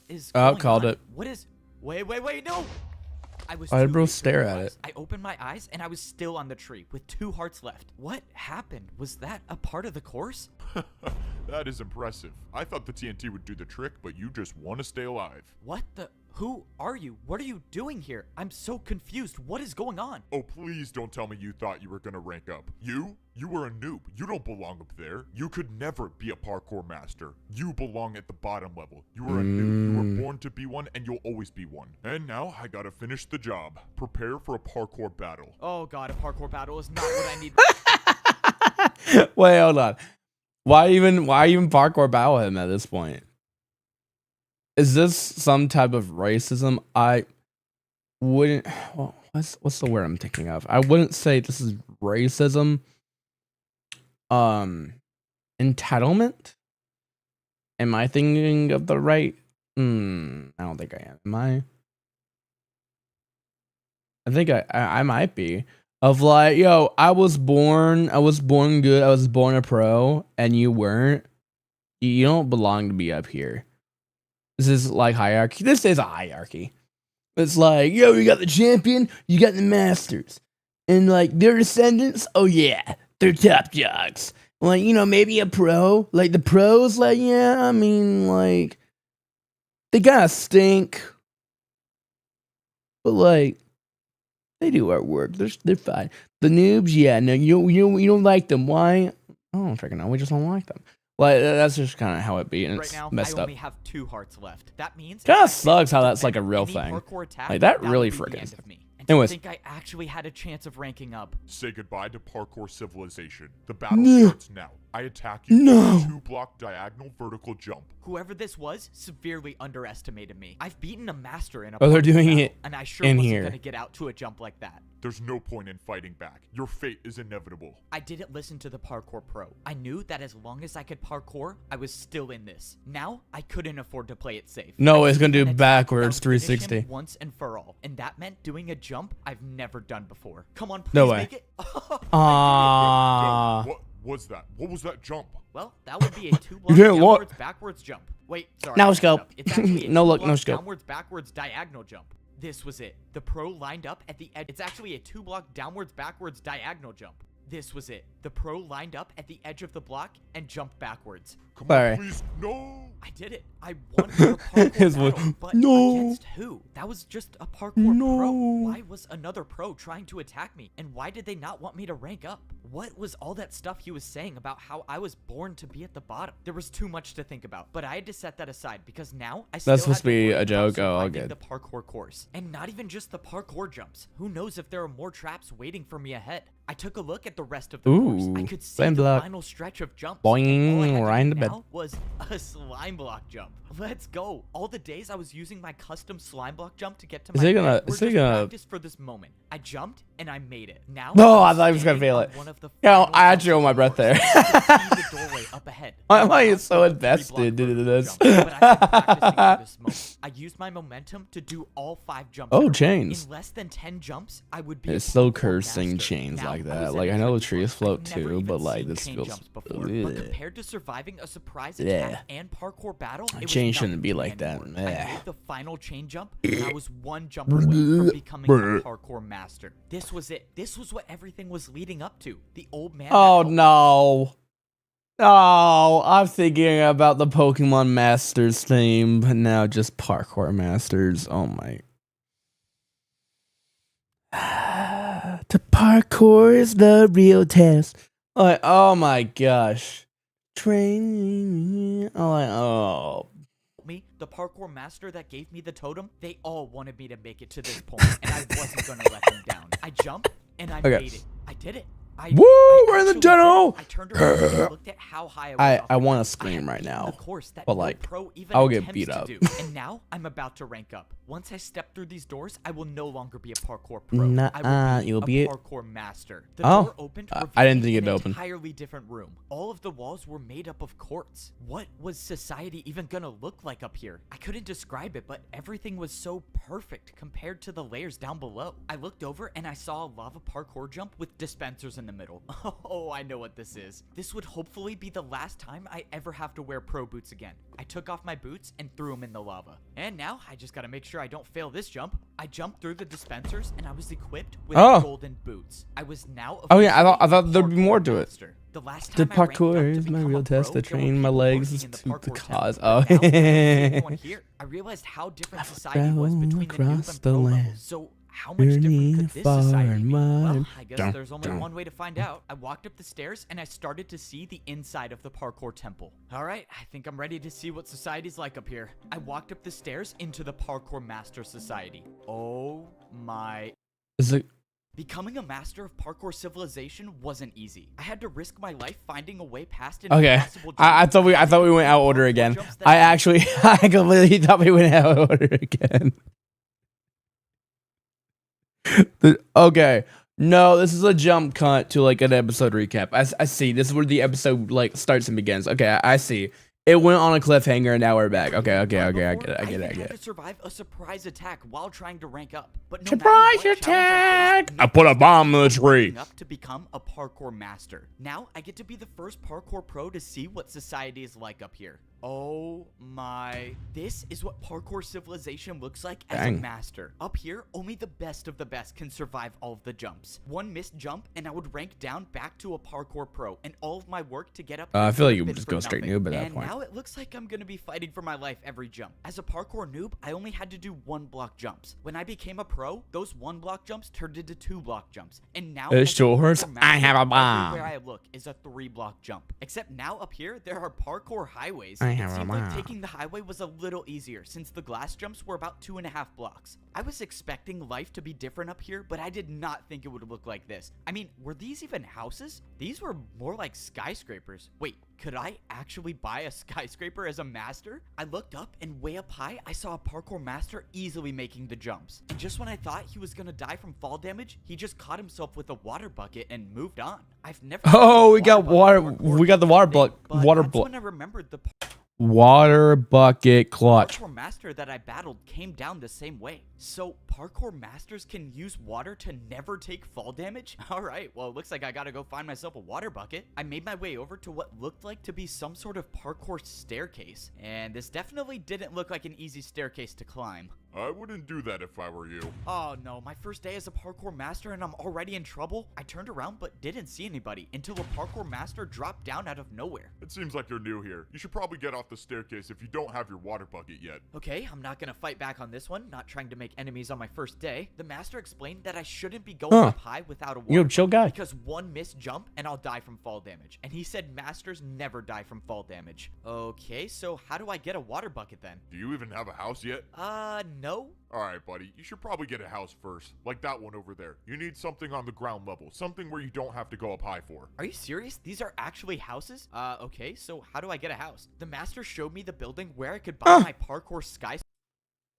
is Oh, going called on? it. What is... Wait, no! I was Why did too bro late to stare at realize. it? I opened my eyes, and I was still on the tree with 2 hearts left. What happened? Was that a part of the course? That is impressive. I thought the TNT would do the trick, but you just want to stay alive. What the... Who are you? What are you doing here? I'm so confused. What is going on? Oh, please don't tell me you thought you were gonna rank up. You? You were a noob. You don't belong up there. You could never be a parkour master. You belong at the bottom level. You are a noob. You were born to be one, and you'll always be one. And now, I gotta finish the job. Prepare for a parkour battle. Oh god, a parkour battle is not what I need. Wait, hold on. Why even parkour battle him at this point? Is this some type of racism? I wouldn't. Well, what's the word I'm thinking of? I wouldn't say this is racism. Entitlement. Am I thinking of the right? I don't think I am. Am I? I think I might be. Of like, yo, I was born good. I was born a pro, and you weren't. You don't belong to be up here. This is like hierarchy. This is a hierarchy. It's like, yo, you got the champion, you got the masters. And like their descendants, oh yeah, they're top dogs. Like, you know, maybe a pro. Like the pros, like, yeah, I mean, like, they kinda stink. But like, they do our work. They're fine. The noobs, yeah, no, you don't like them. Why? I don't freaking know. We just don't like them. Like, that's just kind of how it be, and Right it's now, messed I up. only have 2 hearts left. That means Kinda if I sucks how fail to that's, like, a defend real any thing. parkour attack, Like, that would really be the freaking end sucks. of me. And to Anyways. think I actually had a chance of ranking up. Say goodbye to parkour civilization. The battle No. starts now. I attack you No. with a 2-block diagonal vertical jump. Whoever this was severely underestimated me. I've beaten a master in a Oh, they're parkour doing battle, it and I sure in wasn't here. gonna get out to a jump like that. There's no point in fighting back. Your fate is inevitable. I didn't listen to the parkour pro. I knew that as long as I could parkour, I was still in this. Now, I couldn't afford to play it safe. No, I it's gonna needed do an attack backwards that would finish him 360. once and for all, and that meant doing a jump I've never done before. Come on, please No way. make it. Ah. What was that? What was that jump? Well, that would be a 2-block You didn't look. downwards backwards jump. Wait, sorry. No I messed scope. up. It's actually a No look, no 2-block scope. downwards backwards diagonal jump. This was it. The pro lined up at the edge. It's actually a 2-block downwards backwards diagonal jump. This was it. The pro lined up at the edge of the block and jumped backwards. Come Sorry. on, please. No. I did it. I won the parkour His battle, voice. but No. against who? That was just a parkour No. pro. Why was another pro trying to attack me? And why did they not want me to rank up? What was all that stuff he was saying about how I was born to be at the bottom? There was too much to think about, but I had to set that aside because now I still That's supposed had to be worry a about joke? Oh, all surviving good. the parkour course. And not even just the parkour jumps. Who knows if there are more traps waiting for me ahead? I took a look at the rest of the course. I Ooh, could see slime the block. final stretch of jumps. Boing, and all I had to right do in the bed. now was a slime block jump. Let's go. All the days I was using my custom slime block jump to get to Is my he gonna- bed were is he just gonna- practice for this moment. I jumped and I made it. Now No, I'm I thought he was gonna standing fail on it. one of the Yo, final I jumps actually hold my of the breath there. course. I could see the doorway up ahead. Why am I Now so it's a invested 3-block into vertical this? jump, but I've been practicing for this moment. I used my momentum to do all 5 jumps. Oh, in a row. chains. In less than 10 jumps, I would be. It's a so parkour cursing master. chains Now, like I that. was Like, in I a know the tricky trees one. float I've never too, even but like seen this chain feels. jumps before, but Ugh. compared to surviving a surprise Yeah. attack and parkour battle, it was Chain nothing shouldn't be to me like that. anymore. I Meh. made the final chain jump, and I was one jump away from becoming a parkour master. This was it. This was what everything was leading up to. The old man. Oh no. Oh, I'm thinking about the Pokemon Masters theme, but now just Parkour Masters. Oh my. The parkour is the real test. Like, oh my gosh. Train. Oh, oh. Me, the parkour master that gave me the totem, they all wanted me to make it to this point, and I wasn't gonna let them down. I jumped and I made it. I did it. Woo! We're in the tunnel. I turned around and looked at how high I was. I want to I scream had right beaten now, the course that but no like pro even I'll get attempts beat to up. do. And now I'm about to rank up. Once I step through these doors, I will no longer be a parkour pro. I will be a parkour master. The door opened, I didn't think revealing it'd an open. entirely different room. All of the walls were made up of quartz. What was society even gonna look like up here? I couldn't describe it, but everything was so perfect compared to the layers down below. I looked over and I saw a lava parkour jump with dispensers in the middle. Oh, I know what this is. This would hopefully be the last time I ever have to wear pro boots again. I took off my boots and threw them in the lava. And now I just gotta make sure I don't fail this jump. I jumped through the dispensers and I was equipped with golden boots. I was now Oh yeah, I officially thought a there'd be more parkour to it. master. The last The time I ranked up parkour to is my become real a test pro, to there were train my people legs working in to the the parkour cause. temple, Oh, but now I don't see anyone here. I realized how different society was travel between the across noob and the pro land. levels. So how much different could this Far society and be? Well, wide. I guess there's only one way to find out. I walked up the stairs and I started to see the inside of the parkour temple. All right, I think I'm ready to see what society's like up here. I walked up the stairs into the Parkour Master Society. Oh my. Is it? Becoming a master of parkour civilization wasn't easy. I had to risk my life finding a way past an Okay. impossible jump. I thought we went out order again. I actually I completely thought we went out order again. Okay. No, this is a jump cut to like an episode recap. I see. This is where the episode like starts and begins. Okay, I see. It went on a cliffhanger and now we're back. Okay, I get it. I had to survive a surprise attack while trying to rank up. But no Surprise matter what attack! challenge I put a bomb in the tree. Up to become a parkour master. Now I get to be the first parkour pro to see what society is like up here. Oh my. This is what parkour civilization looks like as a master. Up here, only the best of the best can survive all of the jumps. One missed jump and I would rank down back to a parkour pro, and all of my work to get up I feel like you would would have just been go for straight nothing. noob at that And point. now it looks like I'm gonna be fighting for my life every jump. As a parkour noob, I only had to do 1 block jumps. When I became a pro, those 1 block jumps turned into 2 block jumps. And now It's as a yours. parkour I have a master, bomb. everywhere I look is a 3 block jump. Except now up here, there are parkour highways. I It have a seemed like bomb. taking the highway was a little easier since the glass jumps were about 2.5 blocks. I was expecting life to be different up here, but I did not think it would look like this. I mean, were these even houses? These were more like skyscrapers. Wait, could I actually buy a skyscraper as a master? I looked up and way up high, I saw a parkour master easily making the jumps. And just when I thought he was gonna die from fall damage, he just caught himself with a water bucket and moved on. I've never. Oh, we got water. bucket parkour We got the water thing, block. but Water that's block. when I remembered the Water bucket clutch. parkour master that I battled came down the same way. So parkour masters can use water to never take fall damage? Alright, well it looks like I gotta go find myself a water bucket. I made my way over to what looked like to be some sort of parkour staircase. And this definitely didn't look like an easy staircase to climb. I wouldn't do that if I were you. Oh no, my first day as a parkour master and I'm already in trouble? I turned around but didn't see anybody until a parkour master dropped down out of nowhere. It seems like you're new here. You should probably get off the staircase if you don't have your water bucket yet. Okay, I'm not gonna fight back on this one, not trying to make enemies on my first day. The master explained that I shouldn't be going up high without a water You're a chill guy. because one missed jump and I'll die from fall damage. And he said masters never die from fall damage. Okay, so how do I get a water bucket then? Do you even have a house yet? No. Alright, buddy. You should probably get a house first. Like that one over there. You need something on the ground level. Something where you don't have to go up high for. Are you serious? These are actually houses? Okay, so how do I get a house? The master showed me the building where I could buy my parkour sky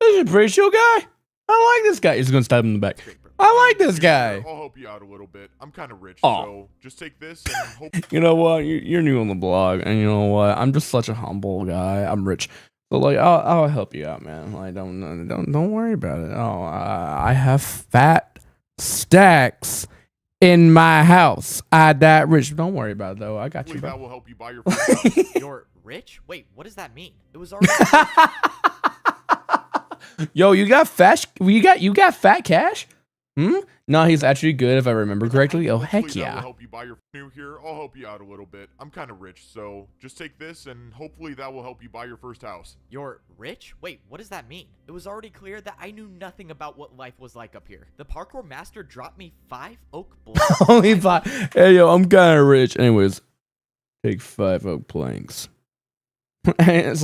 This is a pretty chill guy. I like this guy. He's gonna stab him in the back. I like this guy. I'll help you out a little bit. I'm kind of rich, Aw. so just take this and hope. You know what? You're new on the blog, and you know what? I'm just such a humble guy. I'm rich, so like I'll help you out, man. Like don't worry about it. Oh, I have fat stacks in my house. I that rich. Don't worry about it though. I got you, Hopefully that bro. will help you buy your first house. You're rich? Wait, what does that mean? It was already. Yo, you got fat? You got fat cash? Hmm? No, he's actually good if I remember correctly. Oh heck Hopefully that will yeah. help you buy your new here. I'll help you out a little bit. I'm kind of rich, so just take this and hopefully that will help you buy your first house. You're rich? Wait, what does that mean? It was already clear that I knew nothing about what life was like up here. The parkour master dropped me 5 oak blocks. Only 5. Hey yo, I'm kind of rich. Anyways, take 5 oak planks. And it's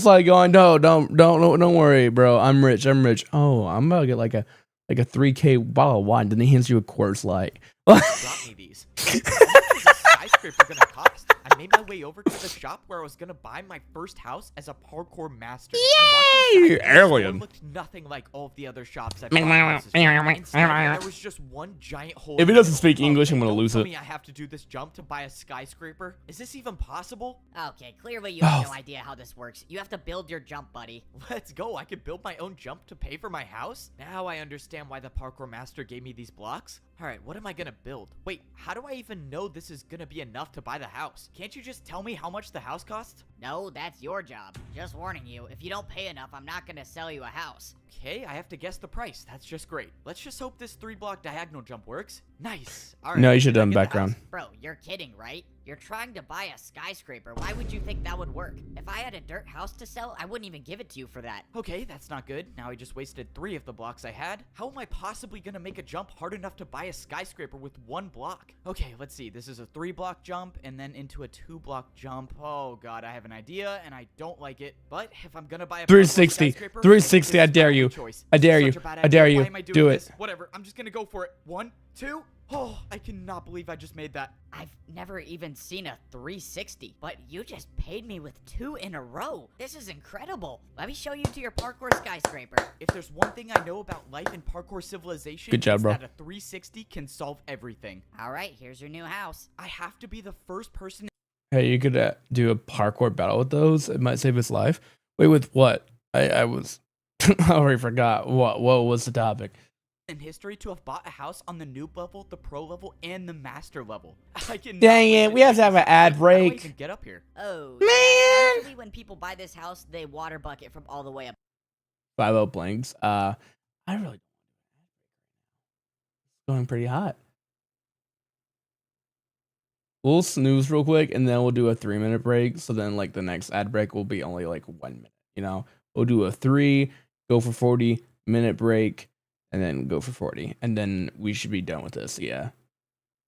like going, no, don't worry, bro. I'm rich. Oh, I'm about to get like a 3K bottle of wine. Then he hands you a Coors Light. Drop me these. How much is a skyscraper gonna cost? I made my way over to the shop where I was gonna buy my first house as a parkour master. Yay! Alien. Looked nothing like all of the other shops I've bought houses from. Instead, there was just one giant hole. If he doesn't speak English, I'm gonna Don't lose tell it. me I have to do this jump to buy a skyscraper. Is this even possible? Okay, clearly you have no idea how this works. You have to build your jump, buddy. Let's go. I could build my own jump to pay for my house. Now I understand why the parkour master gave me these blocks. All right, what am I gonna build? Wait, how do I even know this is gonna be enough to buy the house? Can't you just tell me how much the house costs? No, that's your job. Just warning you, if you don't pay enough, I'm not gonna sell you a house. Okay, I have to guess the price. That's just great. Let's just hope this 3-block diagonal jump works. Nice. All right. No, you should can I have done get the background. house? Bro, you're kidding, right? You're trying to buy a skyscraper. Why would you think that would work? If I had a dirt house to sell, I wouldn't even give it to you for that. Okay, that's not good. Now I just wasted 3 of the blocks I had. How am I possibly gonna make a jump hard enough to buy a skyscraper with 1 block? Okay, let's see. This is a 3-block jump and then into a 2-block jump. Oh god, I have an idea and I don't like it. But if I'm gonna buy a 360. skyscraper, 360, this I is dare my you. only choice. I dare This is you. such a bad I dare idea. you. Why am I doing Do it. this? Whatever. I'm just gonna go for it. 1, 2. Oh, I cannot believe I just made that. I've never even seen a 360, but you just paid me with 2 in a row. This is incredible. Let me show you to your parkour skyscraper. If there's one thing I know about life in parkour civilization, Good job, it's bro. that a 360 can solve everything. All right, here's your new house. I have to be the first person Hey, you could do a parkour battle with those. It might save his life. Wait, with what? I was. I already forgot. What was the topic? in history to have bought a house on the noob level, the pro level, and the master level. I can. Dang it, we have to have an ad How do I break. even get up here? Oh, Man! yeah, usually when people buy this house, they water bucket from all the way up. 5-0 blanks. I really it's going pretty hot. We'll snooze real quick and then we'll do a 3-minute break. So then like the next ad break will be only like 1 minute. You know, we'll do a 3, go for 40-minute break, and then go for 40. And then we should be done with this.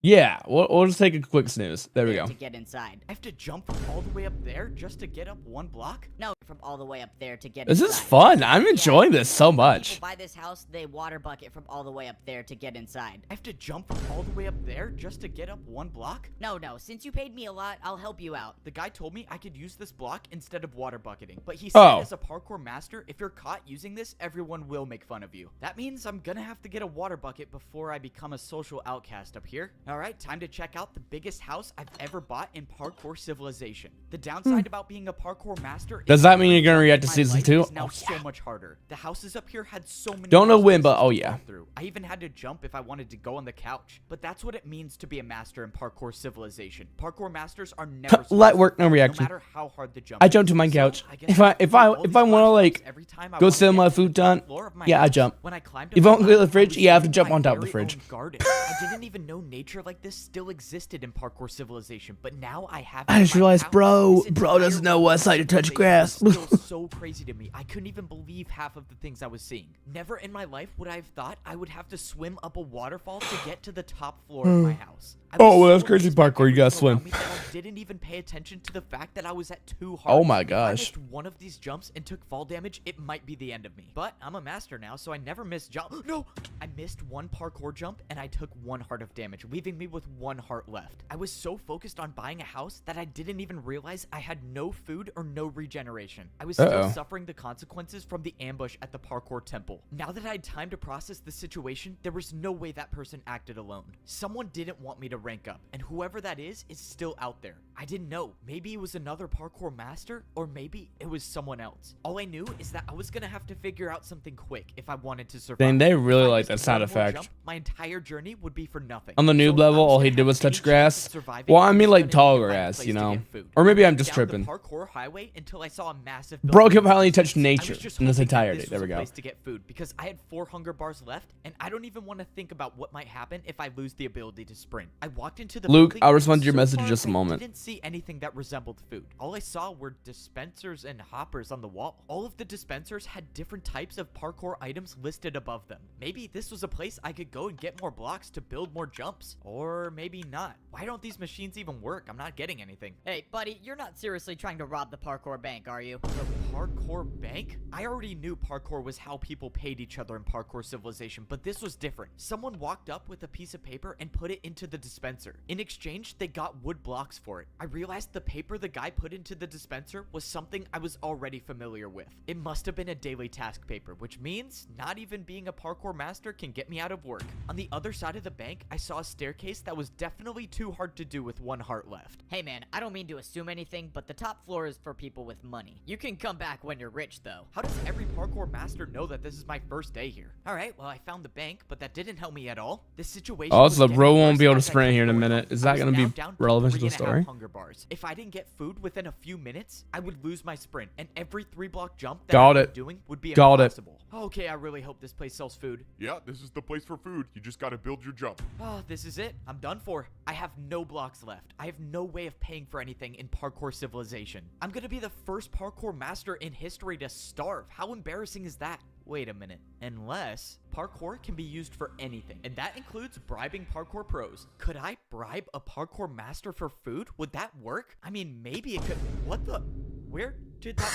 Yeah, we'll just take a quick snooze. There we go. To get inside. I have to jump from all the way up there just to get up 1 block? No, from all the way up there to get This inside. is fun. I'm enjoying this so When much. people buy this house, they water bucket from all the way up there to get inside. I have to jump from all the way up there just to get up 1 block? No, since you paid me a lot, I'll help you out. The guy told me I could use this block instead of water bucketing, but he said as a parkour master, if you're caught using this, everyone will make fun of you. That means I'm gonna have to get a water bucket before I become a social outcast up here. Alright, time to check out the biggest house I've ever bought in parkour civilization. The downside about being a parkour master is Does that mean you're gonna react to my season life 2? is now Oh, so yeah. much harder. The houses up here had so many Don't know house when, but places oh, to yeah. go through. I even had to jump if I wanted to go on the couch. But that's what it means to be a master in parkour civilization. Parkour masters are never Light work, no no reaction. matter how hard the jump I is. jumped to my So, couch. I guess If I have to do all if these I want to platforms like every time I go wanna sit on get my to the futon, top floor of my yeah, I house. jump. When I climbed If up I want to go to the fridge, was yeah, I have to in jump my on top of the very fridge. own garden. I didn't even know nature like this still existed in parkour civilization, but now I have. I just realized, bro This doesn't know what side to touch grass. civilization was still so crazy to me. I couldn't even believe half of the things I was seeing. Never in my life would I have thought I would have to swim up a waterfall to get to the top floor of my house. I Oh, was well, that's so crazy amazed by parkour. You gotta everything around swim. me that I didn't even pay attention to the fact that I was at 2 hearts. Oh my If I gosh. missed one of these jumps and took fall damage, it might be the end of me. But I'm a master now, so I never miss jump. No! I missed 1 parkour jump and I took 1 heart of damage, leaving me with 1 heart left. I was so focused on buying a house that I didn't even realize I had no food or no regeneration. I was still suffering the consequences from the ambush at the parkour temple. Now that I had time to process the situation, there was no way that person acted alone. Someone didn't want me to rank up, and whoever that is still out there. I didn't know. Maybe it was another parkour master, or maybe it was someone else. All I knew is that I was was gonna have to figure out something quick if I wanted to survive. Dang, they really If I like missed that sound one more effect. jump, my entire journey would be for nothing. On the noob So, level, I was all he gonna did have was touch any chance of grass. surviving, Well, I I mean, was like gonna tall need to find a grass, place you to know. get food. Or maybe I I'm went just down the tripping. parkour highway until I saw a massive Bro building can finally with touch trees. I was nature just in its hoping that entirety. this There was we a go. place to get food because I had 4 hunger bars left, and I don't even want to think about what might happen if I lose the ability to sprint. I walked into the Luke, building, I'll and respond to your so message in far, just a moment. I didn't see anything that resembled food. All I saw were dispensers and hoppers on the wall. All of the dispensers had different types of parkour items listed above them. Maybe this was a place I could go and get more blocks to build more jumps. Or maybe not. Why don't these machines even work? I'm not getting anything. Hey, buddy, you're not seriously trying to rob the parkour bank, are you? The parkour bank? I already knew parkour was how people paid each other in Parkour Civilization, but this was different. Someone walked up with a piece of paper and put it into the dispenser. In exchange, they got wood blocks for it. I realized the paper the guy put into the dispenser was something I was already familiar with. It must have been a daily task paper, which means not even being a parkour master can get me out of work. On the other side of the bank, I saw a staircase that was definitely too hard to do with 1 heart left. Hey man, I don't mean to assume anything, but the top floor is for people with money. You can come back when you're rich, though. How does every parkour master know that this is my first day here? Alright, well I found the bank, but that didn't help me at all. This situation Oh, was so the getting bro won't worse be able to as I sprint kept here in a going minute. on. Is I that was gonna now be down relevant to the 3.5 story? hunger bars. If I didn't get food within a few minutes, I would lose my sprint, and every 3-block jump that Got I've been it. doing would be Got it. impossible. Okay, I really hope this place sells food. Yeah, this is the place for food. You just gotta build your jump. Oh, this is it. I'm done for. I have no blocks left. I have no way of paying for anything in Parkour Civilization. I'm gonna be the first parkour master in history to starve. How embarrassing is that? Wait a minute. Unless parkour can be used for anything, and that includes bribing parkour pros. Could I bribe a parkour master for food? Would that work? I mean, maybe it could. What the? Where did that?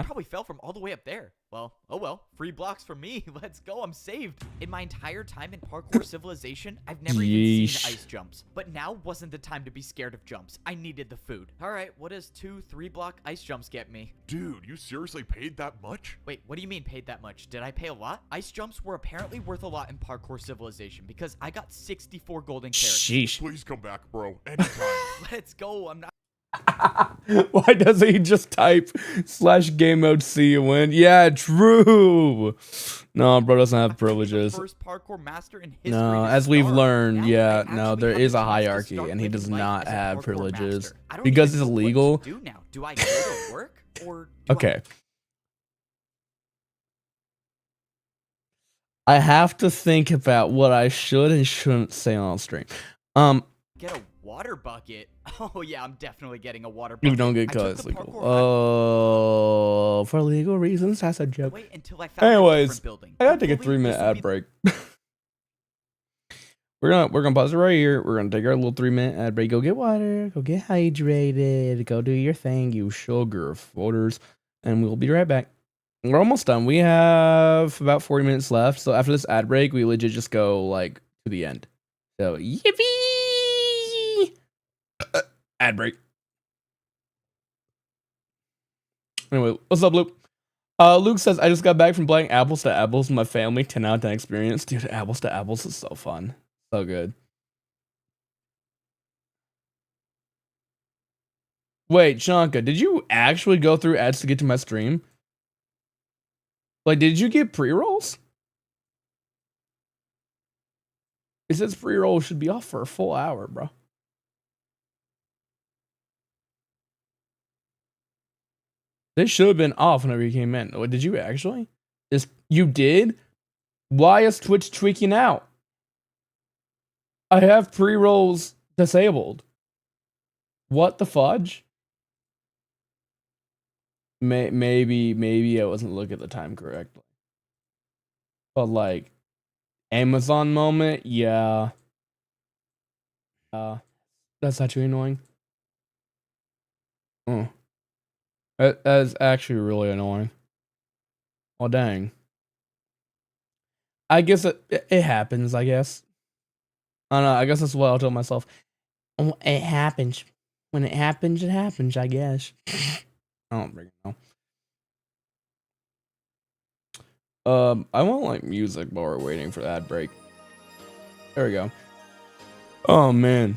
She probably fell from all the way up there. Well, oh well. Free blocks for me. Let's go. I'm saved. In my entire time in Parkour Civilization, I've never even seen ice jumps. But now wasn't the time to be scared of jumps. I needed the food. All right, what does 2 3-block ice jumps get me? Dude, you seriously paid that much? Wait, what do you mean paid that much? Did I pay a lot? Ice jumps were apparently worth a lot in Parkour Civilization because I got 64 golden carrots. Sheesh. Please come back, bro. Anytime. Let's go. I'm not. Why doesn't he just type /game mode see you win? Yeah, true. No, bro doesn't have privileges. First parkour master in history No, to as we've starve. learned, Now yeah, I no, actually there have is the a chance to hierarchy, start and he living does life not as a have parkour privileges. master. I don't Because even it's know what to illegal. do now. Do I go to work or do Okay. I have to think about what I should and shouldn't say on stream. get a water bucket? Oh yeah, I'm definitely getting a water You bucket. don't get I took caught, it's the legal. parkour Oh, for legal reasons, that's a joke. highway until I found a Anyways, different building. I gotta take a Hopefully, 3-minute this will ad be- break. We're gonna pause it right here. We're gonna take our little 3-minute ad break. Go get water. Go get hydrated. Go do your thing, you sugar floaters. And we'll be right back. We're almost done. We have about 40 minutes left. So after this ad break, we legit just go like to the end. So yippee! Ad break. Anyway, what's up, Luke? Luke says, I just got back from playing Apples to Apples with my family. 10 out of 10 experience. Dude, Apples to Apples is so fun. So good. Wait, Shanka, did you actually go through ads to get to my stream? Like, did you get pre-rolls? It says pre-rolls should be off for a full hour, bro. They should have been off whenever you came in. What, did you actually? You did? Why is Twitch tweaking out? I have pre-rolls disabled. What the fudge? Maybe I wasn't looking at the time correctly. But like, Amazon moment, yeah. That's actually annoying. Oh. That is actually really annoying. Well, dang. I guess it happens, I guess. I don't know, I guess that's what I'll tell myself. Oh, it happens. When it happens, I guess. I don't really know. I want like music while we're waiting for that break. There we go. Oh man,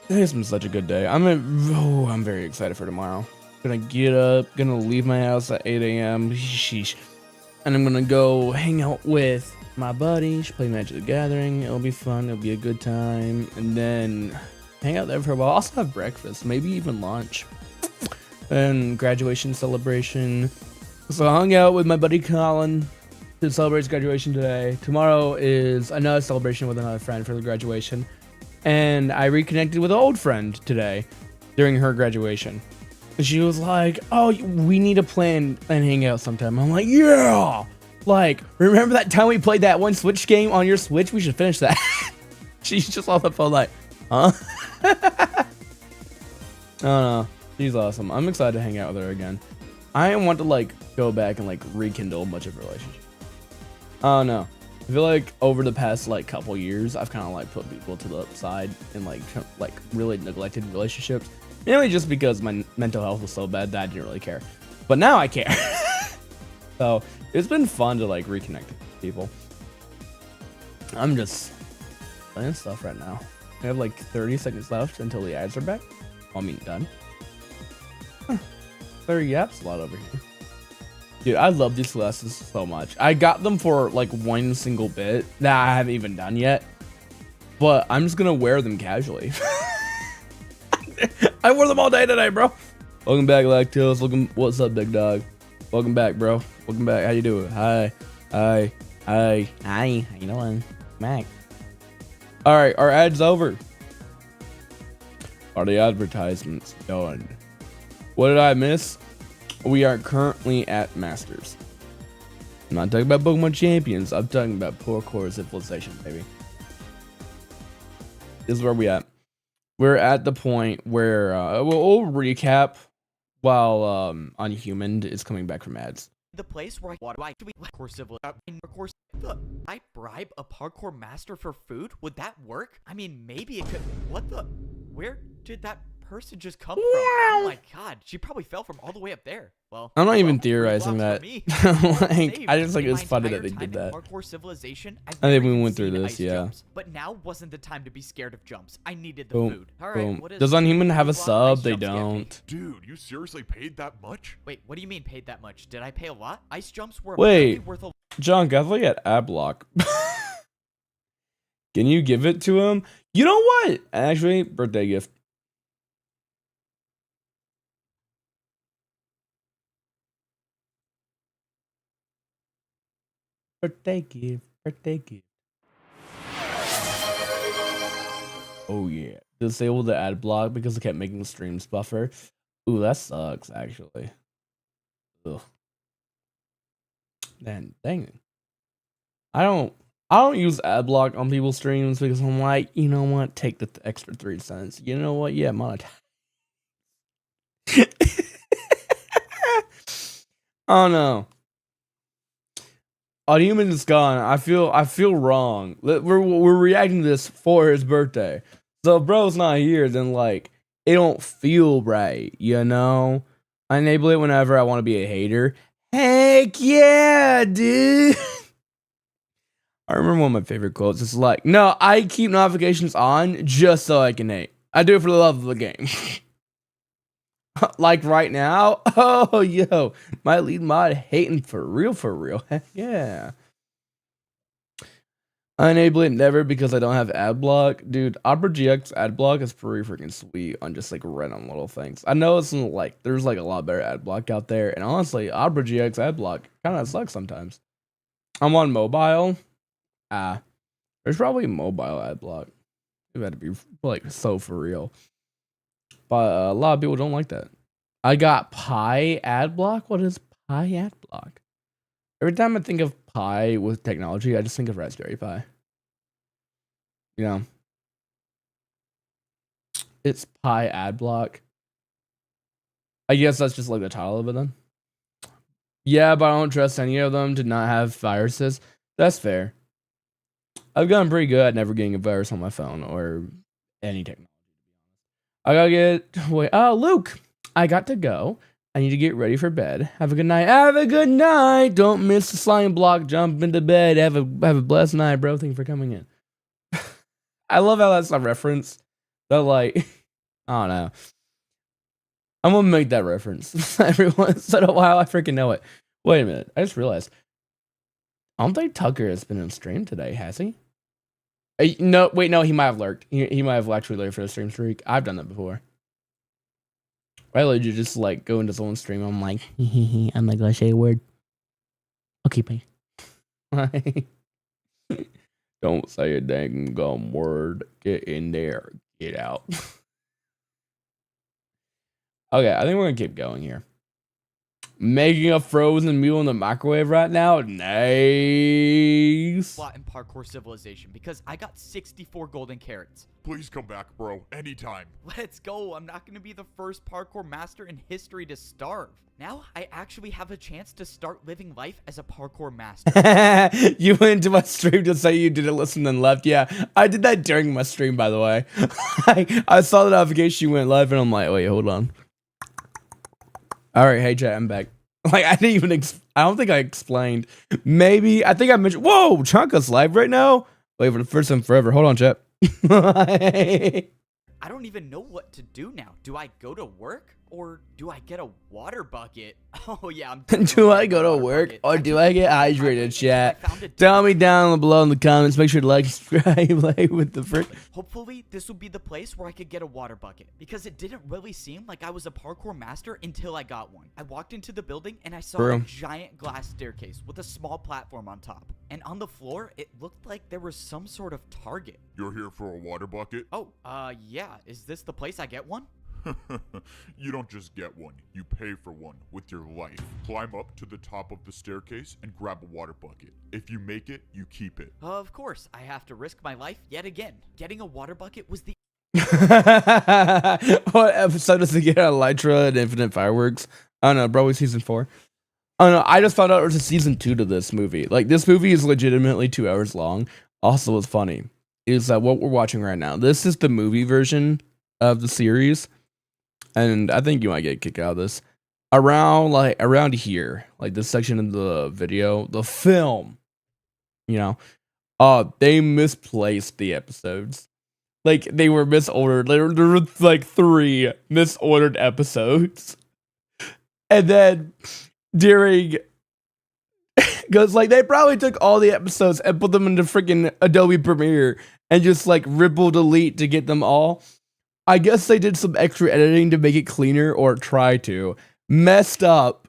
it's been such a good day. I'm very excited for tomorrow. Gonna get up, gonna leave my house at 8 a.m. Sheesh. And I'm gonna go hang out with my buddies, play Magic the Gathering. It'll be fun, it'll be a good time. And then hang out there for a while. Also have breakfast, maybe even lunch. And graduation celebration. So I hung out with my buddy Colin to celebrate his graduation today. Tomorrow is another celebration with another friend for the graduation. And I reconnected with an old friend today during her graduation. And she was like, oh, we need to plan and hang out sometime. I'm like, yeah. Like, remember that time we played that one Switch game on your Switch? We should finish that. She's just on the phone like, huh? I don't know. She's awesome. I'm excited to hang out with her again. I want to like go back and like rekindle a bunch of relationships. I don't know. I feel like over the past like couple years, I've kind of like put people to the side and like really neglected relationships. Mainly just because my mental health was so bad that I didn't really care. But now I care. So it's been fun to like reconnect with people. I'm just playing stuff right now. I have like 30 seconds left until the ads are back. I mean, done. 30 yaps a lot over here. Dude, I love these glasses so much. I got them for like one single bit that I haven't even done yet. But I'm just gonna wear them casually. I wore them all day today, bro. Welcome back, Lactose. What's up, big dog? Welcome back, bro. Welcome back. How you doing? Hi. Hi. Hi. Hi. How you doing? Mac. All right, our ad's over. Are the advertisements done? What did I miss? We are currently at Masters. I'm not talking about Pokemon Champions. I'm talking about Parkour Civilization, baby. This is where we at. We're at the point where we'll recap while Unhumaned is coming back from ads. The place where I bribe a parkour master for food? Would that work? I mean, maybe it could. What the? Where did that person just come from? Oh my god, she probably fell from all the way up there. Well, I'm not even theorizing that. Like, I just think In it's my funny that entire they time did in that. Parkour Civilization, I've I think never we even went through seen this, ice yeah. jumps, but now wasn't the time to be scared of jumps. I needed the Boom, food. All right, boom. what is Does Unhuman have a what sub? ice They jumps get me? don't. Dude, you seriously paid that much? Wait, what do you mean paid that much? Did I pay a lot? Ice jumps were Wait. apparently worth a John Guthrie at Adblock. Can you give it to him? You know what? Actually, birthday gift. Birthday gift. Birthday gift. Oh yeah. Disable the ad block because it kept making streams buffer. Ooh, that sucks actually. Ugh. Man, dang it. I don't use ad block on people's streams because I'm like, you know what? Take the extra 3 cents. You know what? Yeah, monetize. Oh no. Unhuman is gone. I feel wrong. We're reacting to this for his birthday. So if bro's not here, then like it don't feel right, you know? I enable it whenever I want to be a hater. Heck yeah, dude. I remember one of my favorite quotes. It's like, no, I keep notifications on just so I can hate. I do it for the love of the game. Like right now. Oh, yo, my lead mod hating for real. Heck yeah. I enable it never because I don't have ad block. Dude, Opera GX ad block is pretty freaking sweet on just like random little things. I know it's like there's like a lot better ad block out there. And honestly, Opera GX ad block kind of sucks sometimes. I'm on mobile. There's probably a mobile ad block. It had to be like so for real. But a lot of people don't like that. I got Pi ad block. What is Pi ad block? Every time I think of Pi with technology, I just think of Raspberry Pi. You know, it's Pi ad block. I guess that's just like the title of it then. Yeah, but I don't trust any of them to not have viruses. That's fair. I've gotten pretty good at never getting a virus on my phone or any technology. I gotta wait. Oh, Luke, I got to go. I need to get ready for bed. Have a good night. Have a good night. Don't miss the slime block. Jump into bed. Have a blessed night, bro. Thank you for coming in. I love how that's a reference. That like, I don't know. I'm gonna make that reference every once in a while. I freaking know it. Wait a minute. I just realized. I don't think Tucker has been on stream today, has he? No, wait, no, he might have lurked. He might have actually lurked for the stream streak. I've done that before. I legit just like go into someone's stream. I'm like, I'm not gonna say a word. Okay, bye. Don't say a dang gum word. Get in there. Get out. Okay, I think we're gonna keep going here. Making a frozen meal in the microwave right now? Nice. Slot in Parkour Civilization because I got 64 golden carrots. Please come back, bro. Anytime. Let's go. I'm not going to be the first parkour master in history to starve. Now I actually have a chance to start living life as a parkour master. You went into my stream to say you didn't listen and left. Yeah, I did that during my stream, by the way. I saw the notification you went live and I'm like, wait, hold on. All right, hey chat, I'm back. Like I didn't even. I don't think I explained. Maybe I think I mentioned. Whoa, Chunka's live right now. Wait for the first time forever. Hold on, chat. I don't even know what to do now. Do I go to work or do I get a water bucket? Oh yeah, I'm do I go to work or do I get hydrated, chat? Tell me down below in the comments. Make sure to like, subscribe, like with the frick. Hopefully this will be the place where I could get a water bucket because it didn't really seem like I was a parkour master until I got one. I walked into the building and I saw a giant glass staircase with a small platform on top. And on the floor, it looked like there was some sort of target. You're here for a water bucket? Oh, yeah. Is this the place I get one? You don't just get one, you pay for one with your life. Climb up to the top of the staircase and grab a water bucket. If you make it, you keep it. Of course, I have to risk my life yet again. Getting a water bucket was the What episode does it get on Elytra and Infinite Fireworks? I don't know, probably season 4. I don't know, I just found out there's a season 2 to this movie. Like, this movie is legitimately 2 hours long. Also, what's funny is that what we're watching right now, this is the movie version of the series. And I think you might get a kick out of this. Around here, like this section of the video, the film, you know, they misplaced the episodes. Like they were misordered. There were like 3 misordered episodes. And then during, because like they probably took all the episodes and put them into freaking Adobe Premiere and just like ripple delete to get them all. I guess they did some extra editing to make it cleaner, or try to. Messed up,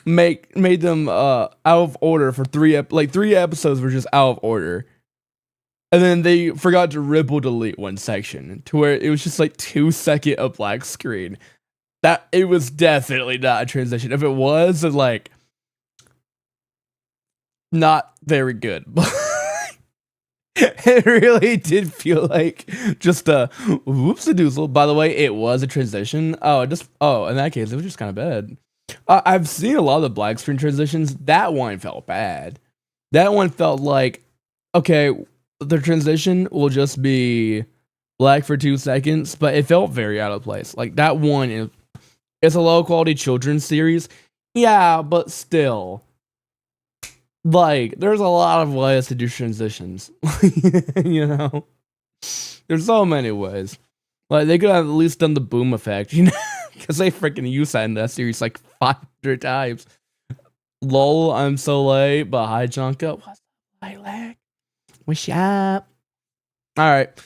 made them out of order for 3 episodes were just out of order, and then they forgot to ripple delete one section to where it was just like 2 seconds of black screen. That it was definitely not a transition. If it was, then like not very good. It really did feel like just a whoopsie-doozle. By the way, it was a transition. In that case, it was just kind of bad. I've seen a lot of the black screen transitions. That one felt bad. That one felt like, okay, the transition will just be black for 2 seconds, but it felt very out of place. Like that one, it's a low-quality children's series. Yeah, but still. Like, there's a lot of ways to do transitions. You know? There's so many ways. Like, they could have at least done the boom effect, you know? Because they freaking used that in that series like 500 times. Lol, I'm so late, but hi, Jonka. What's up, Lilac? What's up? Alright.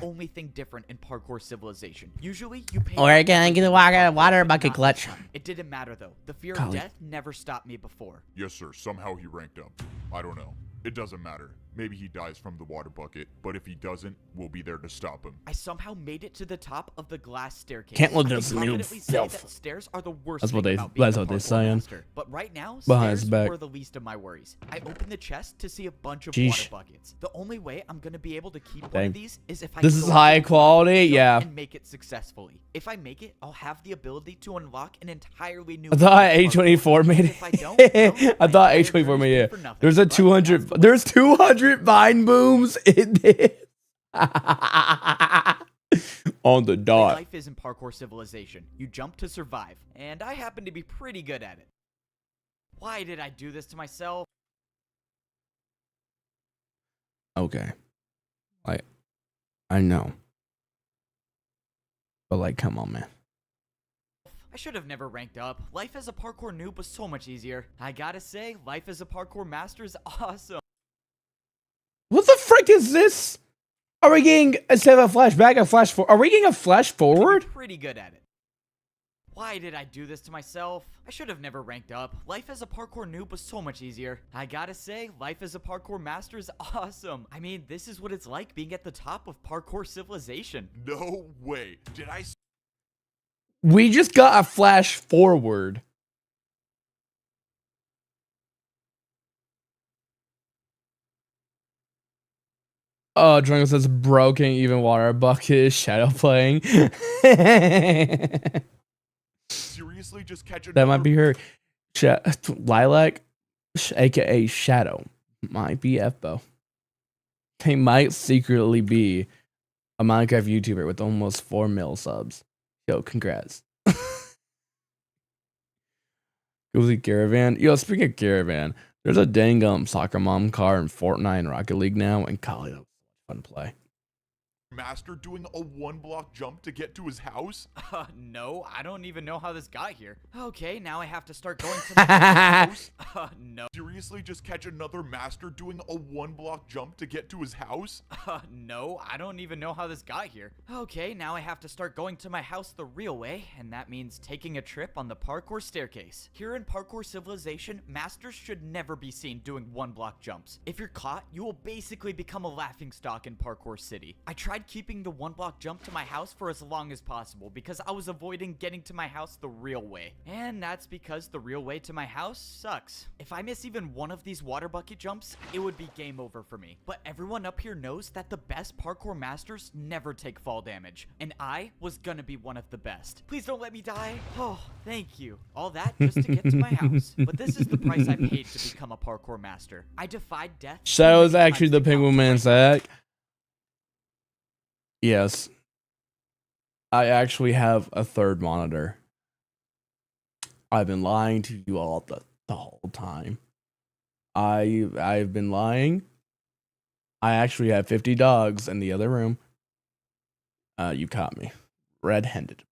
only thing different in Parkour Civilization. Usually, you pay... We're gonna get a water bucket clutch. It didn't matter, though. The fear of death never stopped me before. Yes, sir. Somehow he ranked up. I don't know. It doesn't matter. Maybe he dies from the water bucket, but if he doesn't, we'll be there to stop him. I somehow made it to the top of the glass staircase. Can't let I this can new confidently say filth. that stairs are the worst That's what thing they. about being That's a what they're parkour saying. master. But right now, Behind his stairs back. were the least of my worries. I opened the chest to see a bunch of Sheesh. water buckets. The only way I'm gonna be able to keep one Dang. of these is if I This go is into high the quality, jump yeah. and make it successfully. If I make it, I'll have the ability to unlock an entirely new. I thought mode of A24 parkour. made And it. if I don't, well, I thought my A24 entire made journey's it. been for nothing. There's a But 200. that's the There's 200 vine booms in this. On the My dot. life is in Parkour Civilization. You jump to survive, and I happen to be pretty good at it. Why did I do this to myself? Okay. I know. But like, come on, man. I should have never ranked up. Life as a parkour noob was so much easier. I gotta say, life as a parkour master is awesome. What the frick is this? Are we getting, instead of a flashback, a flash forward? Are we getting a flash forward? Pretty good at it. Why did I do this to myself? I should have never ranked up. Life as a parkour noob was so much easier. I gotta say, life as a parkour master is awesome. I mean, this is what it's like being at the top of parkour civilization. No way. Did I We just got a flash forward. Oh, Drungo says, bro, can't even water a bucket. Is Shadow playing? seriously just catch That might be her. Lilac, aka Shadow, might be FBO. He might secretly be a Minecraft YouTuber with almost 4 mil subs. Yo, congrats. Cozy Caravan. Yo, speaking of Caravan, there's a dang soccer mom car in Fortnite and Rocket League now, and golly, that was fun to play. master doing a 1-block jump to get to his house? No, I don't even know how this got here. Okay, now I have to start going to the house. No. Seriously just catch another master doing a 1-block jump to get to his house? No, I don't even know how this got here. Okay, now I have to start going to my house the real way, and that means taking a trip on the parkour staircase. Here in parkour civilization, masters should never be seen doing 1-block jumps. If you're caught, you will basically become a laughingstock in parkour city. I tried keeping the 1-block jump to my house for as long as possible because I was avoiding getting to my house the real way. And that's because the real way to my house sucks. If I miss even one of these water bucket jumps, it would be game over for me. But everyone up here knows that the best parkour masters never take fall damage, and I was gonna be one of the best. Please don't let me die. Oh, thank you. All that just to get to my house. But this is the price I paid to become a parkour master. I defied death. Shadow is actually the Penguin Man Sack. Yes. I actually have a third monitor. I've been lying to you all the whole time. I've been lying. I actually have 50 dogs in the other room. You caught me. Red-handed.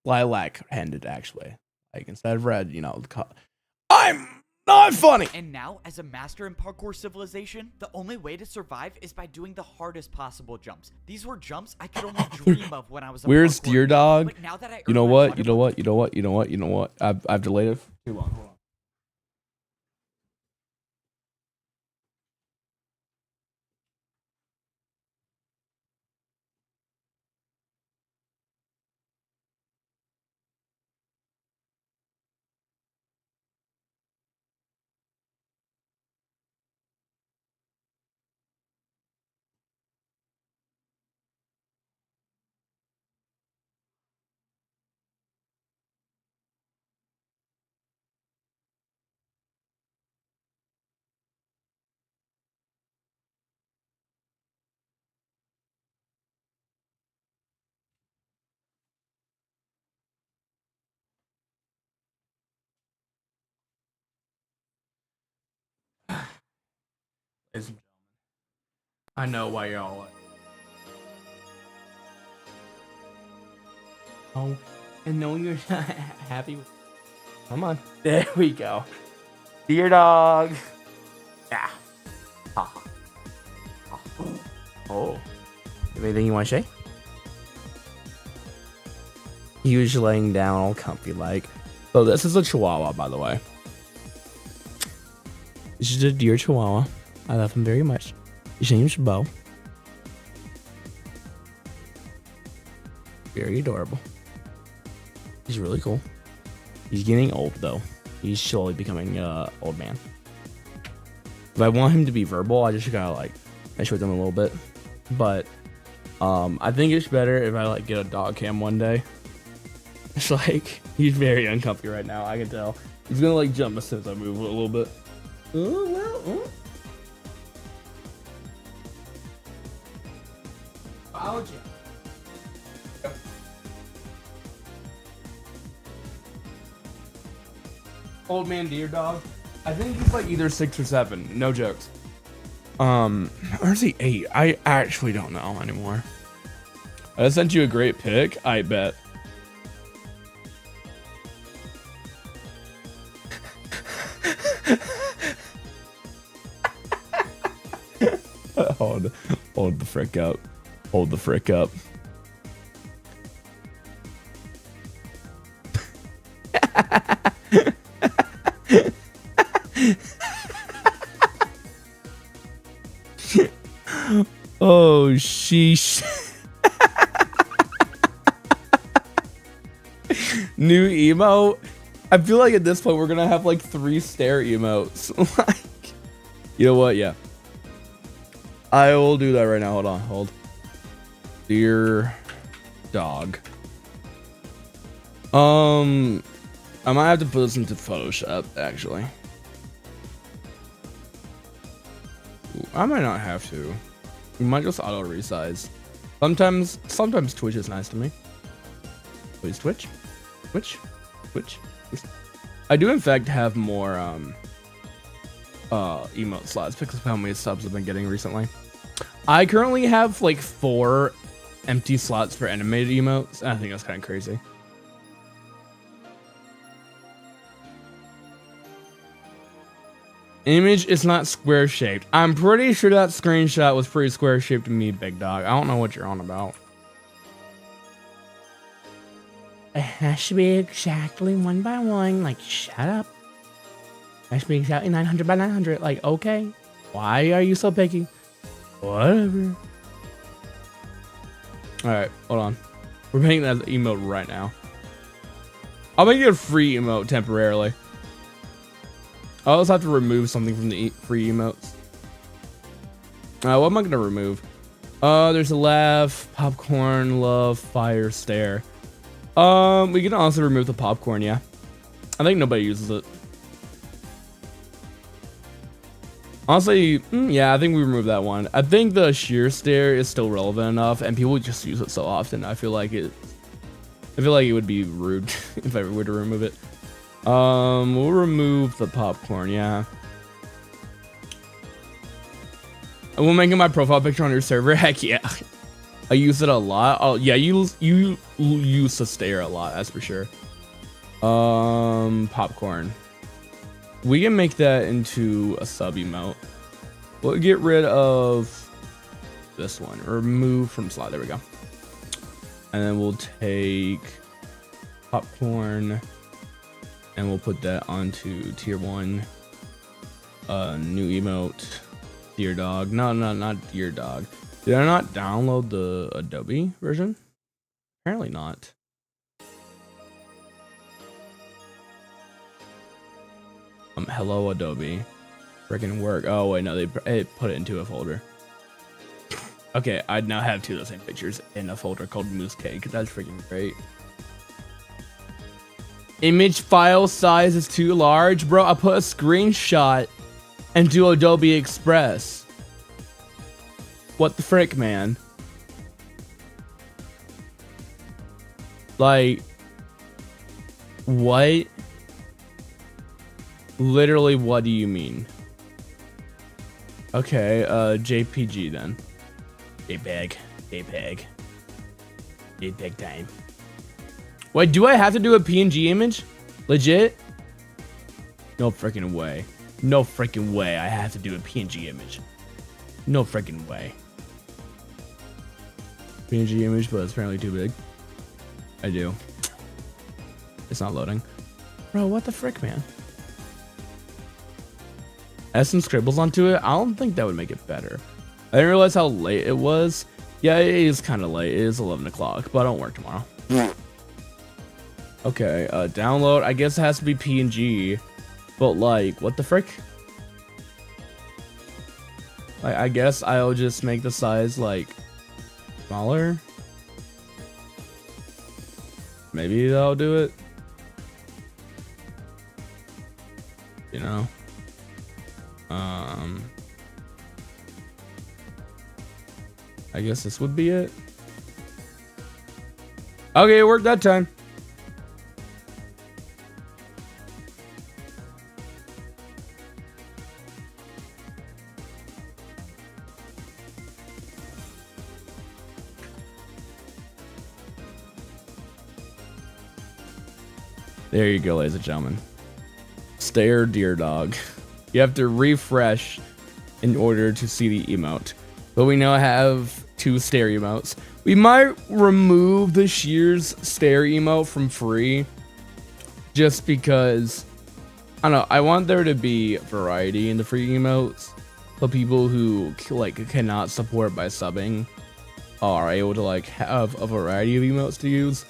Lilac-handed, actually. Like, instead of red, you know. I'm not funny! And now, as a master in parkour civilization, the only way to survive is by doing the hardest possible jumps. These were jumps I could only dream of when I was a Where's parkour Deer noob. Dog? But now that I You know earned my what? water You know bucket- what? You know what? You know what? You know what? I've delayed it for too long. Hold on. Ladies and gentlemen, I know why y'all like. Oh, and no, you're not happy with. Come on, there we go. Deer Dog. Yeah. Ah. Ah. Oh. Anything you want to say? He was laying down all comfy like. So this is a Chihuahua, by the way. This is a deer Chihuahua. I love him very much. His name's Bo. Very adorable. He's really cool. He's getting old though. He's slowly becoming old man. If I want him to be verbal, I just gotta like mess with him a little bit. But I think it's better if I like get a dog cam one day. It's like he's very uncomfy right now. I can tell. He's gonna like jump as soon as I move a little bit. Oh well. Oh. Ouch. Old man deer dog. I think he's like either 6 or 7. No jokes. Or is he 8? I actually don't know anymore. I sent you a great pic. I bet. Hold the frick up. Hold the frick up. Oh, sheesh. New emote. I feel like at this point we're gonna have like 3 stare emotes. Like, you know what? Yeah, I will do that right now. Hold on, hold. Dear dog. I might have to put this into Photoshop actually. Ooh, I might not have to. We might just auto resize. Sometimes Twitch is nice to me. Please Twitch. I do in fact have more emote slots because of how many subs I've been getting recently. I currently have like 4 empty slots for animated emotes, and I think that's kind of crazy. Image is not square shaped. I'm pretty sure that screenshot was pretty square shaped to me, big dog. I don't know what you're on about. It has to be exactly 1 by 1. Like, shut up. It has to be exactly 900 by 900. Like, okay. Why are you so picky? Whatever. Alright, hold on. We're making that as an emote right now. I'll make it a free emote temporarily. I also have to remove something from the free emotes. What am I going to remove? There's a laugh, popcorn, love, fire, stare. We can also remove the popcorn, yeah. I think nobody uses it. Honestly, yeah, I think we removed that one. I think the sheer stare is still relevant enough, and people just use it so often. I feel like it would be rude if I were to remove it. We'll remove the popcorn, yeah. And we'll make it my profile picture on your server. Heck yeah. I use it a lot. Oh yeah, you use the stare a lot, that's for sure. Popcorn. We can make that into a sub emote. We'll get rid of this one. Remove from slot. There we go. And then we'll take popcorn and we'll put that onto tier 1. New emote. Dear dog. No, not dear dog. Did I not download the Adobe version? Apparently not. Hello Adobe. Freaking work. Oh wait, no, they put it into a folder. Okay, I now have 2 of the same pictures in a folder called Moose Cake. That's freaking great. Image file size is too large, bro. I put a screenshot into Adobe Express. What the frick, man? Like, what? Literally, what do you mean? Okay, JPG then. JPEG time. Wait, do I have to do a PNG image? Legit? No freaking way. No freaking way I have to do a PNG image. No freaking way. PNG image, but it's apparently too big. I do. It's not loading. Bro, what the frick, man? Add some scribbles onto it. I don't think that would make it better. I didn't realize how late it was. Yeah, it is kind of late. It is 11 o'clock, but I don't work tomorrow. Okay, download. I guess it has to be PNG. But like, what the frick? Like, I guess I'll just make the size like smaller. Maybe that'll do it. You know. I guess this would be it. Okay, it worked that time. There you go, ladies and gentlemen. Stare, dear dog. You have to refresh in order to see the emote. but we now have 2 stare emotes. We might remove the Shears stare emote from free, just because, I don't know, I want there to be variety in the free emotes, so people who like cannot support by subbing are able to like have a variety of emotes to use.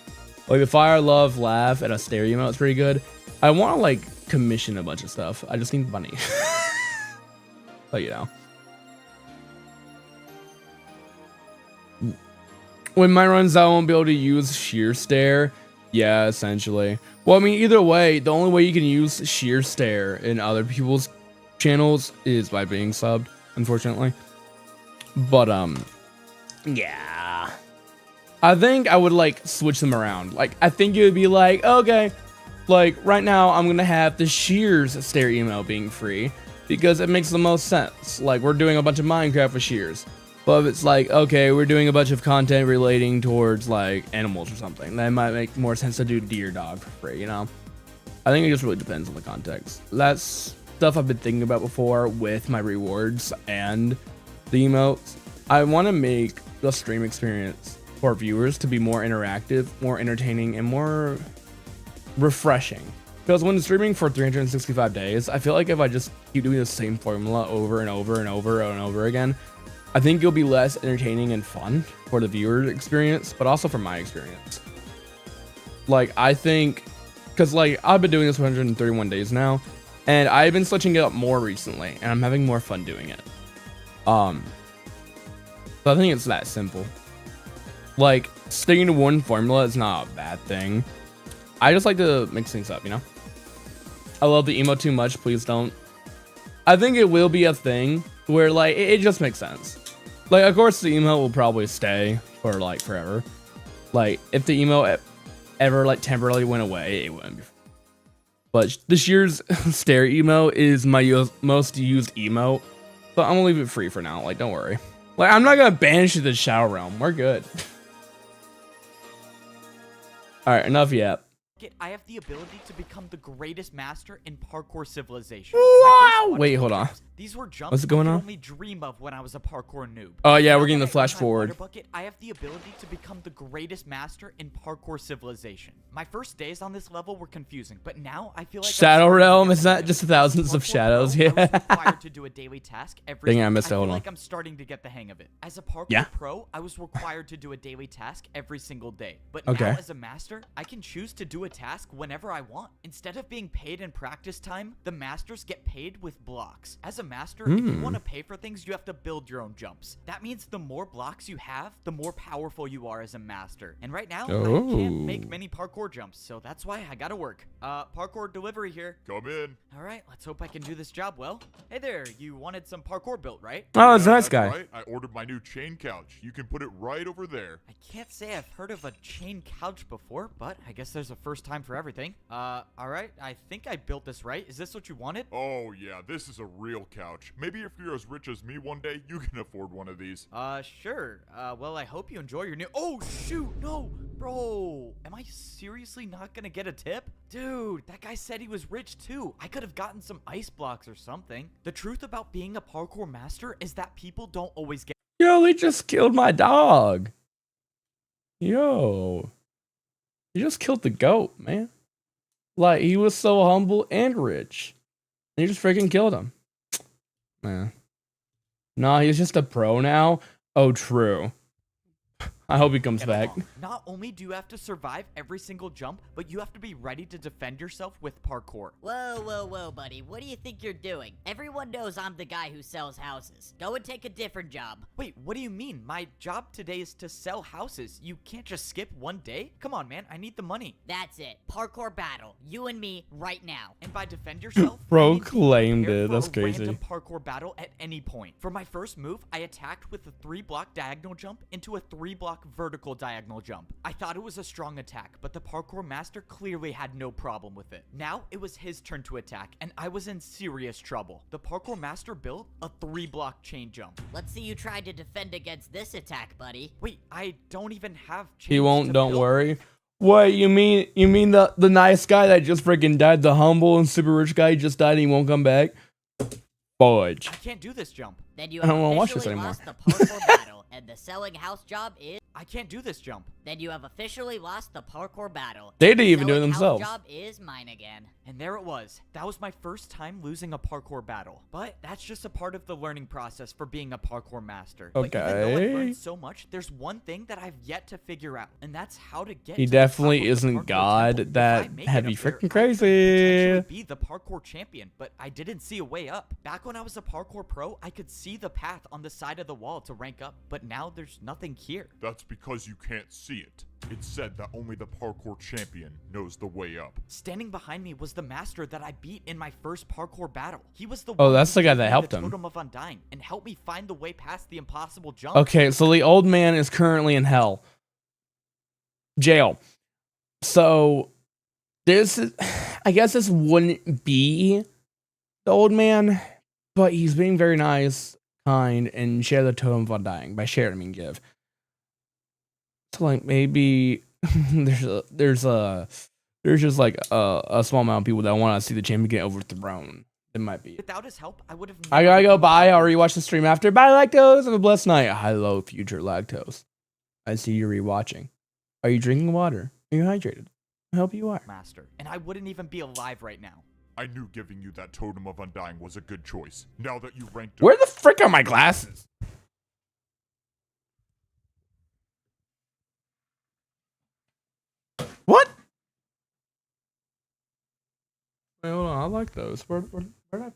Like the fire, love, laugh, and a stare emote is pretty good. I want to like commission a bunch of stuff. I just need money. But you know, when mine runs out, I won't be able to use sheer stare. Yeah, essentially. Well, I mean, either way, the only way you can use sheer stare in other people's channels is by being subbed, unfortunately. But yeah, I think I would like switch them around. Like, I think it would be like, okay, like right now I'm gonna have the Shears stare email being free because it makes the most sense. Like, we're doing a bunch of Minecraft with Shears. But if it's like, okay, we're doing a bunch of content relating towards like animals or something, that might make more sense to do deer dog for free, you know? I think it just really depends on the context. That's stuff I've been thinking about before with my rewards and the emotes. I want to make the stream experience for viewers to be more interactive, more entertaining, and more refreshing. Because when streaming for 365 days, I feel like if I just keep doing the same formula over and over and over and over again, I think it'll be less entertaining and fun for the viewer experience, but also for my experience. Like, I think, because like I've been doing this for 131 days now, and I've been switching it up more recently, and I'm having more fun doing it. So I think it's that simple. Like, sticking to one formula is not a bad thing. I just like to mix things up, you know? I love the emo too much, please don't. I think it will be a thing where like it just makes sense. Like, of course the emo will probably stay for like forever. Like, if the emo ever like temporarily went away, it wouldn't be. But this year's stare emo is my most used emo, so I'm gonna leave it free for now. Like, don't worry. Like, I'm not gonna banish the Shadow Realm. We're good. All right, enough yet. I have the ability to become the greatest master in parkour civilization. Wow! Wait, hold on. These were jumps What's going I on? could only dream of when I was a parkour noob. Oh yeah, Now we're getting that the flash I own my forward. water bucket, I have the ability to become the greatest master in parkour civilization. My first days on this level were confusing, but now I feel like Shadow Realm, is that that just thousands of shadows? Yeah. I was Yeah. required to do a daily task every Dang it, I week. missed it, I hold feel on. like I'm starting to get the hang of it. As a parkour Yeah. pro, I was required to do a daily task every single day. But Okay. now as a master, I can choose to do a task whenever I want. Instead of being paid in practice time, the masters get paid with blocks. As a master, if you want to pay for things, you have to build your own jumps. That means the more blocks you have, the more powerful you are as a master. And right now, I can't make many parkour jumps, so that's why I gotta work. Parkour delivery here. Come in. All right, let's hope I can do this job well. Hey there, you wanted some parkour built, right? Oh, it's a nice That's guy. right. I ordered my new chain couch. You can put it right over there. I can't say I've heard of a chain couch before, but I guess there's a first time for everything. All right, I think I built this right. Is this what you wanted? Oh yeah, this is a real couch. Maybe if you're as rich as me one day, you can afford one of these. Sure. Well, I hope you enjoy your new— Oh, shoot, no, bro. Am I seriously not gonna get a tip? Dude, that guy said he was rich too. I could have gotten some ice blocks or something. The truth about being a parkour master is that people don't always get— Yo, he just killed my dog. Yo. He just killed the goat, man. Like, he was so humble and rich. And you just freaking killed him. Man. Nah, he's just a pro now. Oh, true. I hope he comes get back. along. Not only do you have to survive every single jump, but you have to be ready to defend yourself with parkour. Whoa, buddy. What do you think you're doing? Everyone knows I'm the guy who sells houses. Go and take a different job. Wait, what do you mean? My job today is to sell houses. You can't just skip one day? Come on, man. I need the money. That's it. Parkour battle. You and me right now. And by defend yourself, Bro I mean being claimed prepared it. for That's a crazy. random parkour battle at any point. For my first move, I attacked with a 3-block diagonal jump into a 3-block vertical diagonal jump. I thought it was a strong attack, but the parkour master clearly had no problem with it. Now it was his turn to attack, and I was in serious trouble. The parkour master built a 3-block chain jump. Let's see you try to defend against this attack, buddy. Wait, I don't even have chains He won't, to don't build. worry. What, you mean the nice guy that just freaking died, the humble and super rich guy just died and he won't come back? Fudge. I can't do this jump. Then you I have don't wanna watch this officially anymore. lost the parkour battle, and the selling house job is. I can't do this jump. Then you have officially lost the parkour battle. They and didn't the even do it selling house themselves. job is mine again. And there it was. That was my first time losing a parkour battle. But that's just a part of the learning process for being a parkour master. But even though I've Okay. learned so much, there's one thing that I've yet to figure out, and that's how to get He to the top definitely of the isn't parkour God temple. If that I make heavy it up there, freaking I could crazy. potentially be the parkour champion, but I didn't see a way up. Back when I was a parkour pro, I could see the path on the side of the wall to rank up, but now there's nothing here. That's because you can't see it. It's said that only the parkour champion knows the way up. Standing behind me was the master that I beat in my first parkour battle. He was the Oh, one that's who the guy gave that me helped the him. Totem of Undying and helped me find the way past the impossible jump. Okay, so the old man is currently in hell. Jail. So this is, I guess this wouldn't be the old man, but he's being very nice, kind, and share the totem of undying. By share, I mean give. So like maybe there's just like a small amount of people that want to see the champion get overthrown. It might be. Without his help, I would have. I gotta go. Bye. I'll rewatch the stream after. Bye, Lactose. Have a blessed night. Hello, future Lactose. I see you rewatching. Are you drinking water? Are you hydrated? I hope you are. Master, and I wouldn't even be alive right now. I knew giving you that Totem of Undying was a good choice. Now that you ranked up, Where the frick are my glasses? What? Wait, hold on. I like those. Where did I?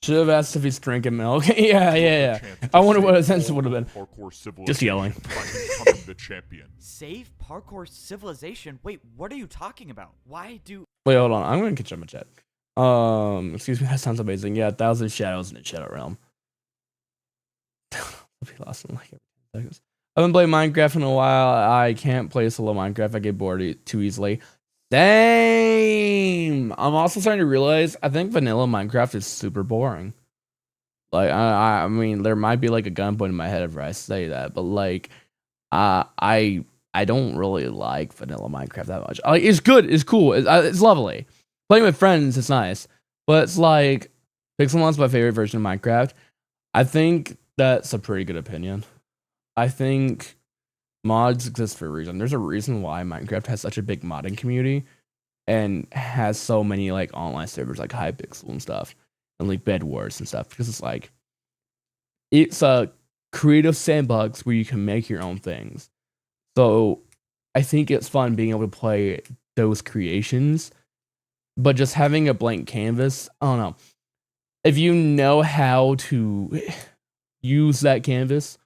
Should have asked if he's drinking milk. yeah. I wonder what his answer would have been. Parkour civilization Just yelling. by becoming the champion. Save parkour civilization? Wait, what are you talking about? Why do... Wait, hold on. I'm gonna catch up my chat. Excuse me. That sounds amazing. Yeah, 1,000 shadows in the shadow realm. I'll be lost in like every 10 seconds. I haven't played Minecraft in a while. I can't play solo Minecraft. I get bored too easily. Same. I'm also starting to realize I think vanilla Minecraft is super boring. Like I mean, there might be like a gun point in my head if I say that, but like, I don't really like vanilla Minecraft that much. Like, it's good, it's cool, it's lovely. Playing with friends, it's nice, but it's like Pixelmon's my favorite version of Minecraft. I think that's a pretty good opinion. I think mods exist for a reason. There's a reason why Minecraft has such a big modding community and has so many like online servers like Hypixel and stuff and like Bed Wars and stuff, because it's like it's a creative sandbox where you can make your own things. So I think it's fun being able to play those creations, but just having a blank canvas, I don't know. If you know how to use that canvas,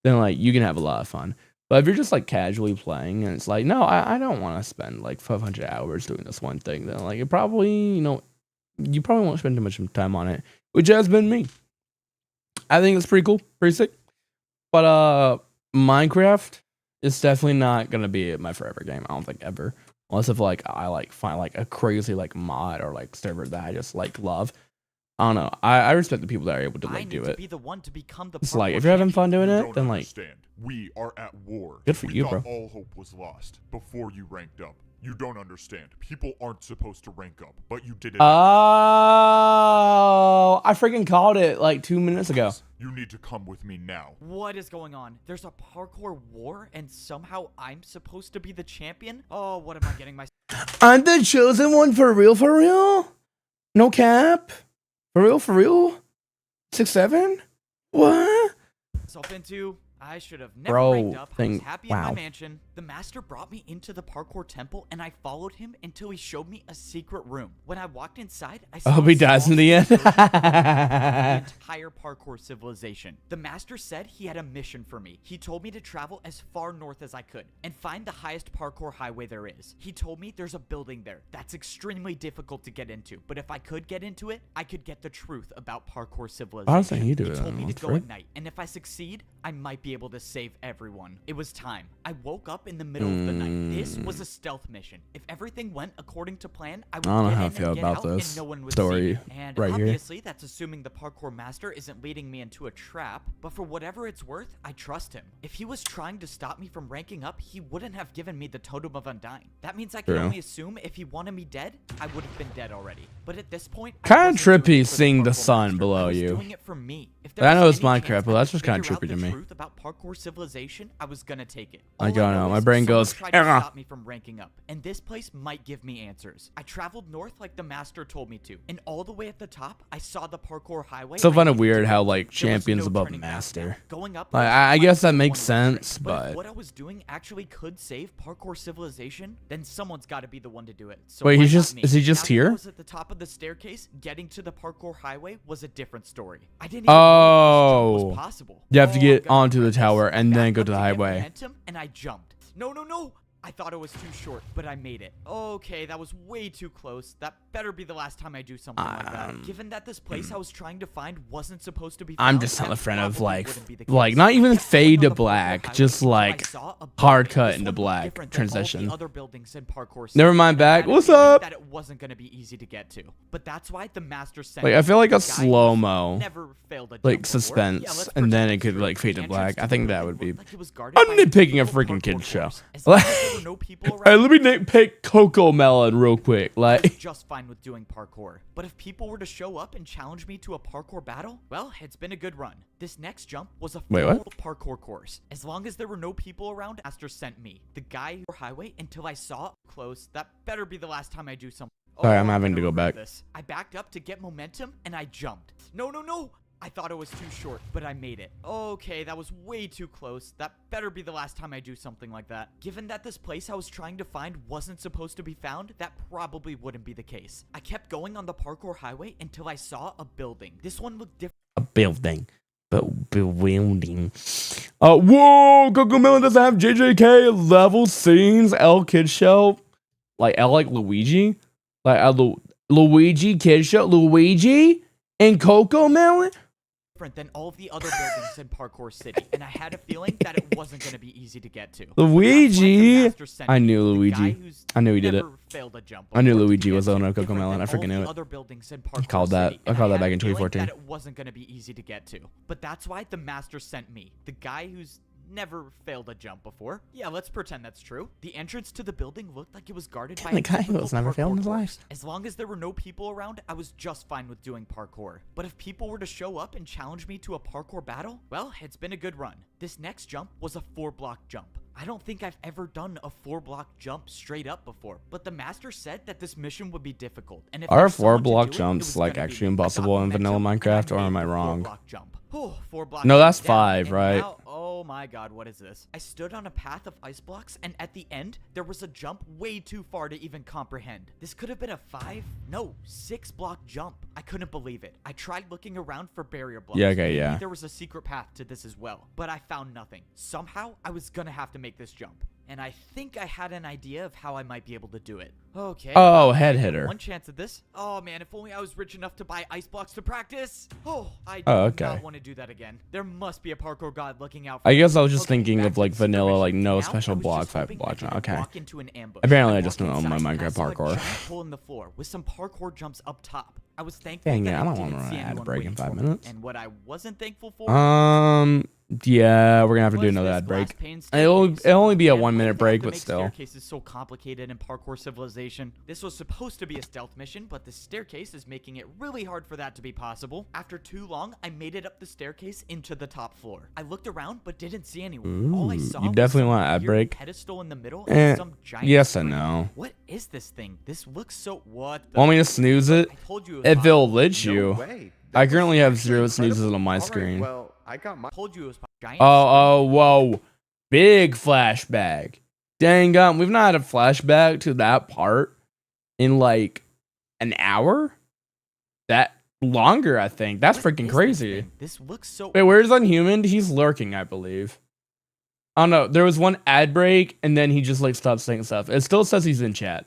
then like you can have a lot of fun. But if you're just like casually playing and it's like, no, I don't want to spend like 500 hours doing this one thing, then like it probably, you probably won't spend too much time on it, which has been me. I think it's pretty cool, pretty sick. But Minecraft is definitely not gonna be my forever game. I don't think ever, unless if like I like find like a crazy like mod or like server that I just like love. I don't know. I respect the people that are able to I like do need to it. be the one to become the It's like parkour if you're having champion. fun doing You it, don't then like understand. We are at war. Good for we you, thought bro. all hope was lost before you ranked up. You don't understand. People aren't supposed to rank up, but you did it. Oh, I freaking called it like 2 minutes ago. You need to come with me now. What is going on? There's a parkour war and somehow I'm supposed to be the champion? Oh, what am I getting myself I'm the chosen one for real, for real? No cap? For real, for real? 6'7"? What? into? I should have never Bro, ranked up. I was happy in wow. my mansion. The master brought me into the parkour temple and I followed him until he showed me a secret room. When I walked inside, I saw I hope he dies in the end. the entire parkour civilization. The master said he had a mission for me. He told me to travel as far north as I could and find the highest parkour highway there is. He told me there's a building there that's extremely difficult to get into, but if I could get into it, I could get the truth about parkour civilization. Honestly, you do He it told me on to go Frick. at night, and if I succeed, I might be able to save everyone. It was time. I woke up up in the middle of the night. This was a stealth mission. If everything went according to plan, I would I don't know get how I in feel and get about out this and no one would story see me. And right here. obviously, that's assuming the parkour master isn't leading me into a trap, but for whatever it's worth, I trust him. If he was trying to stop me from ranking up, he wouldn't have given me the Totem of Undying. That means I can True. only assume if he wanted me dead, I would have been dead already. But at this point, I Kinda wasn't doing trippy it for seeing the parkour sun master. below I was you. doing it for me. If there I know was it's any Minecraft, chance but I that's could just kinda figure out trippy to the me. truth about parkour civilization, I was gonna take it. I All don't know, know my is brain someone goes, tried to "Ugh." stop me from ranking up, and this place might give me answers. I traveled north like the master told me to, and all the way at the top, I saw the parkour highway. So I kind of needed to weird go. how like There was champions no above turning back master. now. Going up Like, there I might guess be that the makes one way sense, straight. but if what I was doing actually could save parkour civilization, then someone's got to be the one to do it. So Wait, why he's not just- me? is he just Now that I here? was at the top of the staircase, getting to the parkour highway was a different story. I didn't even know this jump was possible. You have to Oh, get I'm gonna onto the regret this. tower I and then backed go up to the get highway. momentum, and I jumped. No, no, no! I thought it was too short, but I made it. Okay, that was way too close. That better be the last time I do something like that. Given that this place I was trying to find wasn't supposed to be found, I'm just that not a fan of probably like wouldn't be the like case. not I even kept fade going to on the parkour black, highway just until I like saw a hard building. cut This into one looked black different than all the transition. other buildings in Parkour City, Never mind and I back. had a What's feeling up? that it wasn't going to be easy to get to. But that's why the master sent Like me I feel like the a guy who's slow-mo never failed a jump like before. suspense, Yeah, let's and then pretend it it's could true. like fade The to black. entrance I to think the that building would be. looked like it was guarded I'm by nitpicking a invisible freaking parkour kid show. course. As long as there were no people Hey, around, let me nitpick Coco Melon real quick. I was Like just fine with doing parkour. But if people were to show up and challenge me to a parkour battle, well, it's been a good run. This next jump was a Wait, full what? parkour course. As long as there were no people around, Master sent me the guy or highway until I saw it close. That better be the last time I do something. Sorry, I'm gonna having to go regret back. This. I backed up to get momentum and I jumped. No, no, no! I thought it was too short, but I made it. Okay, that was way too close. That better be the last time I do something like that. Given that this place I was trying to find wasn't supposed to be found, that probably wouldn't be the case. I kept going on the parkour highway until I saw a building. This one looked different. a building. But building. Whoa! Coco Melon doesn't have JJK level scenes. L Kid Show. Like L like Luigi. Like Luigi Kid Show. Luigi and Coco Melon. Than all of the other buildings in Parkour City, and I had a feeling that it wasn't going to be easy to get to. Luigi. I knew The Luigi. guy who's I knew he did it. never failed a jump I knew before to Luigi get was to. on a Coco Different Melon. than I freaking all knew the it. other buildings in Parkour called that. City, I and called that had back a in feeling 2014. That it wasn't going to be easy to get to. But that's why the master sent me, the guy who's never failed a jump before. Yeah, let's pretend that's true. The entrance to the building looked like it was guarded by the a guy who typical has never failed in his parkour life. course. As long as there were no people around, I was just fine with doing parkour. But if people were to show up and challenge me to a parkour battle, well, it's been a good run. This next jump was a 4-block jump. I don't think I've ever done a 4-block jump straight up before, but the master said that this mission would be difficult. And if Are there's someone to 4-block do it, it jumps was like gonna be actually me. I got impossible in vanilla momentum, and Minecraft, or made am I the wrong? 4-block jump. 4 blocks No, that's down, 5, and right? now- oh my god, what is this? I stood on a path of ice blocks, and at the end, there was a jump way too far to even comprehend. This could have been a 6-block jump. I couldn't believe it. I tried looking around for barrier blocks. Yeah, okay, Maybe yeah. there was a secret path to this as well, but I found nothing. Somehow, I was gonna have to make this jump. And I think I had an idea of how I might be able to do it. Okay. Oh, head hitter. One chance at this. Oh man, if only I was rich enough to buy ice blocks to practice. Oh, I do okay. not want to do that again. There must be a parkour god looking out for I me. guess I was just Okay, thinking back of to like the vanilla, like situation. no Now, special I was block just 5 hoping block. I didn't Okay. walk into an ambush. Apparently I walked just don't know my inside, and I Minecraft saw a parkour. giant hole in the floor with some parkour jumps up top. I was thankful Dang that it, I don't didn't wanna see run an ad anyone break in waiting 5 for me. minutes. And what I wasn't thankful for Yeah, we're gonna have to do was another this ad break. glass pane It'll staircase. only be a And 1-minute why do they have break, to but make still. Staircases so complicated in parkour civilization. This was supposed to be a stealth mission, but the staircase is making it really hard for that to be possible. After too long, I made it up the staircase into the top floor. I looked around but didn't see anyone. All I Ooh, saw you was definitely some want an ad weird break? pedestal in the middle Eh, and some giant yes and screen. no. What is this thing? This looks so what the Want me to snooze it? I told you it was If it'll possible. let No you. way. I That was currently have actually 0 snoozes incredible. on my Alright, screen. well, I got my. I told you it was giant. Oh, whoa. Big flashback. Dang, we've not had a flashback to that part in like an hour? That longer, I think. That's What freaking is crazy. This looks so Wait, where's Unhuman? He's lurking, I believe. I don't know. There was one ad break, and then he just like stopped saying stuff. It still says he's in chat.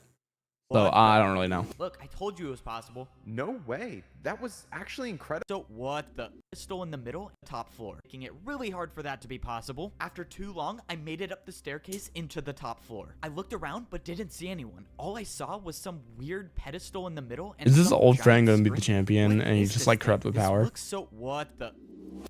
So I don't really know. Look, I told you it was possible. No way. That was actually incredible. So what the? Pedestal in the middle, top floor, making it really hard for that to be possible. After too long, I made it up the staircase into the top floor. I looked around but didn't see anyone. All I saw was some weird pedestal in the middle. And Is this some old giant friend gonna be the screen. champion What and he's is just this like thing? corrupt with This power? looks so what the?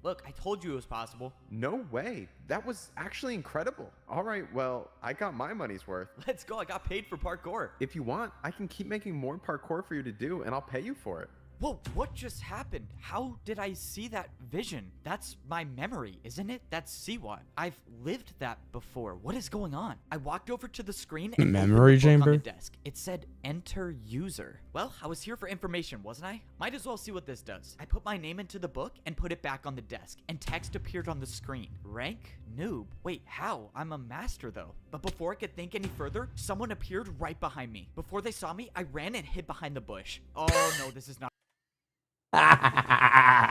Look, I told you it was possible. No way. That was actually incredible. All right, well, I got my money's worth. Let's go. I got paid for parkour. If you want, I can keep making more parkour for you to do, and I'll pay you for it. Whoa, what just happened? How did I see that vision? That's my memory, isn't it? That's CWAT. I've lived that before. What is going on? I walked over to the screen and Memory opened the book on chamber? the desk. It said enter user. Well, I was here for information, wasn't I? Might as well see what this does. I put my name into the book and put it back on the desk, and text appeared on the screen. Rank noob. Wait, how? I'm a master though. But before I could think any further, someone appeared right behind me. Before they saw me, I ran and hid behind the bush. Oh no, this is not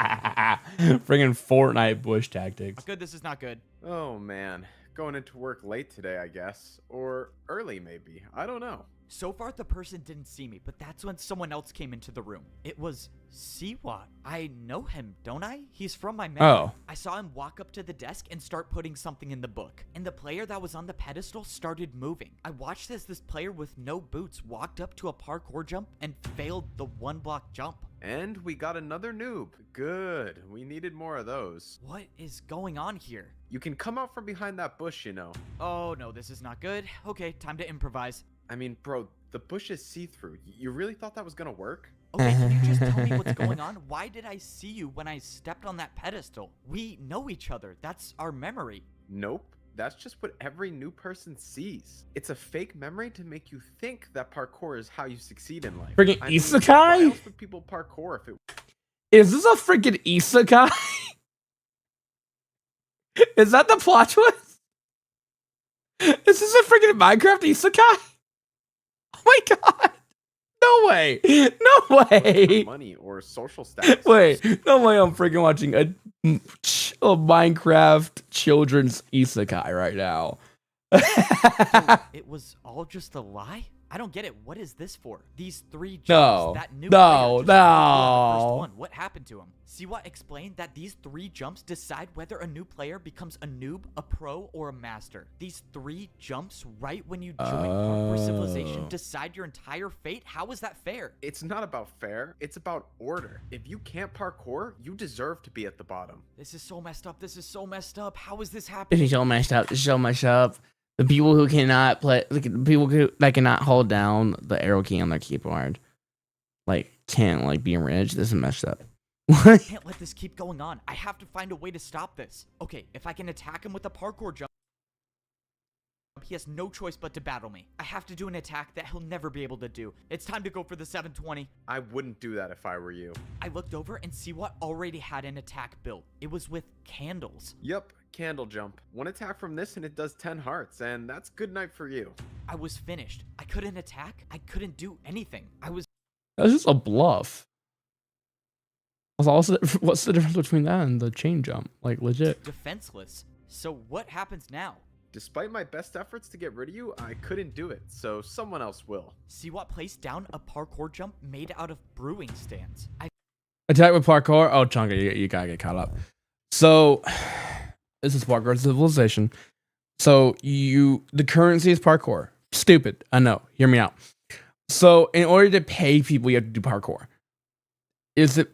Friggin' Fortnite bush tactics. good. This is not good. Oh man, going into work late today, I guess. Or early maybe. I don't know. So far, the person didn't see me, but that's when someone else came into the room. It was Siwat. I know him, don't I? He's from my memory. Oh. I saw him walk up to the desk and start putting something in the book. And the player that was on the pedestal started moving. I watched as this player with no boots walked up to a parkour jump and failed the 1-block jump. And we got another noob. Good. We needed more of those. What is going on here? You can come out from behind that bush, you know. Oh no, this is not good. Okay, time to improvise. I mean, bro, the bush is see-through. You really thought that was gonna work? Okay, can you just tell me what's going on? Why did I see you when I stepped on that pedestal? We know each other. That's our memory. Nope. That's just what every new person sees. It's a fake memory to make you think that parkour is how you succeed in life. Friggin' I mean, isekai? why else would people parkour if it... Is this a freaking isekai? Is that the plot twist? Is this a freaking Minecraft isekai? Oh my god. No way. No way. money or social status? Wait, no way I'm freaking watching a Minecraft children's isekai right now. So it was all just a lie? I don't get it. What is this for? These 3 jumps. No. That new No. player just blew on the first No. one. What happened to him? Siwa explained that these 3 jumps decide whether a new player becomes a noob, a pro, or a master. These 3 jumps right when you join Parkour Civilization Oh. decide your entire fate. How is that fair? It's not about fair. It's about order. If you can't parkour, you deserve to be at the bottom. This is so messed up. This is so messed up. How is this This happening? is so messed up. This is so messed up. The people who cannot play, people who that cannot hold down the arrow key on their keyboard, like can't like be rich. This is messed up. I What? can't let this keep going on. I have to find a way to stop this. Okay, if I can attack him with a parkour jump, he has no choice but to battle me. I have to do an attack that he'll never be able to do. It's time to go for the 720. I wouldn't do that if I were you. I looked over and Siwat already had an attack built. It was with candles. Yep, candle jump. One attack from this and it does 10 hearts, and that's good night for you. I was finished. I couldn't attack. I couldn't do anything. I was That's just a bluff. Also, what's the difference between that and the chain jump? Like legit. defenseless. So what happens now? Despite my best efforts to get rid of you, I couldn't do it, so someone else will. Siwat placed down a parkour jump made out of brewing stands. I Attack with parkour. Oh, Chunga, you gotta get caught up. So, this is Parkour Civilization. So, the currency is parkour. Stupid. I know. Hear me out. So, in order to pay people, you have to do parkour. Is it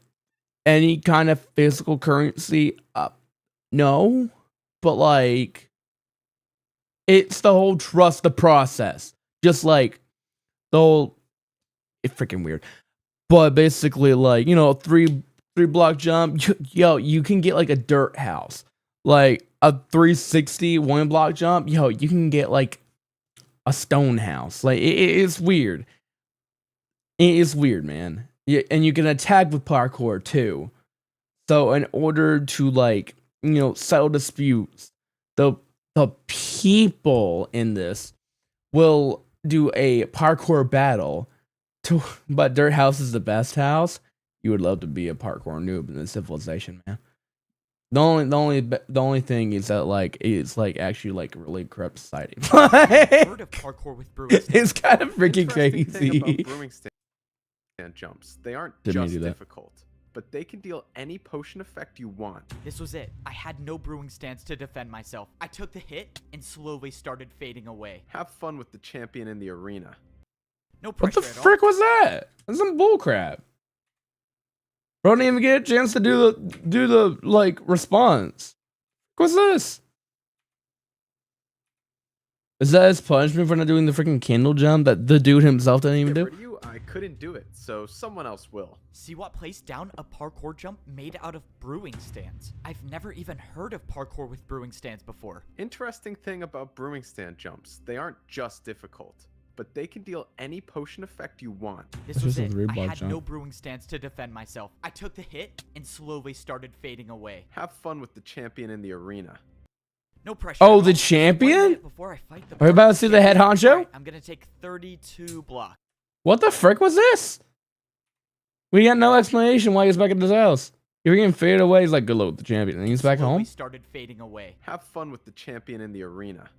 any kind of physical currency? No. But, like, it's the whole trust the process. Just like the whole, it's freaking weird. But basically, like, you know, three block jump, yo, you can get like a dirt house. Like a 360 1-block jump, yo, you can get like a stone house. Like it's weird. It is weird, man. Yeah, and you can attack with parkour too. So in order to like, you know, settle disputes, the people in this will do a parkour battle. But dirt house is the best house. You would love to be a parkour noob in the civilization, man. The only thing is that like it's like actually like really corrupt society. Heard of parkour with brewing stands? It's kind of freaking Interesting thing about crazy. brewing stand jumps, they aren't Didn't mean just to do that. difficult, but they can deal any potion effect you want. This was it. I had no brewing stance to defend myself. I took the hit and slowly started fading away. Have fun with the champion in the arena. No What pressure the at all. frick was that? That's some bullcrap. Bro didn't even get a chance to do the like response. What's this? Is that his punishment for not doing the freaking candle jump that the dude himself didn't even Get do? rid of you, I couldn't do it, so someone else will. See what placed down a parkour jump made out of brewing stands. I've never even heard of parkour with brewing stands before. Interesting thing about brewing stand jumps, they aren't just difficult, but they can deal any potion effect you want. This That's was just a it. three I block had jump. no brewing stance to defend myself. I took the hit and slowly started fading away. Have fun with the champion in the arena. No pressure. Oh, at the all. Just 1 champion? minute before I fight the Are we about to parkour see the head champion. honcho? Alright, I'm gonna take 32 blocks. What the frick was this? We got no explanation why he's back at his house. You're getting faded away. He's like, good luck with the champion. And he's back Slowly home? started fading away. Have fun with the champion in the arena.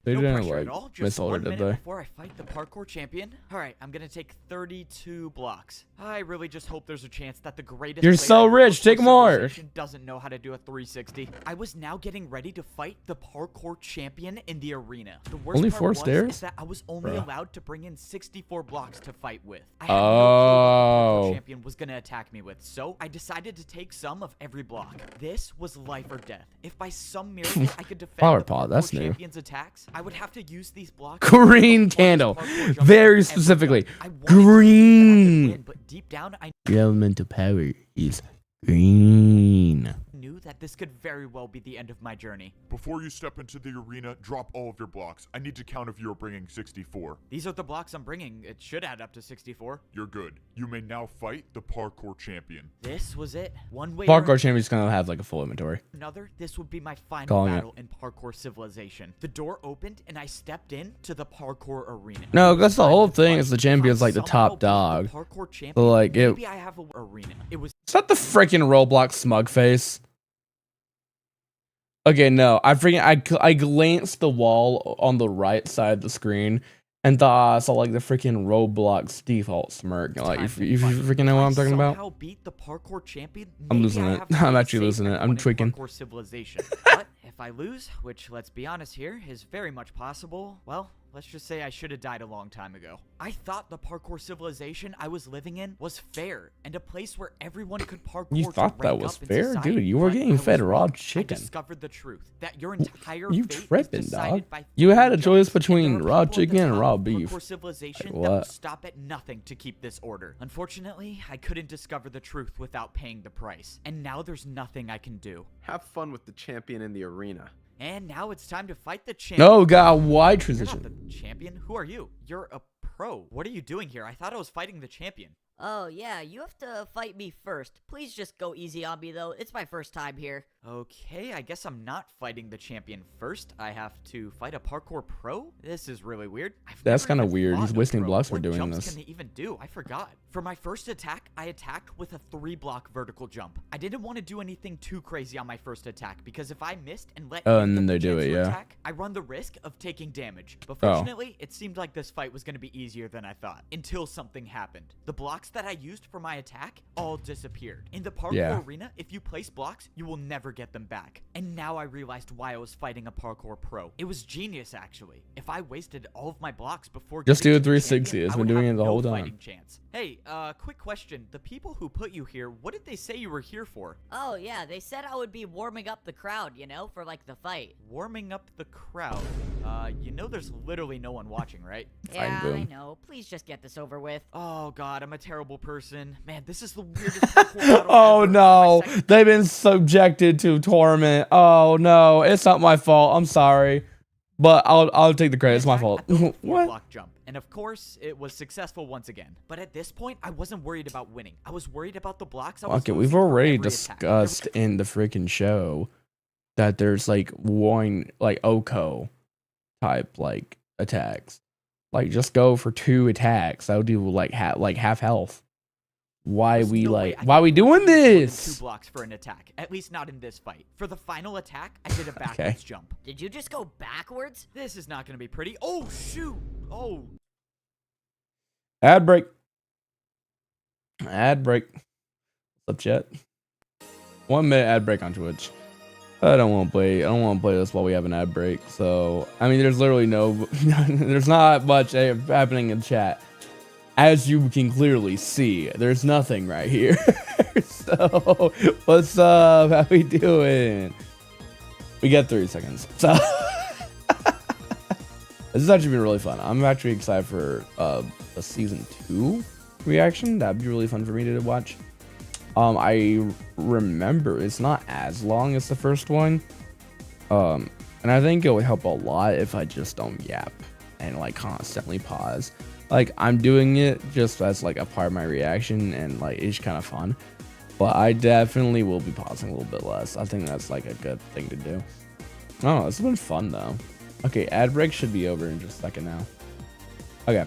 They No didn't pressure like at all. Just 1 misorder, did minute they? before I fight the parkour champion. All right, I'm gonna take 32 blocks. I really just hope there's a chance that the greatest. You're player so in rich, parkour take more. civilization doesn't know how to do a 360. I was now getting ready to fight the parkour champion in the arena. The worst Only part 4 was stairs? is that I was only Bruh. allowed to bring in 64 blocks to fight with. I had no clue what the Oh. parkour champion was gonna attack me with, so I decided to take some of every block. This was life or death. If by some miracle I could defend Flower the pot, parkour that's new. champion's attacks, I would have to use these blocks. Green candle. Very specifically. Green. But deep down, I Your elemental power is green. knew that this could very well be the end of my journey. Before you step into the arena, drop all of your blocks. I need to count if you're bringing 64. These are the blocks I'm bringing. It should add up to 64. You're good. You may now fight the parkour champion. This was it. One way Parkour champion's gonna have like a full inventory. another, this would be my final Calling it. battle in parkour civilization. The door opened and I stepped in to the parkour arena. No, that's the Time whole to thing fight. is the If champion's I like the somehow top beat the dog. parkour champion, So like it. maybe I have a arena. It was Is that the freaking Roblox smug face? Okay, no. I glanced the wall on the right side of the screen and thought I saw like the freaking Roblox default smirk. Like, time if to you fight. freaking know If what I I'm talking about? somehow beat the parkour champion, I'm maybe losing I it. have the I'm way to actually save losing it. I'm everyone in tweaking. Parkour civilization. But if I lose, which let's be honest here, is very much possible, well, let's just say I should have died a long time ago. I thought the parkour civilization I was living in was fair and a place where everyone could parkour. You to thought that rank was up in fair? society, Dude, you were but getting I was fed raw wrong. chicken. I discovered the truth that your entire You fate is tripping, decided dog. by You had a three choice jumps, and between there are raw people at the chicken and top raw of beef. parkour civilization Like that will what? stop at nothing to keep this order. Unfortunately, I couldn't discover the truth without paying the price, and now there's nothing I can do. Have fun with the champion in the arena. And now it's time to fight the champion. No, got a wide You're not transition. the champion. Who are you? You're a pro. What are you doing here? I thought I was fighting the champion. Oh, yeah, you have to fight me first. Please just go easy on me, though. It's my first time here. Okay, I guess I'm not fighting the champion first. I have to fight a parkour pro? This is really weird. That's kind kinda weird. He's wasting blocks for what doing jumps this. Can they even do? I forgot. For my first attack, I attacked with a 3-block vertical jump. I didn't want to do anything too crazy on my first attack because if I missed and let Oh, him and then get they the do chance it, to yeah. attack, I run the risk of taking damage. But Oh. fortunately, it seemed like this fight was going to be easier than I thought until something happened. The blocks that I used for my attack all disappeared. In the parkour Yeah. arena, if you place blocks, you will never get them back. And now I realized why I was fighting a parkour pro. It was genius, actually. If I wasted all of my blocks before Just getting do a to the 360. champion, It's I been would doing have it the no whole time. fighting chance. Hey, quick question. The people who put you here, what did they say you were here for? Oh, yeah, they said I would be warming up the crowd, you know, for, like, the fight. Warming up the crowd. You know there's literally no one watching, right? Yeah, I boom. know. Please just get this over with. Oh god, I'm a terrible person. Man, this is the weirdest parkour battle Oh ever. no, My second- they've been subjected to torment. Oh no, it's not my fault. I'm sorry, but I'll take the credit. It's my attack, fault. I built a What? 4-block jump, and of course, it was successful once again. But at this point, I wasn't worried about winning. I was worried about the blocks I was Okay, losing we've for already every attack. There was discussed in the freaking show that there's like one like Oko type like attacks. Like just go for 2 attacks. That'll do like half health. why There's we no way like, I why could we doing use more than this? 2 blocks for an attack. At least not in this fight. For the final attack, I did a backwards jump. Did you just go backwards? This is not gonna be pretty. Oh shoot! Oh. Ad break. Ad break. What's up, chat? 1 minute ad break on Twitch. I don't want to play this while we have an ad break. So, I mean, there's literally there's not much happening in chat. As you can clearly see, there's nothing right here. So, what's up? How we doing? We got 30 seconds. So, this has actually been really fun. I'm actually excited for a season 2 reaction. That'd be really fun for me to watch. I remember it's not as long as the first one. And I think it would help a lot if I just don't yap and like constantly pause. Like, I'm doing it just as like a part of my reaction, and like it's kind of fun. But I definitely will be pausing a little bit less. I think that's like a good thing to do. I don't know, it's been fun though. Okay, ad break should be over in just a second now. Okay.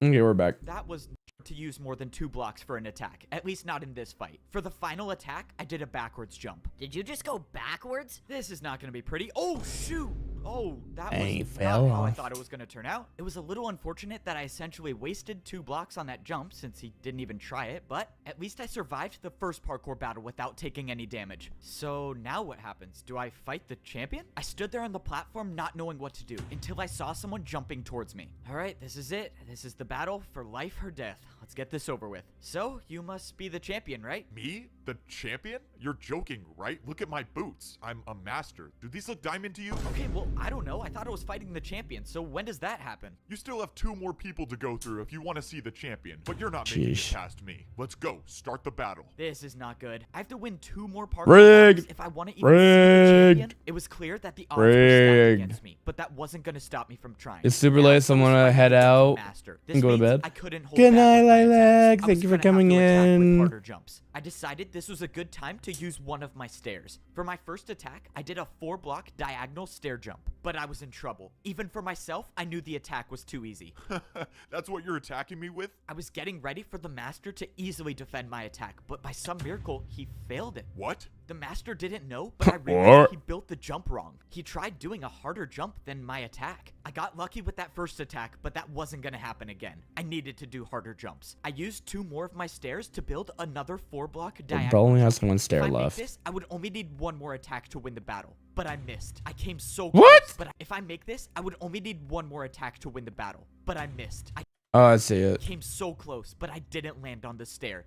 Okay, we're back. That was to use more than 2 blocks for an attack. At least not in this fight. For the final attack, I did a backwards jump. Did you just go backwards? This is not gonna be pretty. Oh shoot! Oh, that Dang, was fell not how I off. thought it was gonna turn out. It was a little unfortunate that I essentially wasted 2 blocks on that jump since he didn't even try it, but at least I survived the first parkour battle without taking any damage. So now what happens? Do I fight the champion? I stood there on the platform not knowing what to do until I saw someone jumping towards me. Alright, this is it. This is the battle for life or death. Let's get this over with. So, you must be the champion, right? Me? The champion? You're joking, right? Look at my boots. I'm a master. Do these look diamond to you? Okay, well, I don't know. I thought I was fighting the champion, so when does that happen? You still have 2 more people to go through if you want to see the champion, but you're not making it Sheesh. past me. Let's go. Start the battle. This is not good. I have to win 2 more parkour Rigged. battles if I want to even see the champion. Rigged. It was clear that the odds were stacked Rigged. against me, but that wasn't going to stop me from trying. It's super Now, late, so I'm I was gonna fighting head against a out master. and This go to means bed. I couldn't hold Good back night, with my attacks. Lilac. I Thank was you for gonna have coming to attack with in. harder jumps. I decided this was a good time to use one of my stairs. For my first attack, I did a 4-block diagonal stair jump, but I was in trouble. Even for myself, I knew the attack was too easy. That's what you're attacking me with? I was getting ready for the master to easily defend my attack, but by some miracle, he failed it. What? The master didn't know, but I What? realized he built the jump wrong. He tried doing a harder jump than my attack. I got lucky with that first attack, but that wasn't gonna happen again. I needed to do harder jumps. I used 2 more of my stairs to build another 4-block diagonal. Bro only has jump. 1 stair If I make left. this, I would only need 1 more attack to win the battle, but I missed. I came so What? close, but if I make this, I would only need 1 more attack to win the battle, but I missed. I Oh, I see it. came so close, but I didn't land on the stair.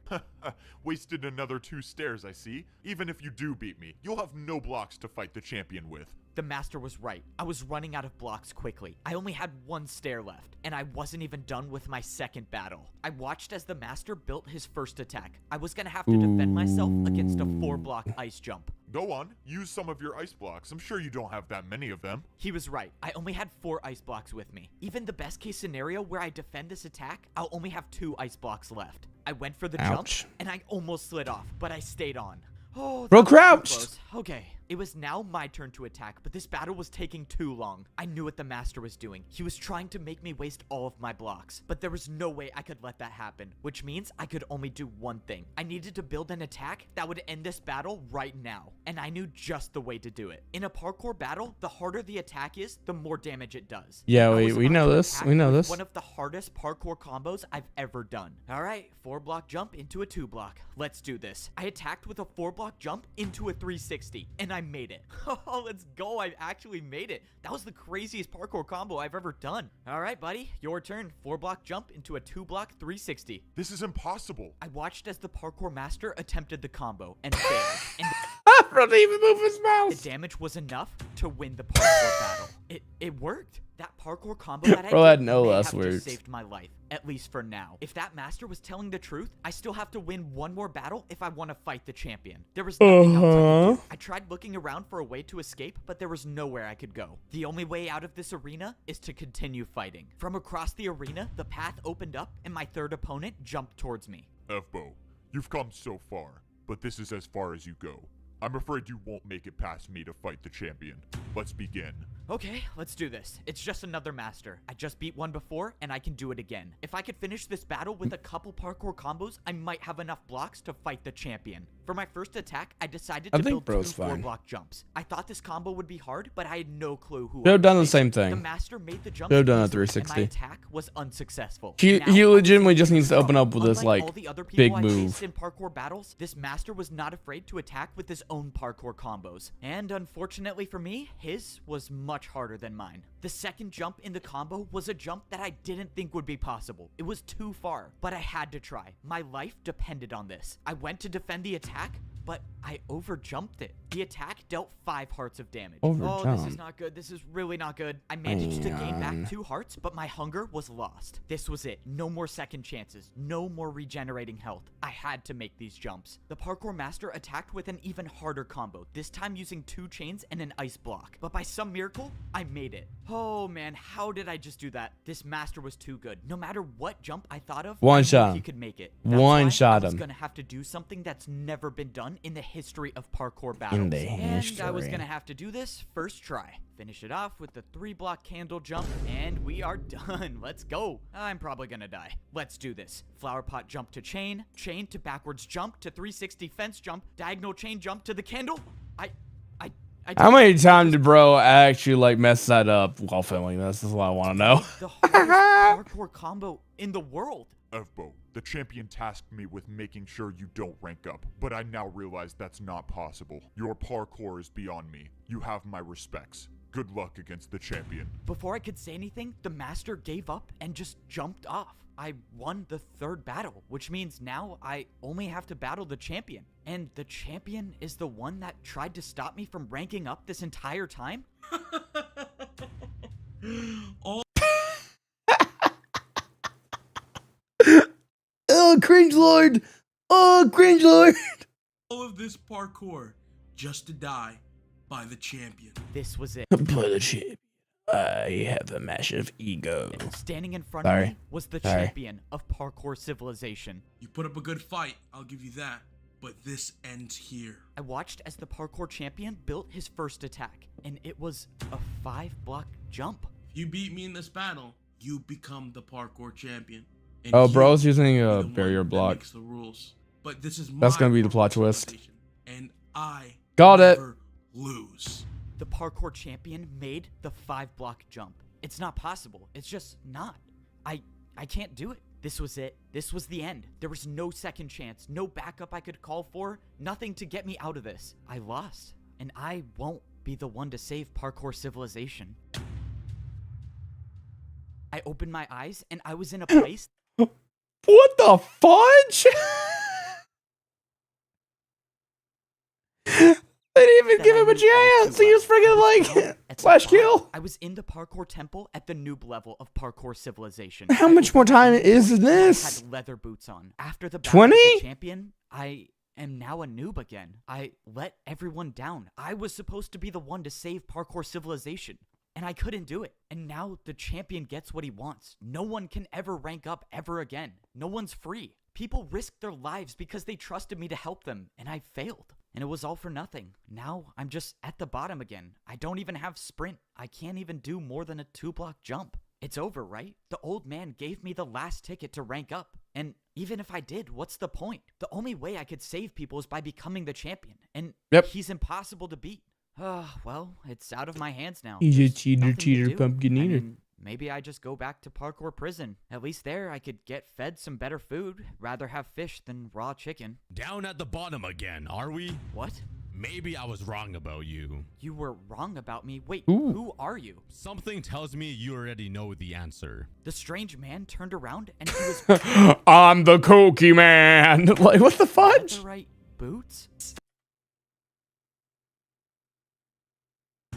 Wasted another 2 stairs, I see. Even if you do beat me, you'll have no blocks to fight the champion with. The master was right. I was running out of blocks quickly. I only had 1 stair left, and I wasn't even done with my second battle. I watched as the master built his first attack. I was gonna have to defend myself against a 4-block ice jump. Go on, use some of your ice blocks. I'm sure you don't have that many of them. He was right. I only had 4 ice blocks with me. Even the best case scenario where I defend this attack, I'll only have 2 ice blocks left. I went for the Ouch. jump, and I almost slid off, but I stayed on. Oh, Bro, that was too crouched. close. Okay, it was now my turn to attack, but this battle was taking too long. I knew what the master was doing. He was trying to make me waste all of my blocks, but there was no way I could let that happen, which means I could only do one thing. I needed to build an attack that would end this battle right now, and I knew just the way to do it. In a parkour battle, the harder the attack is, the more damage it does. Yeah, I we was about know to this. attack We know with this. One of the hardest parkour combos I've ever done. All right, 4-block jump into a 2-block. Let's do this. I attacked with a 4-block jump into a 360, and I made it. Oh, let's go. I actually made it. That was the craziest parkour combo I've ever done. All right, buddy, your turn. 4-block jump into a 2-block 360. This is impossible. I watched as the parkour master attempted the combo and failed. And Bro didn't even move his the mouse. damage was enough to win the parkour battle. It worked. That parkour combo that I Bro did had no may less have just words. saved my life, at least for now. If that master was telling the truth, I still have to win 1 more battle if I want to fight the champion. There was nothing else I could do. I tried looking around for a way to escape, but there was nowhere I could go. The only way out of this arena is to continue fighting. From across the arena, the path opened up and my third opponent jumped towards me. Fbo, you've come so far, but this is as far as you go. I'm afraid you won't make it past me to fight the champion. Let's begin. Okay, let's do this. It's just another master. I just beat one before, and I can do it again. If I could finish this battle with a couple parkour combos, I might have enough blocks to fight the champion. For my first attack, I decided to build 2 4-block jumps. I thought this combo would be hard, but I had no clue who. Should have done the same The thing. master made the jump. Should have done a easy, and 360. My attack was unsuccessful. He Now, legitimately just needs to open up with this, unlike like, all the other people big I move. faced in parkour battles, this master was not afraid to attack with his own parkour combos. And unfortunately for me, his was much harder than mine. The second jump in the combo was a jump that I didn't think would be possible. It was too far, but I had to try. My life depended on this. I went to defend the attack, but I overjumped it. The attack dealt 5 hearts of damage. Oh, this is not good. This is really not good. I managed to gain back 2 hearts, but my hunger was lost. This was it. No more second chances. No more regenerating health. I had to make these jumps. The parkour master attacked with an even harder combo, this time using 2 chains and an ice block. But by some miracle, I made it. Oh man, how did I just do that? This master was too good. No matter what jump I thought of, One I knew shot. he could make it. One shot I was him. gonna have to do something that's never been done in the history of parkour battles. In the And I was history. gonna have to do this first try. Finish it off with the 3-block candle jump, and we are done. Let's go. I'm probably gonna die. Let's do this. Flower pot jump to chain, chain to backwards jump to 360 fence jump, diagonal chain jump to the candle. How many times did bro actually like mess that up while filming this? Is what I want to know. The hardest parkour combo in the world. Evbo, the champion tasked me with making sure you don't rank up, but I now realize that's not possible. Your parkour is beyond me. You have my respects. Good luck against the champion. Before I could say anything, the master gave up and just jumped off. I won the 3rd battle, which means now I only have to battle the champion. And the champion is the one that tried to stop me from ranking up this entire time? Oh, cringe lord. Oh, cringe lord. All of this parkour just to die by the champion. This was it. By the champion. I have a massive ego. Standing in front Sorry. of me was the Sorry. champion of parkour civilization. You put up a good fight, I'll give you that. But this ends here. I watched as the parkour champion built his first attack, and it was a 5-block jump. If you beat me in this battle, you become the parkour champion. And Oh, you bro's using be a the one barrier that block. makes the rules. But this is That's my gonna be the parkour plot twist. civilization, and I Got it. never lose. The parkour champion made the 5-block jump. It's not possible. It's just not. I can't do it. This was it. This was the end. There was no second chance, no backup I could call for, nothing to get me out of this. I lost, and I won't be the one to save parkour civilization. I opened my eyes, and I was in a place. What the fudge? They didn't even that give I him a knew all chance. too He was well. freaking I was like down at the slash bottom. kill. I was in the parkour temple at the noob level of parkour civilization. How I much more opened my time eyes, is and I this? had leather boots on. After the battle with 20? the champion, I am now a noob again. I let everyone down. I was supposed to be the one to save parkour civilization, and I couldn't do it. And now the champion gets what he wants. No one can ever rank up ever again. No one's free. People risked their lives because they trusted me to help them, and I failed. And it was all for nothing. Now I'm just at the bottom again. I don't even have sprint. I can't even do more than a 2-block jump. It's over, right? The old man gave me the last ticket to rank up. And even if I did, what's the point? The only way I could save people is by becoming the champion. And Yep. he's impossible to beat. Well, it's out of my hands now. He's a There's cheater, nothing to cheater, do. pumpkin I eater. mean, maybe I just go back to parkour prison. At least there I could get fed some better food. Rather have fish than raw chicken. Down at the bottom again, are we? What? Maybe I was wrong about you. You were wrong about me. Wait, Ooh. who are you? Something tells me you already know the answer. The strange man turned around and he was I'm the cookie man. Like, what the at fudge? the right boots.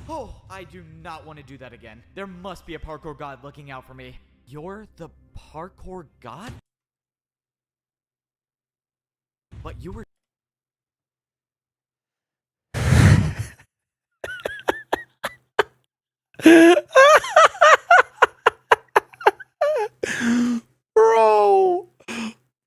Oh, I do not want to do that again. There must be a parkour god looking out for me. You're the parkour god? But you were Bro,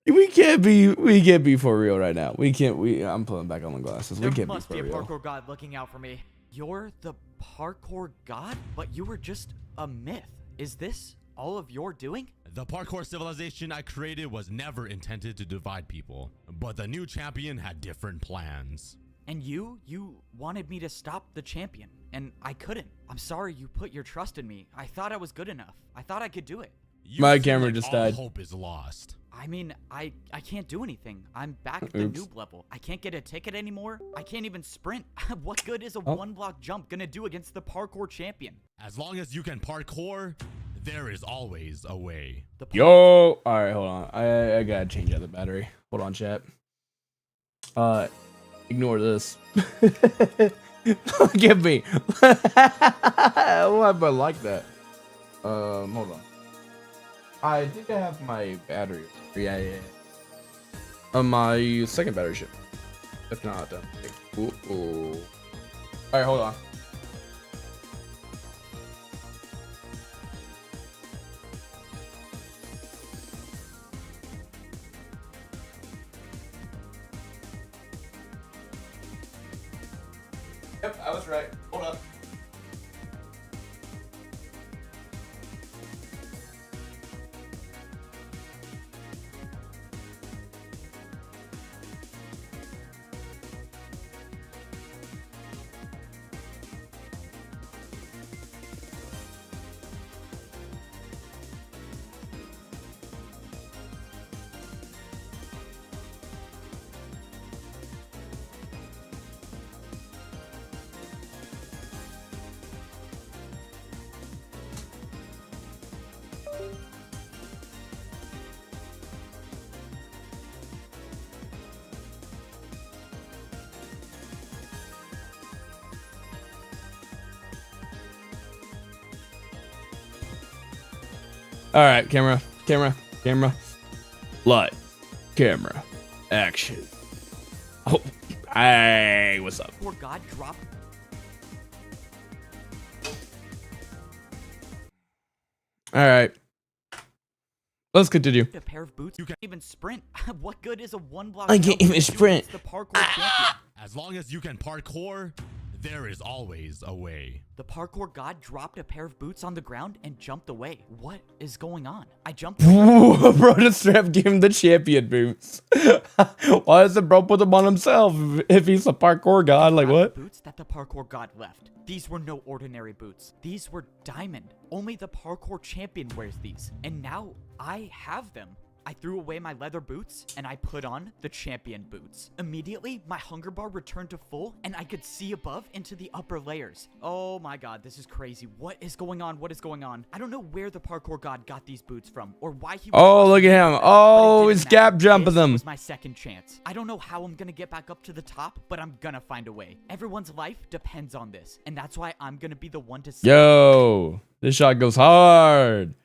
we can't be for real right now. I'm pulling back on my glasses. We There can't be must for be a real. parkour god looking out for me. You're the parkour god? But you were just a myth. Is this all of your doing? The parkour civilization I created was never intended to divide people, but the new champion had different plans. And you wanted me to stop the champion, and I couldn't. I'm sorry you put your trust in me. I thought I was good enough. I thought I could do it. You My seem camera like just all died. Hope is lost. I mean, I can't do anything. I'm back at the Oops. noob level. I can't get a ticket anymore. I can't even sprint. What good is a Oh. one-block jump gonna do against the parkour champion? As long as you can parkour, there is always a way. The Yo. All right, hold on. I gotta change out the battery. Hold on, chat. Ignore this. Give me. Why am I like that? Hold on. I think I have my battery. Yeah. My second battery ship. If not, then. Ooh. All right, hold on. Yep, I was right. Hold up. All right, camera, light, camera, action. Oh, hey, what's up? parkour god dropped. All right, let's continue. A pair of boots. You can't even sprint. What good is a one-block? I can't jump even gonna do sprint. against the parkour champion? As long as you can parkour, there is always a way. The parkour god dropped a pair of boots on the ground and jumped away. What is going on? I jumped. Bro, the strap gave him the champion boots. Why does the bro put them on himself if he's a parkour god? Like what? Boots that the parkour god left. These were no ordinary boots. These were diamond. Only the parkour champion wears these. And now I have them. I threw away my leather boots and I put on the champion boots. Immediately, my hunger bar returned to full and I could see above into the upper layers. Oh my god, this is crazy. What is going on? What is going on? I don't know where the parkour god got these boots from or why he was Oh, look at him. but it Oh, didn't he's matter. gap jumping This them. was my second chance. I don't know how I'm gonna get back up to the top, but I'm gonna find a way. Everyone's life depends on this, and that's why I'm gonna be the one to save. Yo, this shot goes hard.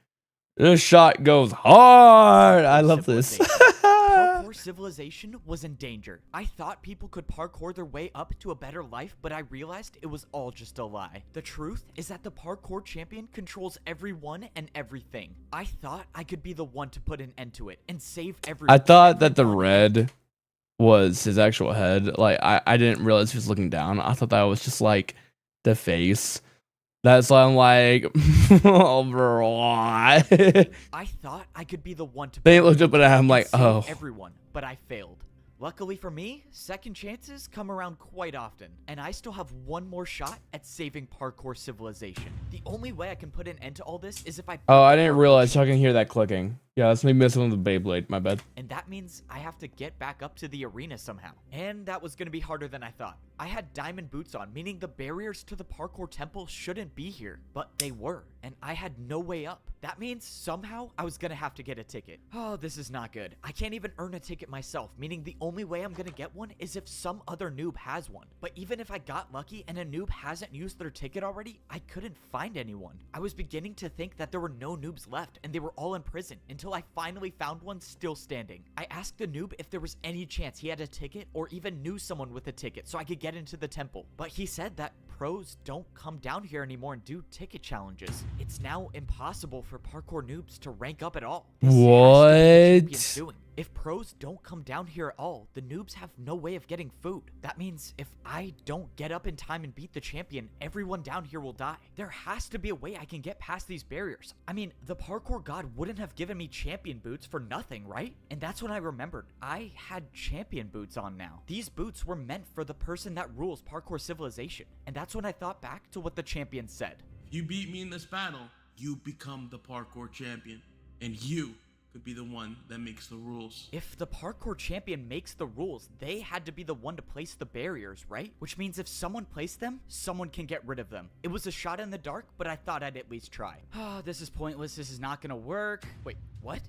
This shot goes hard. I love this. Parkour civilization was in danger. I thought people could parkour their way up to a better life, but I realized it was all just a lie. The truth is that the parkour champion controls everyone and everything. I thought I could be the one to put an end to it and save everyone. I thought that the red was his actual head. Like I didn't realize he was looking down. I thought that was just like the face. That's why I'm like, oh, bro. I thought I could be the one to. They looked up at him like, save oh. everyone, but I failed. Luckily for me, second chances come around quite often, and I still have one more shot at saving parkour civilization. The only way I can put an end to all this is if I. Oh, I didn't realize y'all can hear that clicking. Yeah, that's me missing with the Beyblade. My bad. And that means I have to get back up to the arena somehow. And that was gonna be harder than I thought. I had diamond boots on, meaning the barriers to the parkour temple shouldn't be here, but they were, and I had no way up. That means somehow I was gonna have to get a ticket. Oh, this is not good. I can't even earn a ticket myself, meaning the only way I'm gonna get one is if some other noob has one. But even if I got lucky and a noob hasn't used their ticket already, I couldn't find anyone. I was beginning to think that there were no noobs left and they were all in prison until I finally found one still standing. I asked the noob if there was any chance he had a ticket or even knew someone with a ticket so I could get into the temple. But he said that pros don't come down here anymore and do ticket challenges. It's now impossible for parkour noobs to rank up at all. This has to be the champion's doing. If pros don't come down here at all, the noobs have no way of getting food. That means if I don't get up in time and beat the champion, everyone down here will die. There has to be a way I can get past these barriers. I mean, the parkour god wouldn't have given me champion boots for nothing, right? And that's when I remembered I had champion boots on now. These boots were meant for the person that rules parkour civilization. And that's when I thought back to what the champion said. If you beat me in this battle, you become the parkour champion. And you could be the one that makes the rules. If the parkour champion makes the rules, they had to be the one to place the barriers, right? Which means if someone placed them, someone can get rid of them. It was a shot in the dark, but I thought I'd at least try. Oh, this is pointless. This is not gonna work. Wait, what?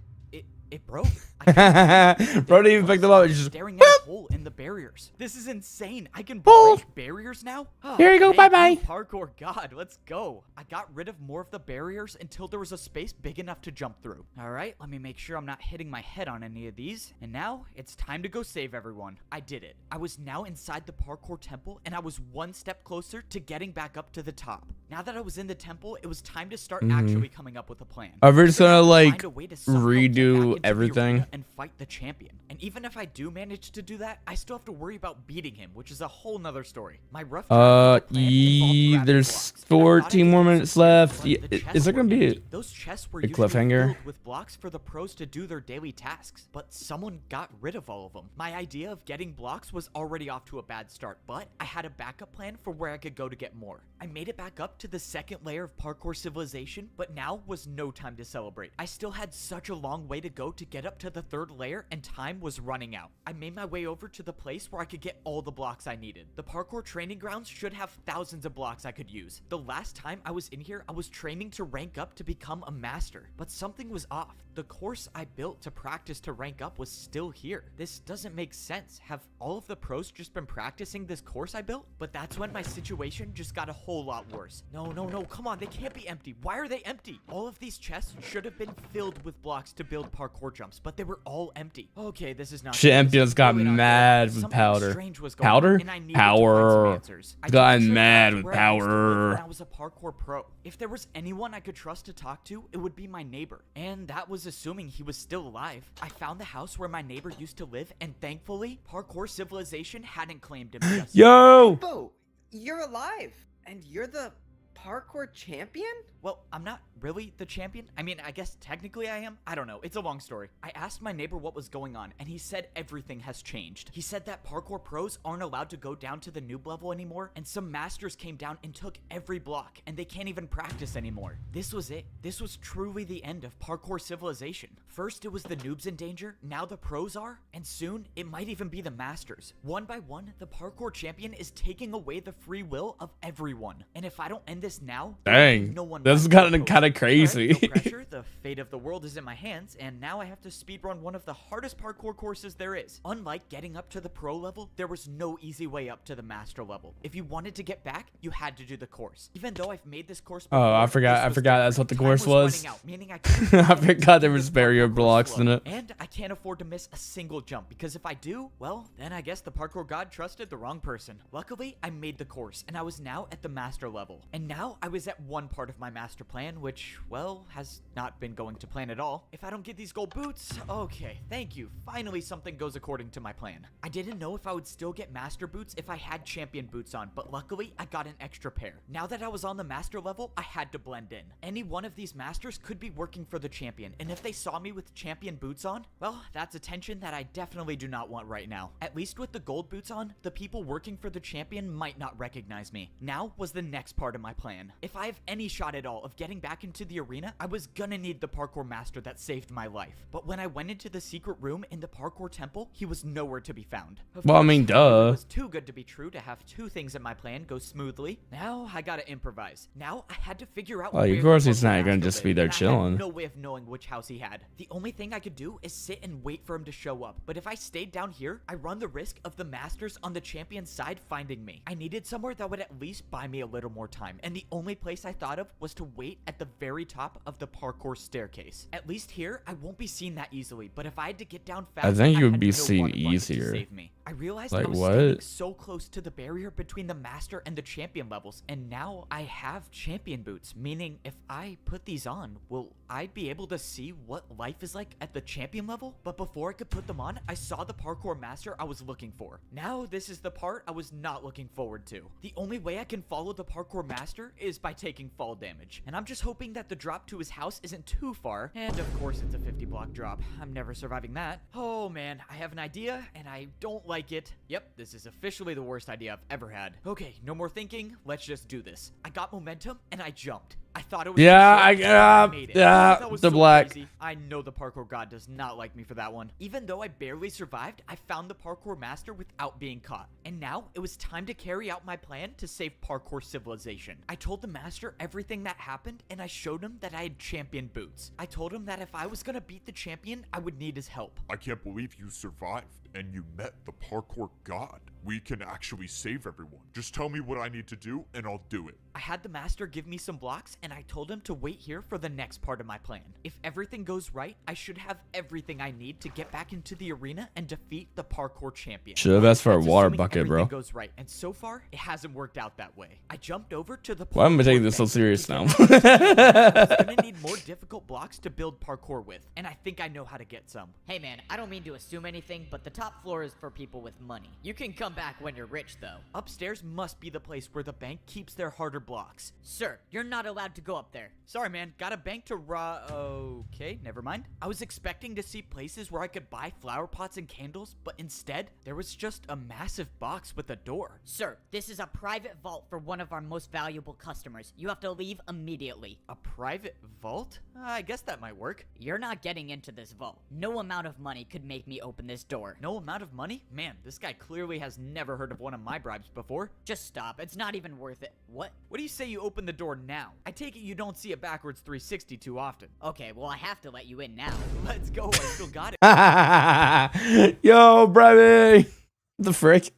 It broke. Bro didn't even pick them up. It's just staring at a hole in the barriers. This is insane. I can break barriers now? Oh, here you go. Bye-bye. Parkour god, let's go. I got rid of more of the barriers until there was a space big enough to jump through. All right, let me make sure I'm not hitting my head on any of these. And now it's time to go save everyone. I did it. I was now inside the parkour temple, and I was one step closer to getting back up to the top. Now that I was in the temple, it was time to start actually coming up with a plan. Are we just gonna like Find a way to somehow get back redo into the everything? arena and fight the champion. And even if I do manage to do that, I still have to worry about beating him, which is a whole nother story. My rough draft plan involved grabbing there's blocks, and I 14 thought more I could minutes succeed, left. but the chests Is there gonna were be empty. Those chests were a usually cliffhanger? filled with blocks for the pros to do their daily tasks, but someone got rid of all of them. My idea of getting blocks was already off to a bad start, but I had a backup plan for where I could go to get more. I made it back up to the second layer of parkour civilization, but now was no time to celebrate. I still had such a long way to go to get up to the third layer, and time was running out. I made my way over to the place where I could get all the blocks I needed. The parkour training grounds should have thousands of blocks I could use. The last time I was in here, I was training to rank up to become a master, but something was off. The course I built to practice to rank up was still here. This doesn't make sense. Have all of the pros just been practicing this course I built? But that's when my situation just got a whole lot worse. No, come on, they can't be empty. Why are they empty? All of these chests should have been filled with blocks to build parkour jumps, but they were all empty. Okay, this is not good. Champions got Really not good. mad with Something powder. strange was going Powder? on, and I needed to find some Power. answers. I Got took a trip mad back with where I used to live power. when I was a parkour pro. If there was anyone I could trust to talk to, it would be my neighbor. And that was assuming he was still alive. I found the house where my neighbor used to live, and thankfully, parkour civilization hadn't claimed him just yet. Yo! Bo, you're alive, and you're the parkour champion? Well, I'm not really the champion. I mean, I guess technically I am. I don't know. It's a long story. I asked my neighbor what was going on, and he said everything has changed. He said that parkour pros aren't allowed to go down to the noob level anymore, and some masters came down and took every block, and they can't even practice anymore. This was it. This was truly the end of parkour civilization. First, it was the noobs in danger. Now the pros are, and soon it might even be the masters. One by one, the parkour champion is taking away the free will of everyone. And if I don't end this now, Dang, no one this is left to kind of oppose. crazy. Alright, no pressure. The fate of the world is in my hands, and now I have to speedrun one of the hardest parkour courses there is. Unlike getting up to the pro level, there was no easy way up to the master level. If you wanted to get back, you had to do the course. Even though I've made this course before, Oh, I forgot this was that's what the different. course Time was. running out, meaning I couldn't I follow forgot there the was barrier parkour blocks flow. in it. And I can't afford to miss a single jump, because if I do, well, then I guess the parkour god trusted the wrong person. Luckily, I made the course, and I was now at the master level. And now I was at one part of my master plan, which, well, has not been going to plan at all. If I don't get these gold boots, okay, thank you. Finally, something goes according to my plan. I didn't know if I would still get master boots if I had champion boots on, but luckily, I got an extra pair. Now that I was on the master level, I had to blend in. Any one of these masters could be working for the champion, and if they saw me with champion boots on, well, that's attention that I definitely do not want right now. At least with the gold boots on, the people working for the champion might not recognize me. Now was the next part of my plan. If I have any shot at all of getting back into the arena, I was gonna need the parkour master that saved my life. But when I went into the secret room in the parkour temple, he was nowhere to be found. Of Well, I course, mean, knew duh. It was too good to be true to have two things in my plan go smoothly. Now I gotta improvise. Now I had to figure out Well, where of course the he's parkour not gonna master just be lived, there and I had chilling. no way of knowing which house he had. The only thing I could do is sit and wait for him to show up. But if I stayed down here, I run the risk of the masters on the champion's side finding me. I needed somewhere that would at least buy me a little more time, and the only place I thought of was to wait at the very top of the parkour staircase. At least here, I won't be seen that easily, but if I had to get down fast, I think you would had be no seen one running to easier. save me. I I realized Like I was what? standing so close to the barrier between the master and the champion levels, and now I have champion boots, meaning if I put these on, will I be able to see what life is like at the champion level? But before I could put them on, I saw the parkour master I was looking for. Now this is the part I was not looking forward to. The only way I can follow the parkour master is by taking fall damage, and I'm just hoping that the drop to his house isn't too far, and of course it's a 50 block drop. I'm never surviving that. Oh man, I have an idea, and I don't like it. Yep, this is officially the worst idea I've ever had. Okay, no more thinking, let's just do this. I got momentum, and I jumped. I thought it was made it. That was the so black. crazy. I know the parkour god does not like me for that one. Even though I barely survived, I found the parkour master without being caught. And now it was time to carry out my plan to save parkour civilization. I told the master everything that happened, and I showed him that I had champion boots. I told him that if I was gonna beat the champion, I would need his help. I can't believe you survived and you met the parkour god. We can actually save everyone. Just tell me what I need to do and I'll do it. I had the master give me some blocks, and I told him to wait here for the next part of my plan. If everything goes right, I should have everything I need to get back into the arena and defeat the parkour champion. Should have asked for a That's water assuming bucket, bro. everything goes right, and so far, it hasn't worked out that way. I jumped over to the Why am I parkour taking this so bench serious to now? get I was gonna need more difficult blocks to build parkour with, and I think I know how to get some. Hey man, I don't mean to assume anything, but the top floor is for people with money. You can come back when you're rich though. Upstairs must be the place where the bank keeps their harder blocks. Sir, you're not allowed to go up there. Sorry, man. Got a bank to Okay, never mind. I was expecting to see places where I could buy flower pots and candles, but instead, there was just a massive box with a door. Sir, this is a private vault for one of our most valuable customers. You have to leave immediately. A private vault? I guess that might work. You're not getting into this vault. No amount of money could make me open this door. No amount of money? Man, this guy clearly has never heard of one of my bribes before. Just stop. It's not even worth it. What? What do you say you open the door now? I take it you don't see a backwards 360 too often. Okay, well I have to let you in now. Let's go. I still got it. Yo, Brevy! The frick?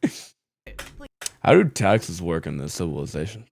How do taxes work in this civilization?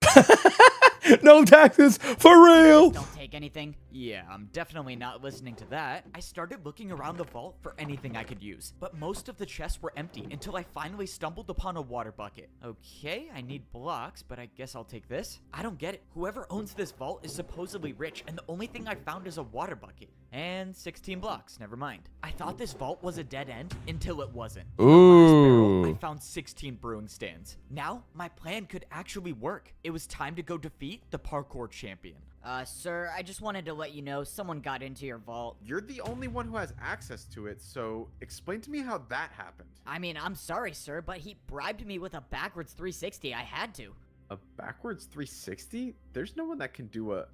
No taxes, for real! Don't take anything. Yeah, I'm definitely not listening to that. I started looking around the vault for anything I could use, but most of the chests were empty until I finally stumbled upon a water bucket. Okay, I need blocks, but I guess I'll take this. I don't get it. Whoever owns this vault is supposedly rich, and the only thing I found is a water bucket. And 16 blocks, never mind. I thought this vault was a dead end until it wasn't. Ooh. I found 16 brewing stands. Now, my plan could actually work. It was time to go defeat the parkour champion. Sir, I just wanted to let you know someone got into your vault. You're the only one who has access to it, so explain to me how that happened. I mean, I'm sorry, sir, but he bribed me with a backwards 360. I had to. A backwards 360? There's no one that can do a...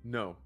No,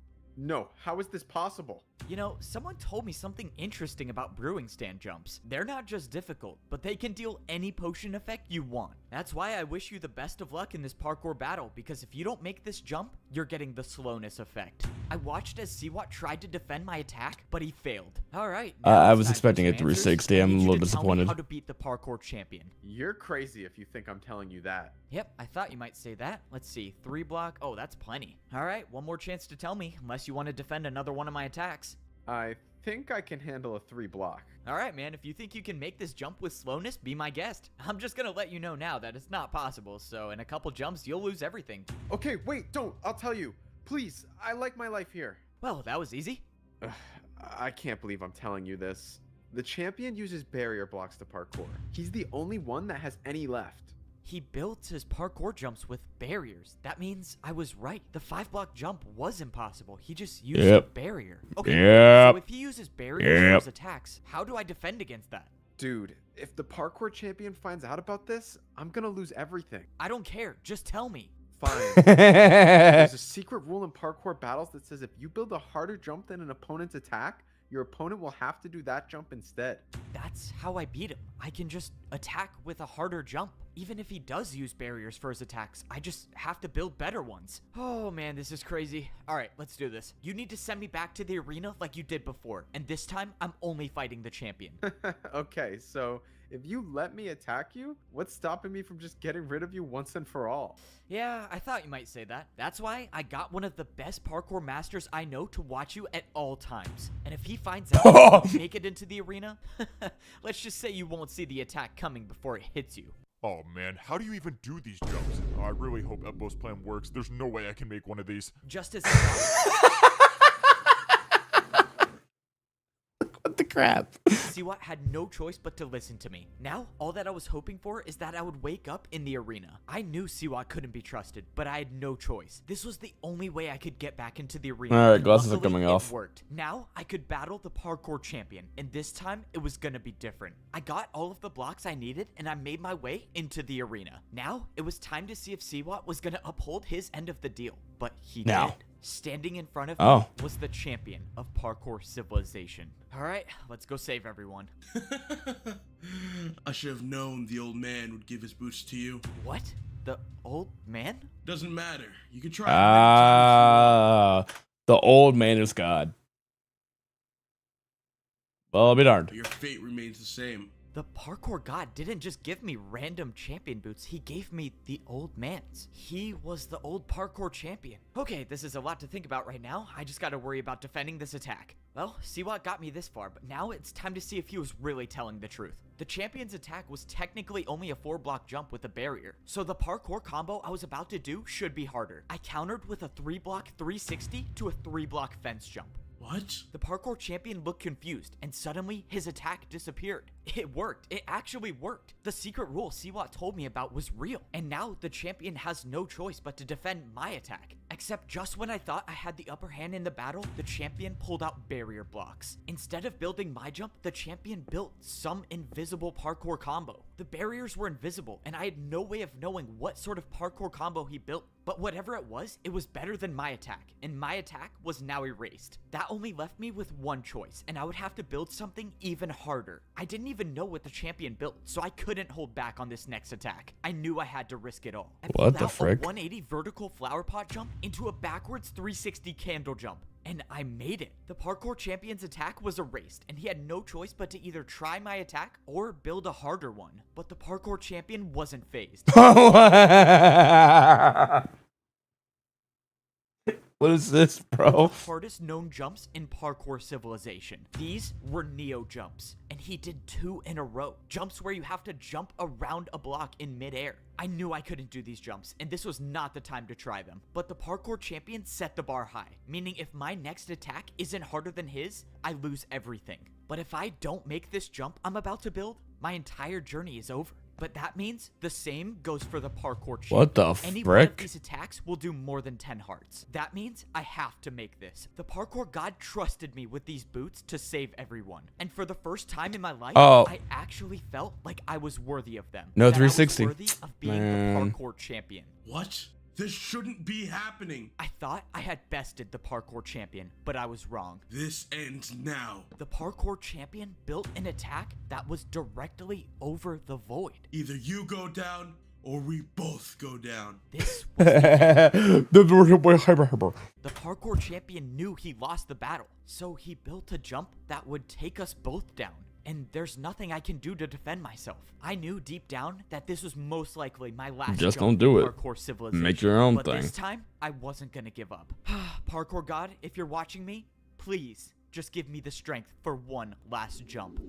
how is this possible? You know, someone told me something interesting about brewing stand jumps. They're not just difficult, but they can deal any potion effect you want. That's why I wish you the best of luck in this parkour battle, because if you don't make this jump, you're getting the slowness effect. I watched as Siwat tried to defend my attack, but he failed. Alright. I was expecting a 360. I'm a little disappointed. How to beat the parkour champion. You're crazy if you think I'm telling you that. Yep, I thought you might say that. Let's see, 3 block. Oh, that's plenty. Alright, one more chance to tell me, unless you want to defend another one of my attacks. I think I can handle a 3 block. Alright, man, if you think you can make this jump with slowness, be my guest. I'm just gonna let you know now that it's not possible, so in a couple jumps, you'll lose everything. Okay, wait, don't. I'll tell you. Please, I like my life here. Well, that was easy. I can't believe I'm telling you this. The champion uses barrier blocks to parkour. He's the only one that has any left. He built his parkour jumps with barriers. That means I was right. The 5-block jump was impossible. He just used a barrier. Okay, so if he uses barriers for his attacks, how do I defend against that? Dude, if the parkour champion finds out about this, I'm gonna lose everything. I don't care. Just tell me. Fine. There's a secret rule in parkour battles that says if you build a harder jump than an opponent's attack, your opponent will have to do that jump instead. That's how I beat him. I can just attack with a harder jump. Even if he does use barriers for his attacks, I just have to build better ones. Oh man, this is crazy. Alright, let's do this. You need to send me back to the arena like you did before. And this time, I'm only fighting the champion. Okay, so If you let me attack you, what's stopping me from just getting rid of you once and for all? Yeah, I thought you might say that. That's why I got one of the best parkour masters I know to watch you at all times. And if he finds out you make it into the arena, let's just say you won't see the attack coming before it hits you. Oh man, how do you even do these jumps? Oh, I really hope Ebbo's plan works. There's no way I can make one of these. Just as What the crap? Siwa had no choice but to listen to me. Now, all that I was hoping for is that I would wake up in the arena. I knew Siwa couldn't be trusted, but I had no choice. This was the only way I could get back into the arena. All right, and glasses are luckily, coming it off. worked. Now, I could battle the parkour champion, and this time, it was gonna be different. I got all of the blocks I needed, and I made my way into the arena. Now, it was time to see if Siwa was gonna uphold his end of the deal, but he Now. did. Standing in front of Oh. me was the champion of parkour civilization. All right, let's go save everyone. I should have known the old man would give his boots to you. What? The old man? Doesn't matter. You can try. it many times The old man is God. Well, I'll be darned. but your fate remains the same. The parkour god didn't just give me random champion boots, he gave me the old man's. He was the old parkour champion. Okay, this is a lot to think about right now. I just gotta worry about defending this attack. Well, Siwa got me this far, but now it's time to see if he was really telling the truth. The champion's attack was technically only a 4-block jump with a barrier, so the parkour combo I was about to do should be harder. I countered with a 3-block 360 to a 3-block fence jump. What? The parkour champion looked confused, and suddenly his attack disappeared. It worked. It actually worked. The secret rule Siwa told me about was real, and now the champion has no choice but to defend my attack. Except just when I thought I had the upper hand in the battle, the champion pulled out barrier blocks. Instead of building my jump, the champion built some invisible parkour combo. The barriers were invisible, and I had no way of knowing what sort of parkour combo he built. But whatever it was better than my attack, and my attack was now erased. That only left me with one choice, and I would have to build something even harder. I didn't even know what the champion built, so I couldn't hold back on this next attack. I knew I had to risk it all. I What pulled the out frick? a 180 vertical flower pot jump into a backwards 360 candle jump. And I made it. The parkour champion's attack was erased, and he had no choice but to either try my attack or build a harder one. But the parkour champion wasn't phased. What is this, bro? Hardest known jumps in parkour civilization. These were Neo jumps, and he did 2 in a row. Jumps where you have to jump around a block in midair. I knew I couldn't do these jumps, and this was not the time to try them. But the parkour champion set the bar high, meaning if my next attack isn't harder than his, I lose everything. But if I don't make this jump I'm about to build, my entire journey is over. But that means the same goes for the parkour champion. What the Any one of frick? these attacks will do more than 10 hearts. That means I have to make this. The parkour god trusted me with these boots to save everyone. And for the first time in my life, Oh. I actually felt like I was worthy of them. No That I was 360. worthy of being Man. the parkour champion. What? This shouldn't be happening. I thought I had bested the parkour champion, but I was wrong. This ends now. The parkour champion built an attack that was directly over the void. Either you go down or we both go down. This The parkour champion knew he lost the battle, so he built a jump that would take us both down. And there's nothing I can do to defend myself. I knew deep down that this was most likely my last Just jump don't do in it. parkour civilization. Make your own but thing. this time, I wasn't gonna give up. Parkour god, if you're watching me, please just give me the strength for one last jump.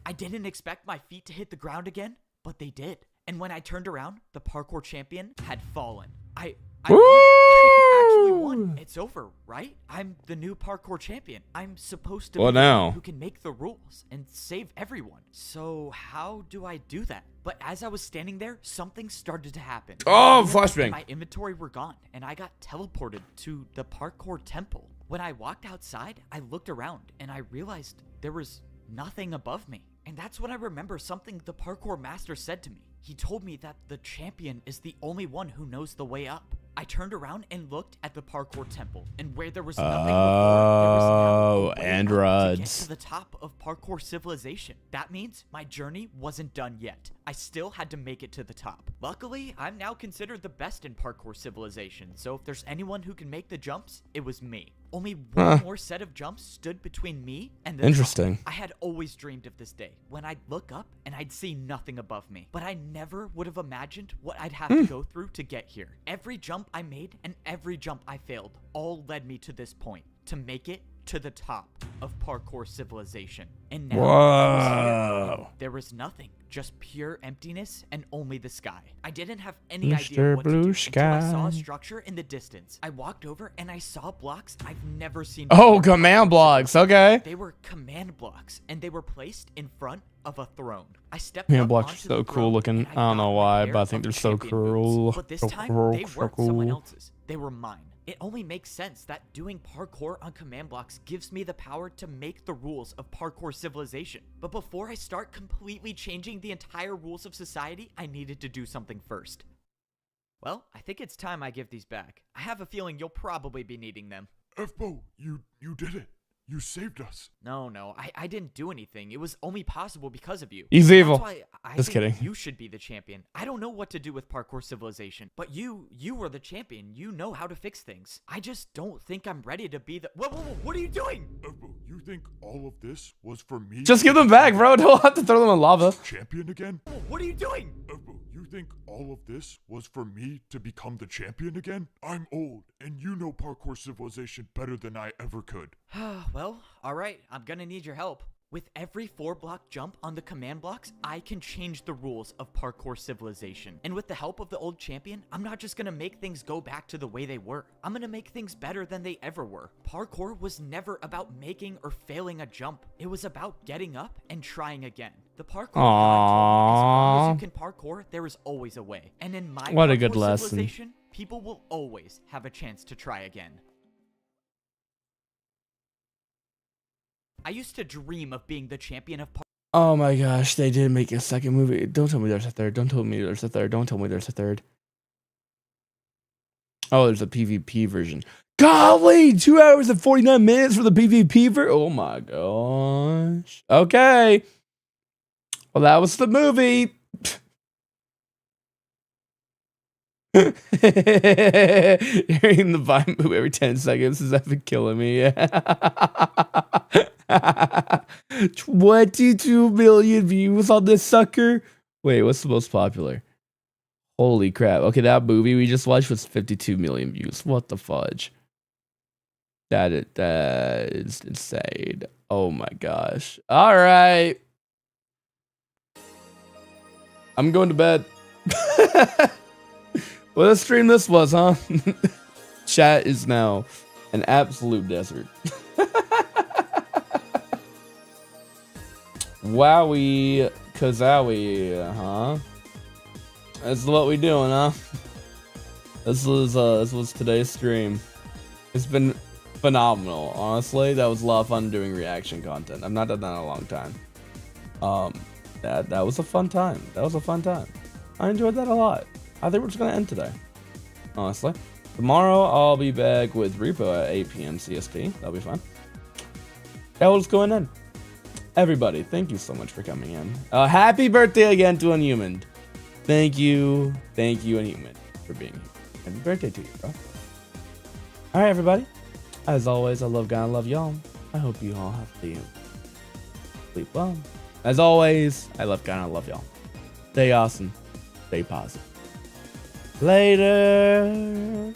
I didn't expect my feet to hit the ground again, but they did. And when I turned around, the parkour champion had fallen. I won. I actually won. It's over, right? I'm the new parkour champion. I'm supposed to What be the now? one who can make the rules and save everyone. So how do I do that? But as I was standing there, something started to happen. Oh, My flashbang. and my inventory were gone, and I got teleported to the parkour temple. When I walked outside, I looked around, and I realized there was nothing above me. And that's when I remember something the parkour master said to me. He told me that the champion is the only one who knows the way up. I turned around and looked at the parkour temple, and where there was nothing before, there was now a way and up to get rods. to the top of parkour civilization. That means my journey wasn't done yet. I still had to make it to the top. Luckily, I'm now considered the best in parkour civilization, so if there's anyone who can make the jumps, it was me. Only one more set of jumps stood between me and the Interesting. top. I had always dreamed of this day, when I'd look up and I'd see nothing above me. But I never would have imagined what I'd have to go through to get here. Every jump I made and every jump I failed all led me to this point, to make it to the top of parkour civilization. And now Whoa. there was nothing, just pure emptiness and only the sky. I didn't have any idea Mr. what to do Blue until I saw a Sky. structure in the distance. I walked over and I saw blocks I've never seen Oh, before. command blocks. Okay. They were command blocks, and they were placed in front of a throne. I stepped Command up blocks are onto so the cool throne, looking. and I don't know got a why, pair but I think of they're so champion boots. cool. But this So time, cool, they so weren't someone cool. else's. They were mine. It only makes sense that doing parkour on command blocks gives me the power to make the rules of parkour civilization. But before I start completely changing the entire rules of society, I needed to do something first. Well, I think it's time I give these back. I have a feeling you'll probably be needing them. FBO, you did it. You saved us. No, I didn't do anything. It was only possible because of you. He's evil. That's why I Just think kidding. you should be the champion. I don't know what to do with parkour civilization, but you were the champion. You know how to fix things. I just don't think I'm ready to be the— Whoa, what are you doing? FBO, you think all of this was for me? Just give them back, bro. Don't have to throw them in lava. Champion again? What are you doing? FBO, you think all of this was for me to become the champion again? I'm old, and you know parkour civilization better than I ever could. Well, alright, I'm gonna need your help. With every 4-block jump on the command blocks, I can change the rules of parkour civilization. And with the help of the old champion, I'm not just gonna make things go back to the way they were. I'm gonna make things better than they ever were. Parkour was never about making or failing a jump. It was about getting up and trying again. The parkour god told me as long as you can parkour, there is always a way. And in my What a parkour good lesson. civilization, people will always have a chance to try again. I used to dream of being the champion of parkour. Oh my gosh, they did make a second movie. Don't tell me there's a third. Don't tell me there's a third. Don't tell me there's a third. Oh, there's a PvP version. Golly, 2 hours and 49 minutes for the PvP version. Oh my gosh. Okay. Well, that was the movie. Hearing the Vine move every 10 seconds is ever killing me. 22 million views on this sucker. Wait, what's the most popular? Holy crap. Okay, that movie we just watched was 52 million views. What the fudge? That is insane. Oh my gosh. All right. I'm going to bed. What a stream this was, huh? Chat is now an absolute desert. Wowie kazowie, huh? That's what we doing, huh? This was today's stream. It's been phenomenal, honestly. That was a lot of fun doing reaction content. I've not done that in a long time. That was a fun time. That was a fun time. I enjoyed that a lot. I think we're just gonna end today, honestly. Tomorrow I'll be back with Repo at 8 p.m. CST. That'll be fun. Yeah, we'll just go in. Everybody, thank you so much for coming in. Happy birthday again to Unhuman. Thank you, Unhuman, for being here. Happy birthday to you, bro. All right, everybody. As always, I love God, I love y'all. I hope you all have to sleep well. As always, I love God, I love y'all. Stay awesome. Stay positive. Later.